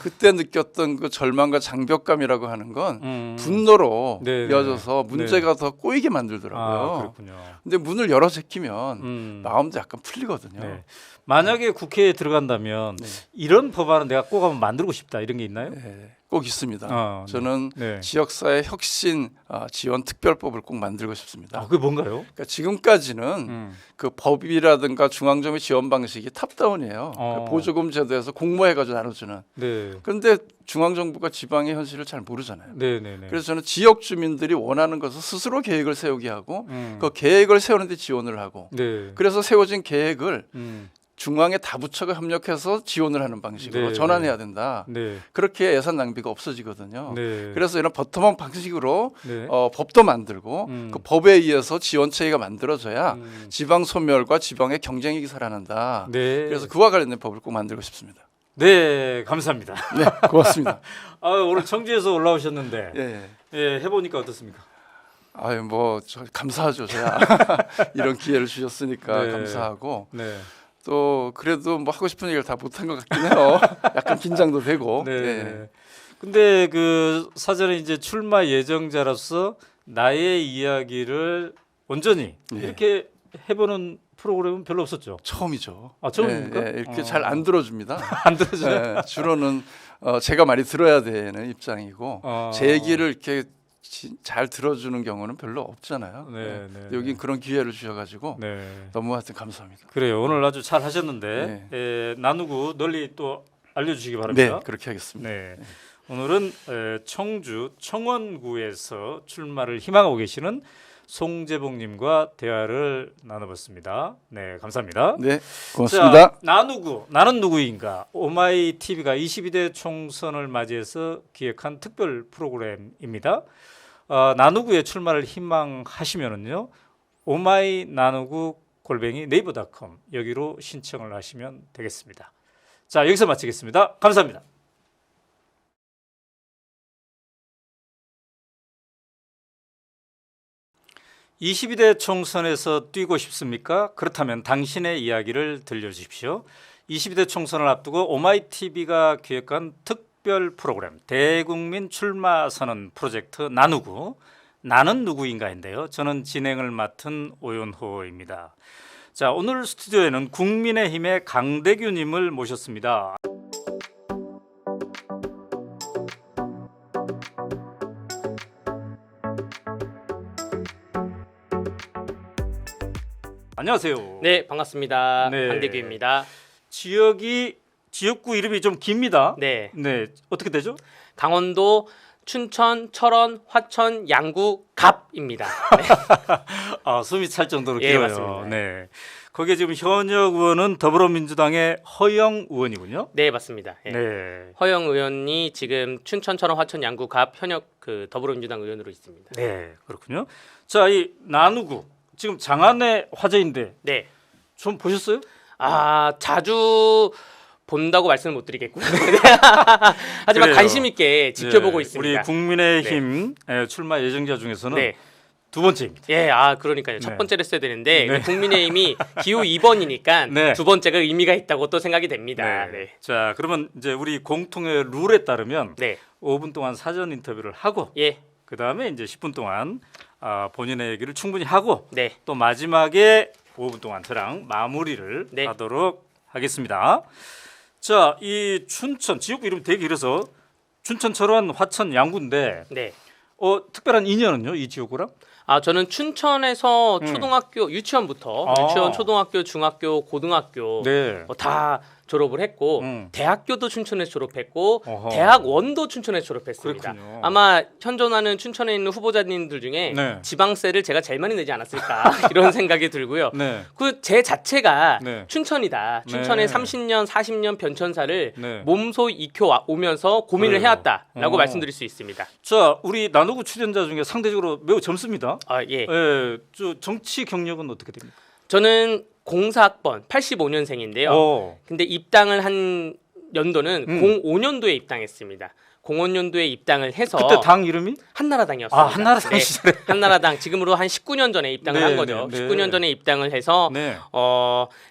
그때 느꼈던 그 절망과 장벽감이라고 하는 건 분노로 네, 네. 이어져서 문제가 더 꼬이게 만들더라고요. 그렇군요. 근데 문을 열어 제끼면 마음도 약간 풀리거든요. 네. 만약에 국회에 들어간다면 네. 이런 법안은 내가 꼭 한번 만들고 싶다 이런 게 있나요? 네, 꼭 있습니다. 네. 저는 네. 지역사회 혁신 지원 특별법을 꼭 만들고 싶습니다. 그게 뭔가요? 그러니까 지금까지는 그 법이라든가 중앙정부 지원 방식이 탑다운이에요. 그 보조금 제도에서 공모해가지고 나눠주는. 네. 그런데 중앙정부가 지방의 현실을 잘 모르잖아요. 네네네. 그래서 저는 지역 주민들이 원하는 것을 스스로 계획을 세우게 하고 그 계획을 세우는데 지원을 하고 네. 그래서 세워진 계획을 음. 중앙의 다부처가 협력해서 지원을 하는 방식으로 네, 전환해야 된다. 네. 그렇게 예산 낭비가 없어지거든요. 네. 그래서 이런 버텀업 방식으로 네. 법도 만들고 그 법에 의해서 지원 체계가 만들어져야 지방 소멸과 지방의 경쟁력이 살아난다. 네. 그래서 그와 관련된 법을 꼭 만들고 싶습니다. 네, 감사합니다. 네, 고맙습니다. 오늘 청주에서 올라오셨는데 예. 예, 해보니까 어떻습니까? 아유 저 감사하죠. 제가 이런 기회를 주셨으니까 네. 감사하고 네. 또 그래도 뭐 하고 싶은 얘기를 다 못한 것 같긴 해요. 약간 긴장도 되고. 네. 예. 근데 그 사전에 이제 출마 예정자로서 나의 이야기를 온전히 예. 이렇게 해보는 프로그램은 별로 없었죠. 처음이죠. 처음입니까? 예, 이렇게 잘 안 들어줍니다. 안 들어줘요. 예, 주로는 제가 많이 들어야 되는 입장이고 제 얘기를 이렇게 잘 들어주는 경우는 별로 없잖아요. 네, 예. 네, 여긴 그런 기회를 주셔가지고 네. 너무 하여튼 감사합니다. 그래요. 오늘 아주 잘 하셨는데 나누고 널리 또 알려주시기 네, 바랍니다. 그렇게 하겠습니다. 네. 오늘은 청주 청원구에서 출마를 희망하고 계시는 송재봉님과 대화를 나눠봤습니다. 네, 감사합니다. 네, 고맙습니다. 자, 나는 누구인가? 오마이 TV가 22대 총선을 맞이해서 기획한 특별 프로그램입니다. 나누구에 출마를 희망하시면은요, 오마이 나누구 @ 네이버닷컴 여기로 신청을 하시면 되겠습니다. 자, 여기서 마치겠습니다. 감사합니다. 22대 총선에서 뛰고 싶습니까? 그렇다면 당신의 이야기를 들려주십시오. 22대 총선을 앞두고 오마이TV가 기획한 특별 프로그램 대국민 출마 선언 프로젝트 나누구 나는 누구인가인데요. 저는 진행을 맡은 오연호입니다. 자, 오늘 스튜디오에는 국민의힘의 강대규님을 모셨습니다. 안녕하세요. 네, 반갑습니다. 네. 강대규입니다. 지역구 이름이 좀 깁니다. 네, 네, 어떻게 되죠? 강원도 춘천, 철원, 화천, 양구, 갑입니다. 아, 숨이 찰 정도로 예, 길어요. 맞습니다. 네. 거기에 지금 현역 의원은 더불어민주당의 허영 의원이군요. 네, 맞습니다. 예. 네. 허영 의원이 지금 춘천, 철원, 화천, 양구, 갑 현역 그 더불어민주당 의원으로 있습니다. 네, 그렇군요. 자, 이 나누구 지금 장안의 화제인데 네, 좀 보셨어요? 자주 본다고 말씀을 못 드리겠고요. 하지만 그래요. 관심 있게 지켜보고 네, 있습니다. 우리 국민의힘 출마 예정자 중에서는 네. 두 번째입니다. 예, 그러니까요. 첫 네. 번째를 써야 되는데 네. 국민의힘이 기호 2번이니까 네. 두 번째가 의미가 있다고 또 생각이 됩니다. 네. 자, 그러면 이제 우리 공통의 룰에 따르면 네. 5분 동안 사전 인터뷰를 하고 예. 그 다음에 이제 10분 동안 본인의 얘기를 충분히 하고 네. 또 마지막에 5분 동안 저랑 마무리를 네. 하도록 하겠습니다. 자, 이 춘천 지역구 이름 되게 길어서 춘천, 철원, 화천, 양구인데 네. 특별한 인연은요, 이 지역구랑? 저는 춘천에서 초등학교 유치원부터 아. 유치원, 초등학교, 중학교, 고등학교 네. 다 졸업을 했고 대학교도 춘천에서 졸업했고 어허. 대학원도 춘천에서 졸업했습니다. 그렇군요. 아마 현존하는 춘천에 있는 후보자님들 중에 네. 지방세를 제가 제일 많이 내지 않았을까 이런 생각이 들고요. 네. 그 제 자체가 네. 춘천이다. 네. 춘천의 30년, 40년 변천사를 네. 몸소 익혀 오면서 고민을 그래요. 해왔다라고 어. 말씀드릴 수 있습니다. 자, 우리 나누구 출연자 중에 상대적으로 매우 젊습니다. 예. 저 정치 경력은 어떻게 됩니까? 저는 04학번 85년생인데요. 근데 입당을 한 연도는 05년도에 입당했습니다. 05년도에 입당을 해서 그때 당 이름이? 한나라당이었습니다. 한나라당 네, 시절에. 한나라당 지금으로 한 19년 전에 입당을 네, 한 거죠. 네, 네. 19년 전에 입당을 해서 네.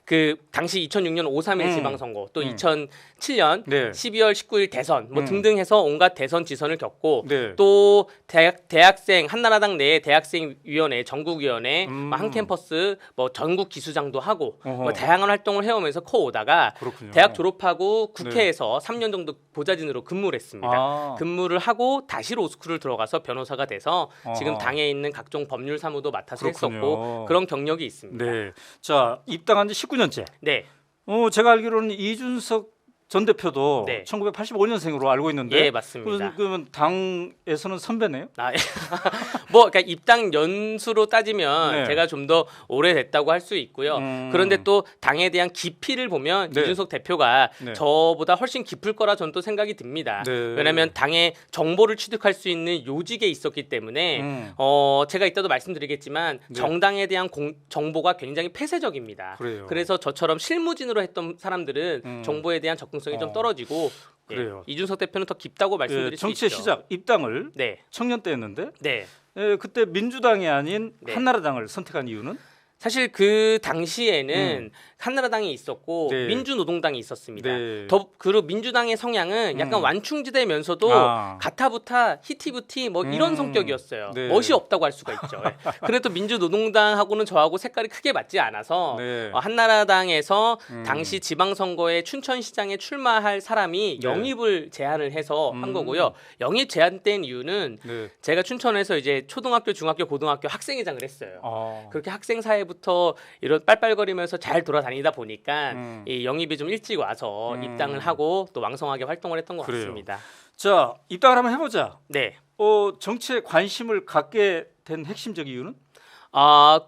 그 당시 2006년 5.3일 지방선거 또 2007년 네. 12월 19일 대선 뭐 등등 해서 온갖 대선 지선을 겪고 네. 또 대학생 한나라당 내에 대학생위원회 전국위원회 한 캠퍼스 뭐 전국 기수장도 하고 어허. 뭐 다양한 활동을 해오면서 커오다가 그렇군요. 대학 졸업하고 국회에서 3년 정도 보좌진으로 근무를 했습니다. 근무를 하고 다시 로스쿨을 들어가서 변호사가 돼서 지금 어허. 당에 있는 각종 법률 사무도 맡아서 그렇군요. 했었고 그런 경력이 있습니다. 네. 자, 입당한 지 19년째. 네. 제가 알기로는 이준석 전 대표도 네. 1985년생으로 알고 있는데. 예, 맞습니다. 그러면 당에서는 선배네요? 그러니까 입당 연수로 따지면 네. 제가 좀 더 오래됐다고 할 수 있고요. 그런데 또 당에 대한 깊이를 보면 네. 이준석 대표가 네. 저보다 훨씬 깊을 거라 저는 또 생각이 듭니다. 네. 왜냐하면 당의 정보를 취득할 수 있는 요직에 있었기 때문에 제가 이따도 말씀드리겠지만 네. 정당에 대한 정보가 굉장히 폐쇄적입니다. 그래요. 그래서 저처럼 실무진으로 했던 사람들은 정보에 대한 접근성이 좀 떨어지고 그래요. 이준석 대표는 더 깊다고 말씀드릴 수 있죠. 정치의 시작 입당을 네. 청년 때 했는데 네. 그때 민주당이 아닌 네. 한나라당을 선택한 이유는? 사실 그 당시에는 한나라당이 있었고 네. 민주노동당이 있었습니다. 네. 그리고 민주당의 성향은 약간 완충지대면서도 가타부타 히티부티 뭐 이런 성격이었어요. 네. 멋이 없다고 할 수가 있죠. 예. 그래도 민주노동당하고는 저하고 색깔이 크게 맞지 않아서 네. 한나라당에서 당시 지방선거에 춘천시장에 출마할 사람이 네. 영입을 제안을 해서 한 거고요. 영입 제안된 이유는 네. 제가 춘천에서 이제 초등학교, 중학교, 고등학교 학생회장을 했어요. 그렇게 학생 사회부터 이런 빨빨거리면서 잘 돌아다니다 보니까 이 영입이 좀 일찍 와서 입당을 하고 또 왕성하게 활동을 했던 것 그래요. 같습니다. 자, 입당을 한번 해보자. 네. 정치에 관심을 갖게 된 핵심적 이유는?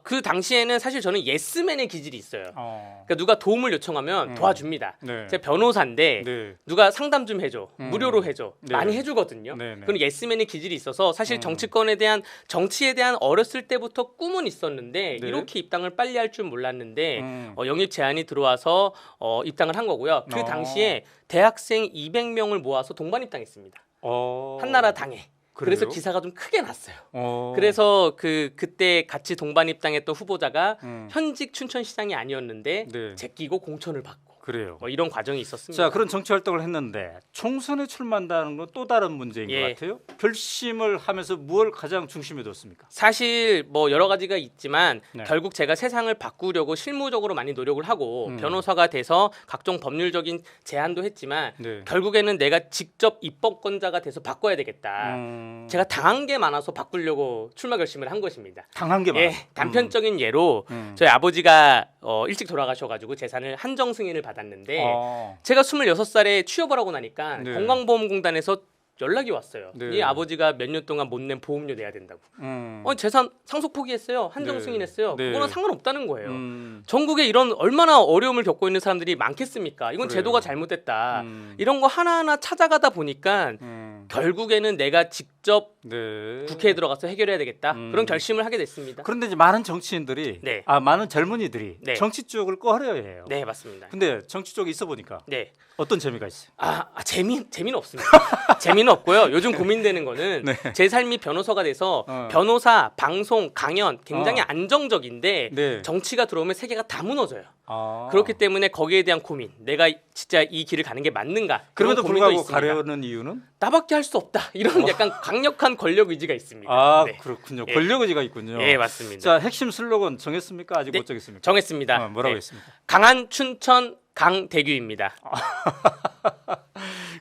그 당시에는 사실 저는 예스맨의 기질이 있어요. 그러니까 누가 도움을 요청하면 도와줍니다. 네. 제가 변호사인데 네. 누가 상담 좀 해줘, 무료로 해줘, 네. 많이 해주거든요. 네, 네. 그런 예스맨의 기질이 있어서 사실 정치에 대한 어렸을 때부터 꿈은 있었는데 네. 이렇게 입당을 빨리 할 줄 몰랐는데 영입 제안이 들어와서 입당을 한 거고요. 그 당시에 대학생 200명을 모아서 동반 입당했습니다. 한나라당에. 그래서 그래요? 기사가 좀 크게 났어요. 그래서 그때 같이 동반 입당했던 후보자가 현직 춘천시장이 아니었는데 네. 제끼고 공천을 받고 그래요. 뭐 이런 과정이 있었습니다. 자, 그런 정치 활동을 했는데 총선에 출마한다는 건 또 다른 문제인 예. 것 같아요. 결심을 하면서 무엇을 가장 중심에 뒀습니까? 사실 뭐 여러 가지가 있지만 네. 결국 제가 세상을 바꾸려고 실무적으로 많이 노력을 하고 음. 변호사가 돼서 각종 법률적인 제안도 했지만 네. 결국에는 내가 직접 입법권자가 돼서 바꿔야 되겠다. 제가 당한 게 많아서 바꾸려고 출마 결심을 한 것입니다. 당한 게 예, 많아. 단편적인 예로 음. 저희 아버지가 일찍 돌아가셔가지고 재산을 한정 승인을 받았는데 제가 26살에 취업을 하고 나니까 네. 건강보험공단에서 연락이 왔어요. 네. 이 아버지가 몇 년 동안 못 낸 보험료 내야 된다고. 재산 상속 포기했어요. 한정 네. 승인했어요. 네. 그거는 상관없다는 거예요. 음. 전국에 이런 얼마나 어려움을 겪고 있는 사람들이 많겠습니까? 이건 그래요. 제도가 잘못됐다. 음. 이런 거 하나하나 찾아가다 보니까 결국에는 내가 직접 네. 국회에 들어가서 해결해야 되겠다. 음. 그런 결심을 하게 됐습니다. 그런데 이제 많은 정치인들이 네. 많은 젊은이들이 네. 정치 쪽을 꺼려해요. 네, 맞습니다. 근데 정치 쪽에 있어 보니까 네. 어떤 재미가 있어요? 재미는 없습니다. 재미는 없고요. 요즘 고민되는 거는 네. 제 삶이 변호사가 돼서 어. 변호사, 방송, 강연 굉장히 어. 안정적인데 네. 정치가 들어오면 세계가 다 무너져요. 아. 그렇기 때문에 거기에 대한 고민. 내가 진짜 이 길을 가는 게 맞는가? 그럼에도 이런 고민도 불구하고 있습니다. 가려는 이유는 나밖에 할 수 없다. 이런 약간 강력한 권력 의지가 있습니다. 네. 그렇군요. 예. 권력 의지가 있군요. 예, 맞습니다. 자, 핵심 슬로건 정했습니까? 아직 네, 못 정했습니까? 정했습니다. 뭐라고 네. 했습니까? 강한 춘천 강대규입니다.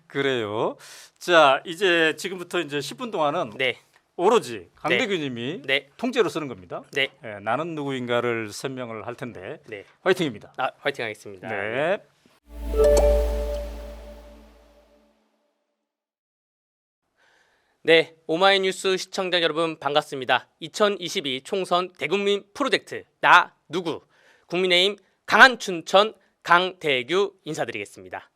그래요. 자, 이제 지금부터 이제 10분 동안은 네. 오로지 강대규님이 네. 통째로 쓰는 겁니다. 네. 예, 나는 누구인가를 설명을 할 텐데 네. 화이팅입니다. 화이팅 하겠습니다. 네. 네, 오마이뉴스 시청자 여러분 반갑습니다. 2022 총선 대국민 프로젝트 나 누구 국민의힘 강한 춘천 강대규 인사드리겠습니다.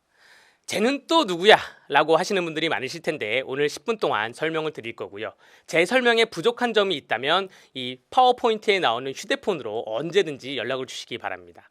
쟤는 또 누구야? 라고 하시는 분들이 많으실 텐데 오늘 10분 동안 설명을 드릴 거고요. 제 설명에 부족한 점이 있다면 이 파워포인트에 나오는 휴대폰으로 언제든지 연락을 주시기 바랍니다.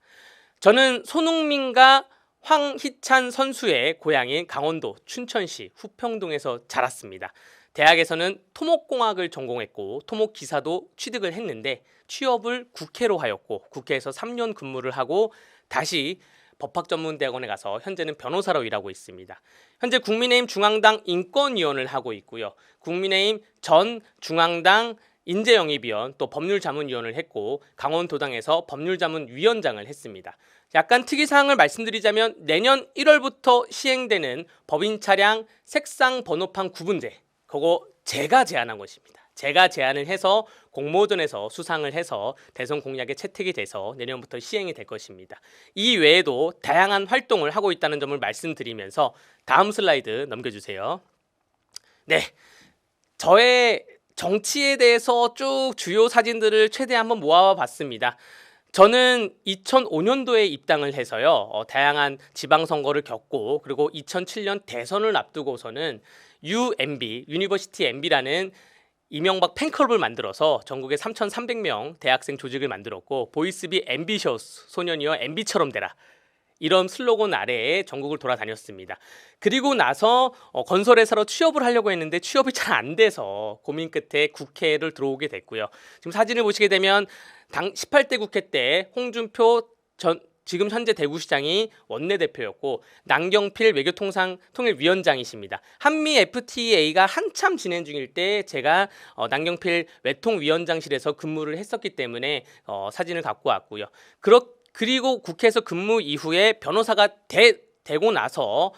저는 손흥민과 황희찬 선수의 고향인 강원도 춘천시 후평동에서 자랐습니다. 대학에서는 토목공학을 전공했고 토목기사도 취득을 했는데 취업을 국회로 하였고 국회에서 3년 근무를 하고 다시 법학전문대학원에 가서 현재는 변호사로 일하고 있습니다. 현재 국민의힘 중앙당 인권위원을 하고 있고요. 국민의힘 전 중앙당 인재영입위원 또 법률자문위원을 했고 강원도당에서 법률자문위원장을 했습니다. 약간 특이사항을 말씀드리자면 내년 1월부터 시행되는 법인 차량 색상 번호판 구분제 그거 제가 제안한 것입니다. 제가 제안을 해서 공모전에서 수상을 해서 대선 공약에 채택이 돼서 내년부터 시행이 될 것입니다. 이 외에도 다양한 활동을 하고 있다는 점을 말씀드리면서 다음 슬라이드 넘겨주세요. 네, 저의 정치에 대해서 쭉 주요 사진들을 최대한 한번 모아봤습니다. 저는 2005년도에 입당을 해서요. 다양한 지방선거를 겪고 그리고 2007년 대선을 앞두고서는 UMB, 유니버시티 MB라는 이명박 팬클럽을 만들어서 전국에 3,300명 대학생 조직을 만들었고 보이스비 앰비셔스 소년이여 MB처럼 되라. 이런 슬로건 아래에 전국을 돌아다녔습니다. 그리고 나서 건설회사로 취업을 하려고 했는데 취업이 잘 안 돼서 고민 끝에 국회를 들어오게 됐고요. 지금 사진을 보시게 되면 당 18대 국회 때 홍준표 지금 현재 대구시장이 원내대표였고 남경필 외교통일위원장이십니다. 한미 FTA가 한참 진행 중일 때 제가 남경필 외통위원장실에서 근무를 했었기 때문에 사진을 갖고 왔고요. 그리고 국회에서 근무 이후에 변호사가 되고 나서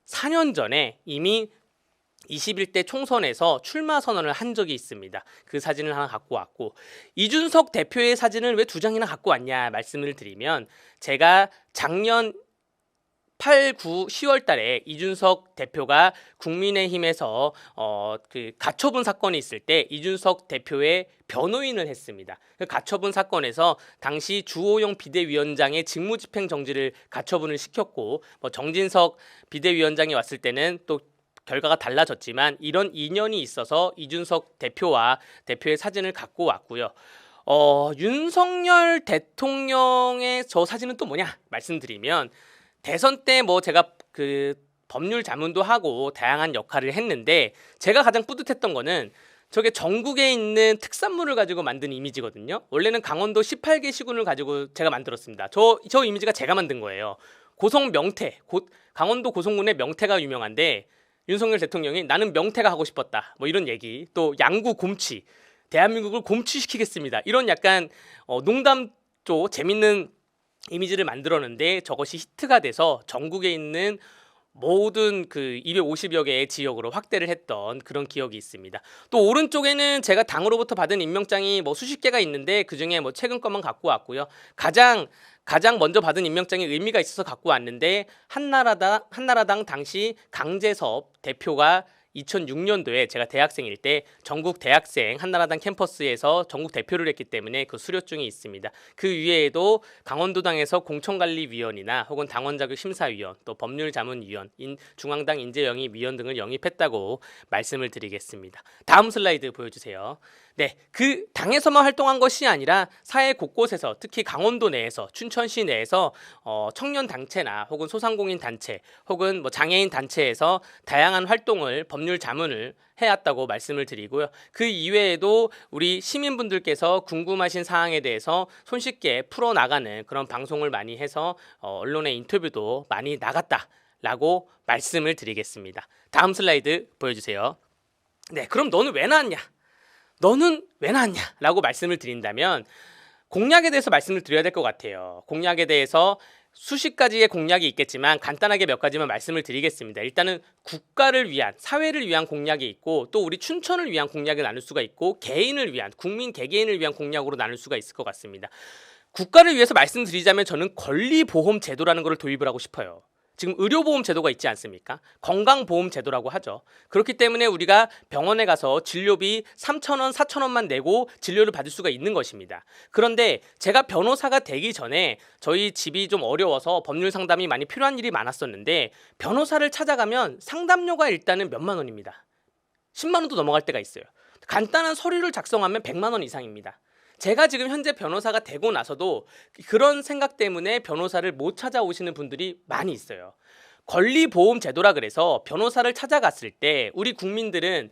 4년 전에 이미 21대 총선에서 출마 선언을 한 적이 있습니다. 그 사진을 하나 갖고 왔고 이준석 대표의 사진을 왜 2장이나 갖고 왔냐 말씀을 드리면 제가 작년 8, 9, 10월 달에 이준석 대표가 국민의힘에서 그 가처분 사건이 있을 때 이준석 대표의 변호인을 했습니다. 그 가처분 사건에서 당시 주호영 비대위원장의 직무집행 정지를 가처분을 시켰고 정진석 비대위원장이 왔을 때는 또 결과가 달라졌지만 이런 인연이 있어서 이준석 대표와 대표의 사진을 갖고 왔고요. 윤석열 대통령의 저 사진은 또 뭐냐 말씀드리면 대선 때 제가 그 법률 자문도 하고 다양한 역할을 했는데 제가 가장 뿌듯했던 거는 저게 전국에 있는 특산물을 가지고 만든 이미지거든요. 원래는 강원도 18개 시군을 가지고 제가 만들었습니다. 저 이미지가 제가 만든 거예요. 고성 명태, 강원도 고성군의 명태가 유명한데 윤석열 대통령이 나는 명태가 하고 싶었다. 뭐 이런 얘기. 또 양구 곰치, 대한민국을 곰치시키겠습니다. 이런 약간 농담 쪽 재밌는 이미지를 만들었는데 저것이 히트가 돼서 전국에 있는 모든 그 250여 개의 지역으로 확대를 했던 그런 기억이 있습니다. 또 오른쪽에는 제가 당으로부터 받은 임명장이 뭐 수십 개가 있는데 그 중에 뭐 최근 것만 갖고 왔고요. 가장 먼저 받은 임명장이 의미가 있어서 갖고 왔는데 한나라당 당시 강재섭 대표가 2006년도에 제가 대학생일 때 전국 대학생 한나라당 캠퍼스에서 전국 대표를 했기 때문에 그 수료증이 있습니다. 그 위에도 강원도당에서 공천관리위원이나 혹은 당원자격심사위원, 또 법률자문위원, 중앙당 인재영입위원 등을 영입했다고 말씀을 드리겠습니다. 다음 슬라이드 보여주세요. 네, 그 당에서만 활동한 것이 아니라 사회 곳곳에서 특히 강원도 내에서 춘천시 내에서 청년 단체나 혹은 소상공인 단체 혹은 뭐 장애인 단체에서 다양한 활동을 법률 자문을 해왔다고 말씀을 드리고요. 그 이외에도 우리 시민분들께서 궁금하신 사항에 대해서 손쉽게 풀어나가는 그런 방송을 많이 해서 언론의 인터뷰도 많이 나갔다라고 말씀을 드리겠습니다. 다음 슬라이드 보여주세요. 네, 그럼 너는 왜 나왔냐? 라고 말씀을 드린다면 공약에 대해서 말씀을 드려야 될 것 같아요. 공약에 대해서 수십 가지의 공약이 있겠지만 간단하게 몇 가지만 말씀을 드리겠습니다. 일단은 국가를 위한, 사회를 위한 공약이 있고 또 우리 춘천을 위한 공약을 나눌 수가 있고 개인을 위한, 국민 개개인을 위한 공약으로 나눌 수가 있을 것 같습니다. 국가를 위해서 말씀드리자면 저는 권리보험 제도라는 것을 도입을 하고 싶어요. 지금 의료보험 제도가 있지 않습니까? 건강보험 제도라고 하죠. 그렇기 때문에 우리가 병원에 가서 진료비 3,000원, 4,000원만 내고 진료를 받을 수가 있는 것입니다. 그런데 제가 변호사가 되기 전에 저희 집이 좀 어려워서 법률 상담이 많이 필요한 일이 많았었는데 변호사를 찾아가면 상담료가 일단은 몇만 원입니다. 10만 원도 넘어갈 때가 있어요. 간단한 서류를 작성하면 100만 원 이상입니다. 제가 지금 현재 변호사가 되고 나서도 그런 생각 때문에 변호사를 못 찾아오시는 분들이 많이 있어요. 권리보험 제도라 그래서 변호사를 찾아갔을 때 우리 국민들은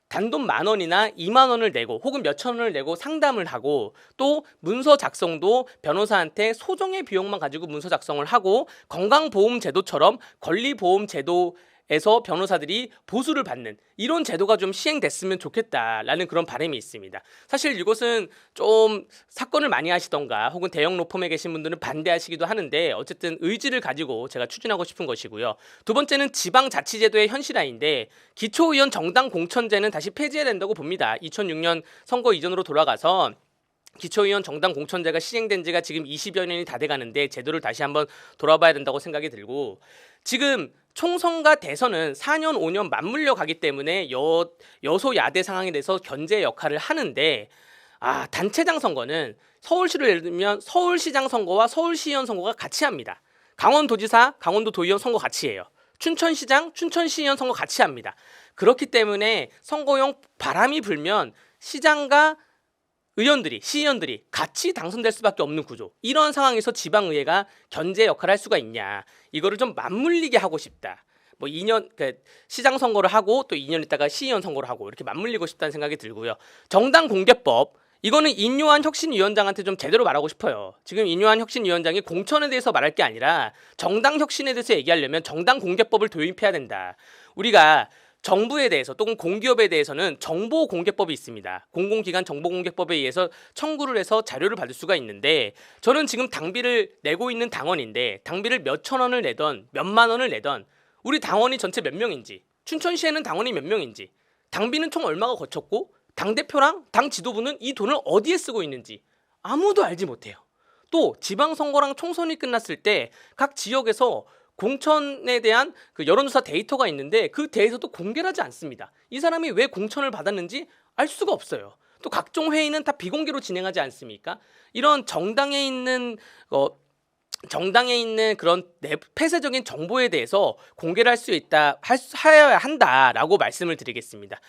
단돈 10,000원이나 20,000원을 내고 혹은 몇천 원을 내고 상담을 하고 또 문서 작성도 변호사한테 소정의 비용만 가지고 문서 작성을 하고 건강보험 제도처럼 권리보험 제도에서 변호사들이 보수를 받는 이런 제도가 좀 시행됐으면 좋겠다라는 그런 바람이 있습니다. 사실 이것은 좀 사건을 많이 하시던가 혹은 대형 로펌에 계신 분들은 반대하시기도 하는데 어쨌든 의지를 가지고 제가 추진하고 싶은 것이고요. 두 번째는 지방자치제도의 현실화인데 기초의원 정당 공천제는 다시 폐지해야 된다고 봅니다. 2006년 선거 이전으로 돌아가서 기초의원 정당 공천제가 시행된 지가 지금 20여 년이 다 돼가는데 제도를 다시 한번 돌아봐야 된다고 생각이 들고 지금 총선과 대선은 4년, 5년 맞물려 가기 때문에 여소야대 상황에 대해서 견제 역할을 하는데 단체장 선거는 서울시를 예를 들면 서울시장 선거와 서울시의원 선거가 같이 합니다. 강원도지사, 강원도도의원 선거 같이 해요. 춘천시장, 춘천시의원 선거 같이 합니다. 그렇기 때문에 선거용 바람이 불면 시장과 의원들이, 시의원들이 같이 당선될 수밖에 없는 구조. 이런 상황에서 지방의회가 견제 역할을 할 수가 있냐. 이거를 좀 맞물리게 하고 싶다. 뭐 2년 시장 선거를 하고 또 2년 있다가 시의원 선거를 하고 이렇게 맞물리고 싶다는 생각이 들고요. 정당 공개법. 이거는 인요한 혁신위원장한테 좀 제대로 말하고 싶어요. 지금 인요한 혁신위원장이 공천에 대해서 말할 게 아니라 정당 혁신에 대해서 얘기하려면 정당 공개법을 도입해야 된다. 우리가 정부에 대해서 또는 공기업에 대해서는 정보공개법이 있습니다. 공공기관 정보공개법에 의해서 청구를 해서 자료를 받을 수가 있는데 저는 지금 당비를 내고 있는 당원인데 당비를 몇천 원을 내던 몇만 원을 내던 우리 당원이 전체 몇 명인지 춘천시에는 당원이 몇 명인지 당비는 총 얼마가 거쳤고 당대표랑 당 지도부는 이 돈을 어디에 쓰고 있는지 아무도 알지 못해요. 또 지방선거랑 총선이 끝났을 때 각 지역에서 공천에 대한 그 여론조사 데이터가 있는데 그 데이터도 공개를 하지 않습니다. 이 사람이 왜 공천을 받았는지 알 수가 없어요. 또 각종 회의는 다 비공개로 진행하지 않습니까? 이런 정당에 있는 그런 폐쇄적인 정보에 대해서 공개를 할 수 있다, 해야 한다라고 말씀을 드리겠습니다.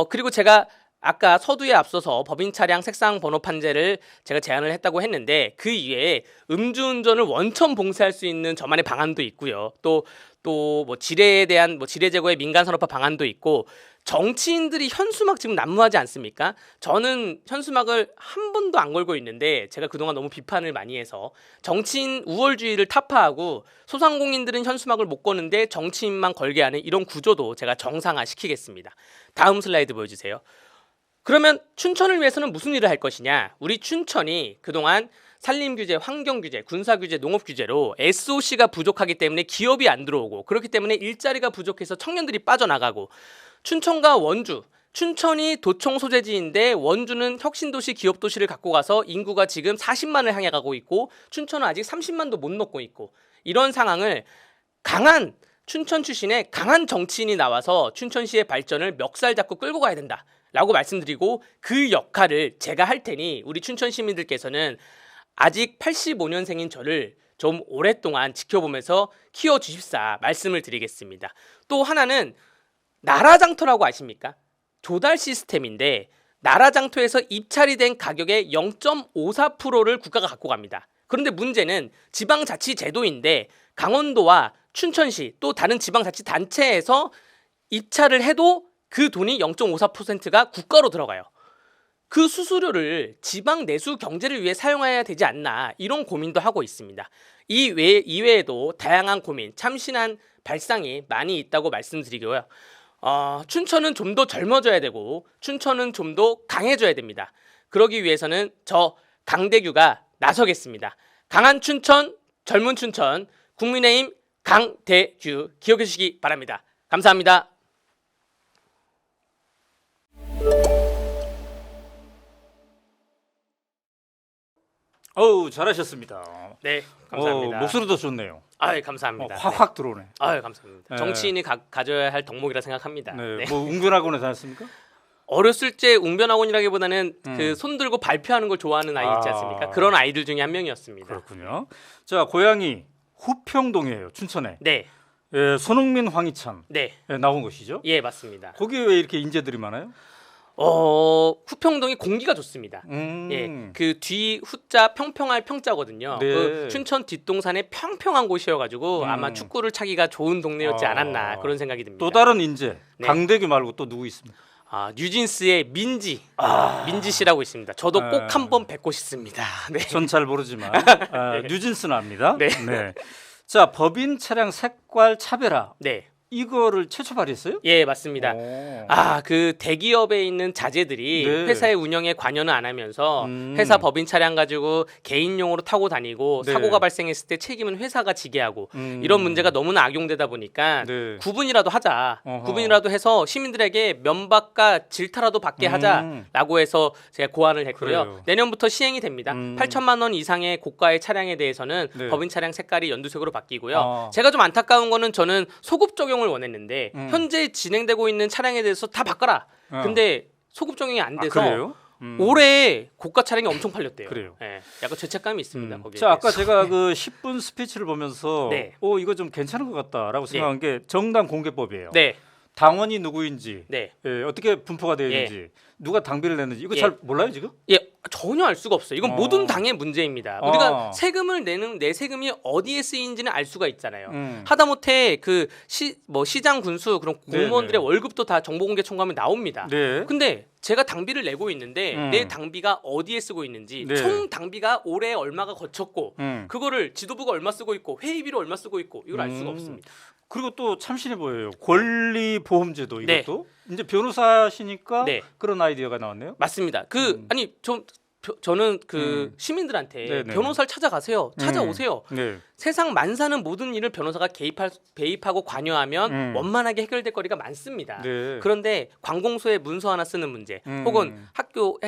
그리고 제가 아까 서두에 앞서서 법인 차량 색상 번호 판재를 제가 제안을 했다고 했는데 그 이외에 음주운전을 원천 봉쇄할 수 있는 저만의 방안도 있고요. 또 뭐 지뢰에 대한 뭐 지뢰 제거의 민간 산업화 방안도 있고 정치인들이 현수막 지금 난무하지 않습니까? 저는 현수막을 한 번도 안 걸고 있는데 제가 그동안 너무 비판을 많이 해서 정치인 우월주의를 타파하고 소상공인들은 현수막을 못 거는데 정치인만 걸게 하는 이런 구조도 제가 정상화시키겠습니다. 다음 슬라이드 보여주세요. 그러면 춘천을 위해서는 무슨 일을 할 것이냐? 우리 춘천이 그동안 산림규제, 환경규제, 군사규제, 농업규제로 SOC가 부족하기 때문에 기업이 안 들어오고 그렇기 때문에 일자리가 부족해서 청년들이 빠져나가고 춘천과 원주, 춘천이 도청 소재지인데 원주는 혁신도시, 기업도시를 갖고 가서 인구가 지금 40만을 향해 가고 있고 춘천은 아직 30만도 못 넘고 있고 이런 상황을 강한 춘천 출신의 강한 정치인이 나와서 춘천시의 발전을 멱살 잡고 끌고 가야 된다라고 말씀드리고 그 역할을 제가 할 테니 우리 춘천 시민들께서는 아직 85년생인 저를 좀 오랫동안 지켜보면서 키워주십사 말씀을 드리겠습니다. 또 하나는 나라장터라고 아십니까? 조달 시스템인데 나라장터에서 입찰이 된 가격의 0.54%를 국가가 갖고 갑니다. 그런데 문제는 지방자치제도인데 강원도와 춘천시 또 다른 지방자치단체에서 입찰을 해도 그 돈이 0.54%가 국가로 들어가요. 그 수수료를 지방 내수 경제를 위해 사용해야 되지 않나 이런 고민도 하고 있습니다. 이외에도 다양한 고민, 참신한 발상이 많이 있다고 말씀드리고요. 춘천은 좀 더 젊어져야 되고 춘천은 좀 더 강해져야 됩니다. 그러기 위해서는 저 강대규가 나서겠습니다. 강한 춘천, 젊은 춘천, 국민의힘 강대규 기억해 주시기 바랍니다. 감사합니다. 어우, 잘하셨습니다. 네, 감사합니다. 목소리도 좋네요. 아유, 감사합니다. 확확 들어오네. 아유, 감사합니다. 네. 정치인이 가져야 할 덕목이라 생각합니다. 네. 네. 뭐 웅변학원에 다녔습니까? 어렸을 때 웅변학원이라기보다는 그 손 들고 발표하는 걸 좋아하는 아이 있지 않습니까? 그런 아이들 중에 한 명이었습니다. 그렇군요. 자, 고향이 후평동이에요. 춘천에. 네, 예, 손흥민, 황희찬 네, 나온 곳이죠. 예, 맞습니다. 거기 왜 이렇게 인재들이 많아요? 후평동이 공기가 좋습니다. 예, 그 뒤 후자 평평할 평자거든요. 네. 그 춘천 뒷동산의 평평한 곳이어가지고 아마 축구를 차기가 좋은 동네였지 않았나 그런 생각이 듭니다. 또 다른 인재 네. 강대규 말고 또 누구 있습니까? 뉴진스의 민지 씨라고 있습니다. 저도 꼭 한번 뵙고 싶습니다. 네. 전 잘 모르지만 뉴진스는 압니다. 네. 자, 법인 차량 색깔 차별화 네. 이거를 최초 발의했어요? 예, 맞습니다. 그 대기업에 있는 자재들이 네. 회사의 운영에 관여는 안 하면서 회사 법인 차량 가지고 개인용으로 타고 다니고 네. 사고가 발생했을 때 책임은 회사가 지게 하고 이런 문제가 너무나 악용되다 보니까 네. 구분이라도 하자. 어허. 구분이라도 해서 시민들에게 면박과 질타라도 받게 하자라고 해서 제가 고안을 했고요. 그래요. 내년부터 시행이 됩니다. 8천만 원 이상의 고가의 차량에 대해서는 네. 법인 차량 색깔이 연두색으로 바뀌고요. 아. 제가 좀 안타까운 거는 저는 소급 적용을 원했는데 현재 진행되고 있는 차량에 대해서 다 바꿔라. 근데 소급 적용이 안 돼서 그래요? 올해 고가 차량이 엄청 팔렸대요. 그래요. 예, 약간 죄책감이 있습니다. 거기에 자, 아까 대해서. 제가 그 10분 스피치를 보면서 네. 이거 좀 괜찮은 것 같다라고 생각한 게 정당 공개법이에요. 네, 당원이 누구인지 네, 예, 어떻게 분포가 되어 있는지 누가 당비를 냈는지 이거 예. 잘 몰라요 지금? 예, 전혀 알 수가 없어요. 이건 모든 당의 문제입니다. 우리가 어. 세금을 내는 내 세금이 어디에 쓰이는지는 알 수가 있잖아요. 음. 하다못해 그 시장 군수 그런 공무원들의 네네. 월급도 다 정보공개 청구하면 나옵니다. 네. 근데 제가 당비를 내고 있는데 내 당비가 어디에 쓰고 있는지 네. 총 당비가 올해 얼마가 거쳤고 음. 그거를 지도부가 얼마 쓰고 있고 회의비로 얼마 쓰고 있고 이걸 알 수가 없습니다. 그리고 또 참신해 보여요. 권리보험제도 네. 이것도 이제 변호사시니까 네. 그런 아이디어가 나왔네요. 맞습니다. 아니 저는 그 시민들한테 네네. 변호사를 찾아가세요. 찾아오세요. 네. 세상 만사는 모든 일을 변호사가 개입하고 관여하면 원만하게 해결될 거리가 많습니다. 네. 그런데 관공서에 문서 하나 쓰는 문제, 혹은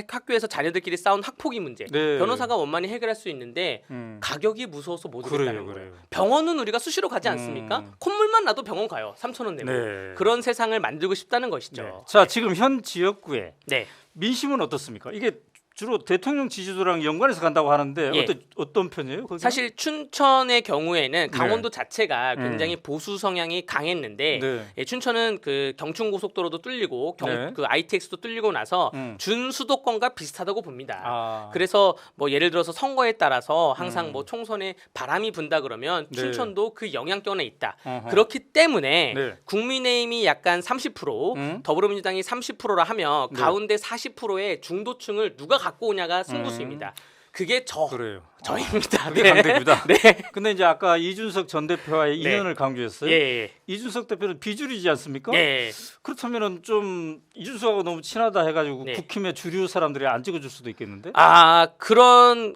학교에서 자녀들끼리 싸운 학폭위 문제, 네. 변호사가 원만히 해결할 수 있는데 가격이 무서워서 못 하겠다는 그래요. 거예요. 병원은 우리가 수시로 가지 않습니까? 콧물만 나도 병원 가요. 3,000원 내고. 네. 그런 세상을 만들고 싶다는 것이죠. 네. 자, 지금 현 지역구에 네. 민심은 어떻습니까? 이게 주로 대통령 지지도랑 연관해서 간다고 하는데 예. 어떤 편이에요? 거기는? 사실 춘천의 경우에는 강원도 네. 자체가 굉장히 보수 성향이 강했는데 네. 예, 춘천은 그 경춘 고속도로도 뚫리고 네. 그 ITX도 뚫리고 나서 준수도권과 비슷하다고 봅니다. 아. 그래서 뭐 예를 들어서 선거에 따라서 항상 뭐 총선에 바람이 분다 그러면 네. 춘천도 그 영향권에 있다. 어허. 그렇기 때문에 네. 국민의힘이 약간 30%, 더불어민주당이 30%라 하면 네. 가운데 40%의 중도층을 누가 갖고 오냐가 승부수입니다. 그게 그래요. 저입니다. 그게 강대구다. 네. 근데 이제 아까 이준석 전 대표와의 네. 인연을 강조했어요. 예. 이준석 대표는 비주류지 않습니까? 예. 그렇다면은 좀 이준석하고 너무 친하다 해가지고 네. 국힘의 주류 사람들이 안 찍어줄 수도 있겠는데? 아 그런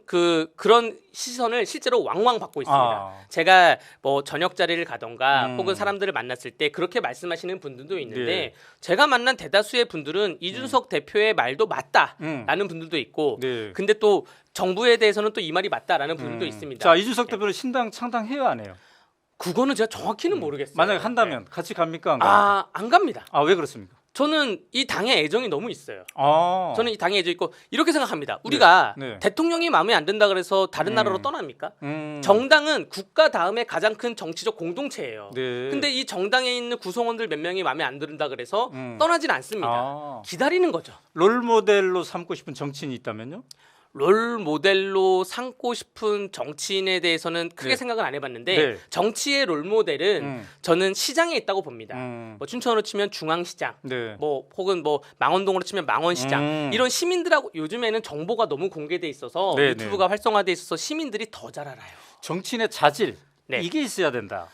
시선을 실제로 왕왕 받고 있습니다. 아. 제가 뭐 저녁 자리를 가던가 음. 혹은 사람들을 만났을 때 그렇게 말씀하시는 분들도 있는데 네. 제가 만난 대다수의 분들은 이준석 대표의 말도 맞다라는 분들도 있고 네. 근데 또 정부에 대해서는 또 이 말이 맞다라는 분들도 있습니다. 자 이준석 대표는 신당 창당해요 안 해요? 그거는 제가 정확히는 모르겠어요. 만약에 한다면 같이 갑니까 안 갑니까? 안 갑니다. 아 왜 그렇습니까? 저는 이 당에 애정이 너무 있어요. 아 저는 이 당에 애정 있고 이렇게 생각합니다. 우리가 네. 대통령이 마음에 안 든다 그래서 다른 나라로 떠납니까? 정당은 국가 다음에 가장 큰 정치적 공동체예요. 네. 근데 이 정당에 있는 구성원들 몇 명이 마음에 안 든다 그래서 떠나진 않습니다. 아. 기다리는 거죠. 롤 모델로 삼고 싶은 정치인이 있다면요? 롤 모델로 삼고 싶은 정치인에 대해서는 크게 네. 생각은 안 해봤는데 네. 정치의 롤 모델은 저는 시장에 있다고 봅니다. 뭐 춘천으로 치면 중앙시장, 네. 뭐 혹은 뭐 망원동으로 치면 망원시장 이런 시민들하고 요즘에는 정보가 너무 공개돼 있어서 네, 유튜브가 활성화돼 있어서 시민들이 더 잘 알아요. 정치인의 자질 네. 이게 있어야 된다.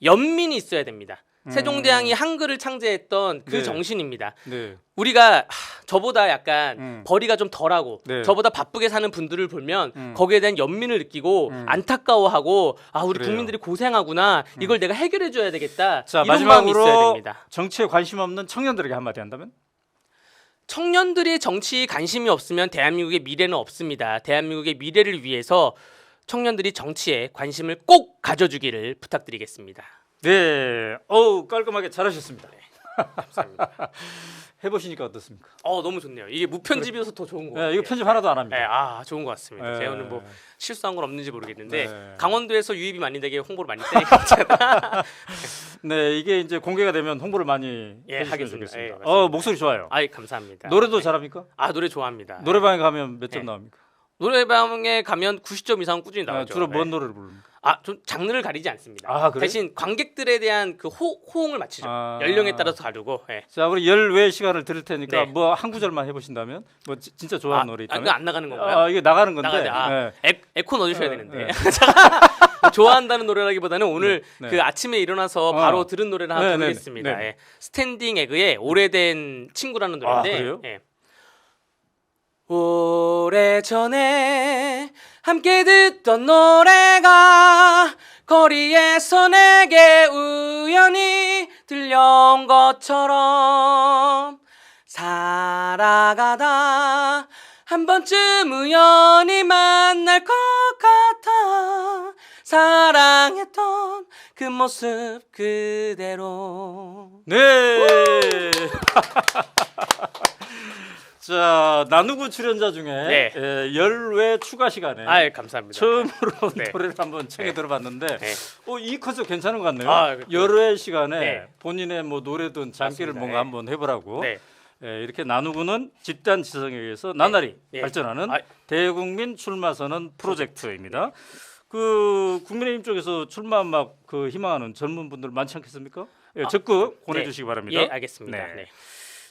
연민이 있어야 됩니다. 세종대왕이 한글을 창제했던 그 네. 정신입니다. 네. 우리가 저보다 약간 벌이가 좀 덜하고 네. 저보다 바쁘게 사는 분들을 보면 거기에 대한 연민을 느끼고 안타까워하고 아 우리 그래요. 국민들이 고생하구나 이걸 내가 해결해 줘야 되겠다 자 이런 마음이 있어야 마지막으로 됩니다. 정치에 관심 없는 청년들에게 한마디 한다면? 청년들이 정치에 관심이 없으면 대한민국의 미래는 없습니다. 대한민국의 미래를 위해서 청년들이 정치에 관심을 꼭 가져주기를 부탁드리겠습니다. 네, 깔끔하게 잘하셨습니다. 감사합니다. 해보시니까 어떻습니까? 너무 좋네요. 이게 무편집이어서 더 좋은 거 같아요. 이거 편집 하나도 안 합니다. 네, 좋은 것 같습니다. 네. 제가 오늘 뭐 실수한 건 없는지 모르겠는데 네. 강원도에서 유입이 많이 되게 홍보를 많이 때리잖아요. 네, 이게 이제 공개가 되면 홍보를 많이 예, 해주시면 하겠습니다. 좋겠습니다. 예, 맞습니다. 목소리 좋아요. 감사합니다. 노래도 잘합니까? 노래 좋아합니다. 노래방에 가면 몇 점 네. 나옵니까? 노래방에 가면 90점 이상 꾸준히 나오죠. 주로 뭔 네. 노래를 부릅니까? 좀 장르를 가리지 않습니다. 그래요? 대신 관객들에 대한 그 호응을 맞추죠. 연령에 따라서 다르고. 예. 자, 우리 열외 시간을 드릴 테니까 네. 뭐 한 구절만 해보신다면 뭐 진짜 좋아하는 노래 있다면? 이거 안 나가는 건가요? 이게 나가는 건데. 나가야 돼. 네. 에코 넣어주셔야 되는데. 네. 좋아한다는 노래라기보다는 오늘 네. 그 아침에 일어나서 바로 들은 노래를 하나 네, 네, 부르겠습니다. 네. 예. 스탠딩 에그의 오래된 친구라는 노래인데. 그래요? 예. 오래전에 함께 듣던 노래가 거리에서 내게 우연히 들려온 것처럼 살아가다 한 번쯤 우연히 만날 것 같아 사랑했던 그 모습 그대로. 네. 자, 나누고 출연자 중에 네. 열외 추가 시간에 감사합니다. 처음으로 네. 노래를 한번 청해 네. 들어봤는데 네. 이 컨셉 괜찮은 것 같네요. 그렇죠. 열외 시간에 네. 본인의 뭐 노래든 장기를 맞습니다. 뭔가 네. 한번 해보라고 네. 이렇게 나누고는 집단 지성에 의해서 나날이 네. 발전하는 아. 대국민 출마 선언 프로젝트입니다. 그 국민의힘 쪽에서 출마 막 그 희망하는 젊은 분들 많지 않겠습니까? 적극 보내주시기 바랍니다. 예, 알겠습니다. 네. 네.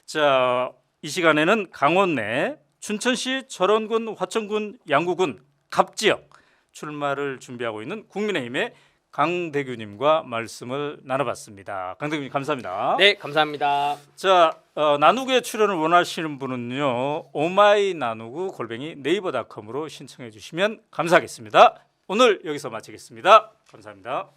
자, 이 시간에는 강원 내 춘천시 철원군, 화천군, 양구군 갑 지역 출마를 준비하고 있는 국민의힘의 강대규님과 말씀을 나눠봤습니다. 강대규님 감사합니다. 네, 감사합니다. 자, 나누게 출연을 원하시는 분은요, 오마이나누구 네이버닷컴으로 신청해 주시면 감사하겠습니다. 오늘 여기서 마치겠습니다. 감사합니다.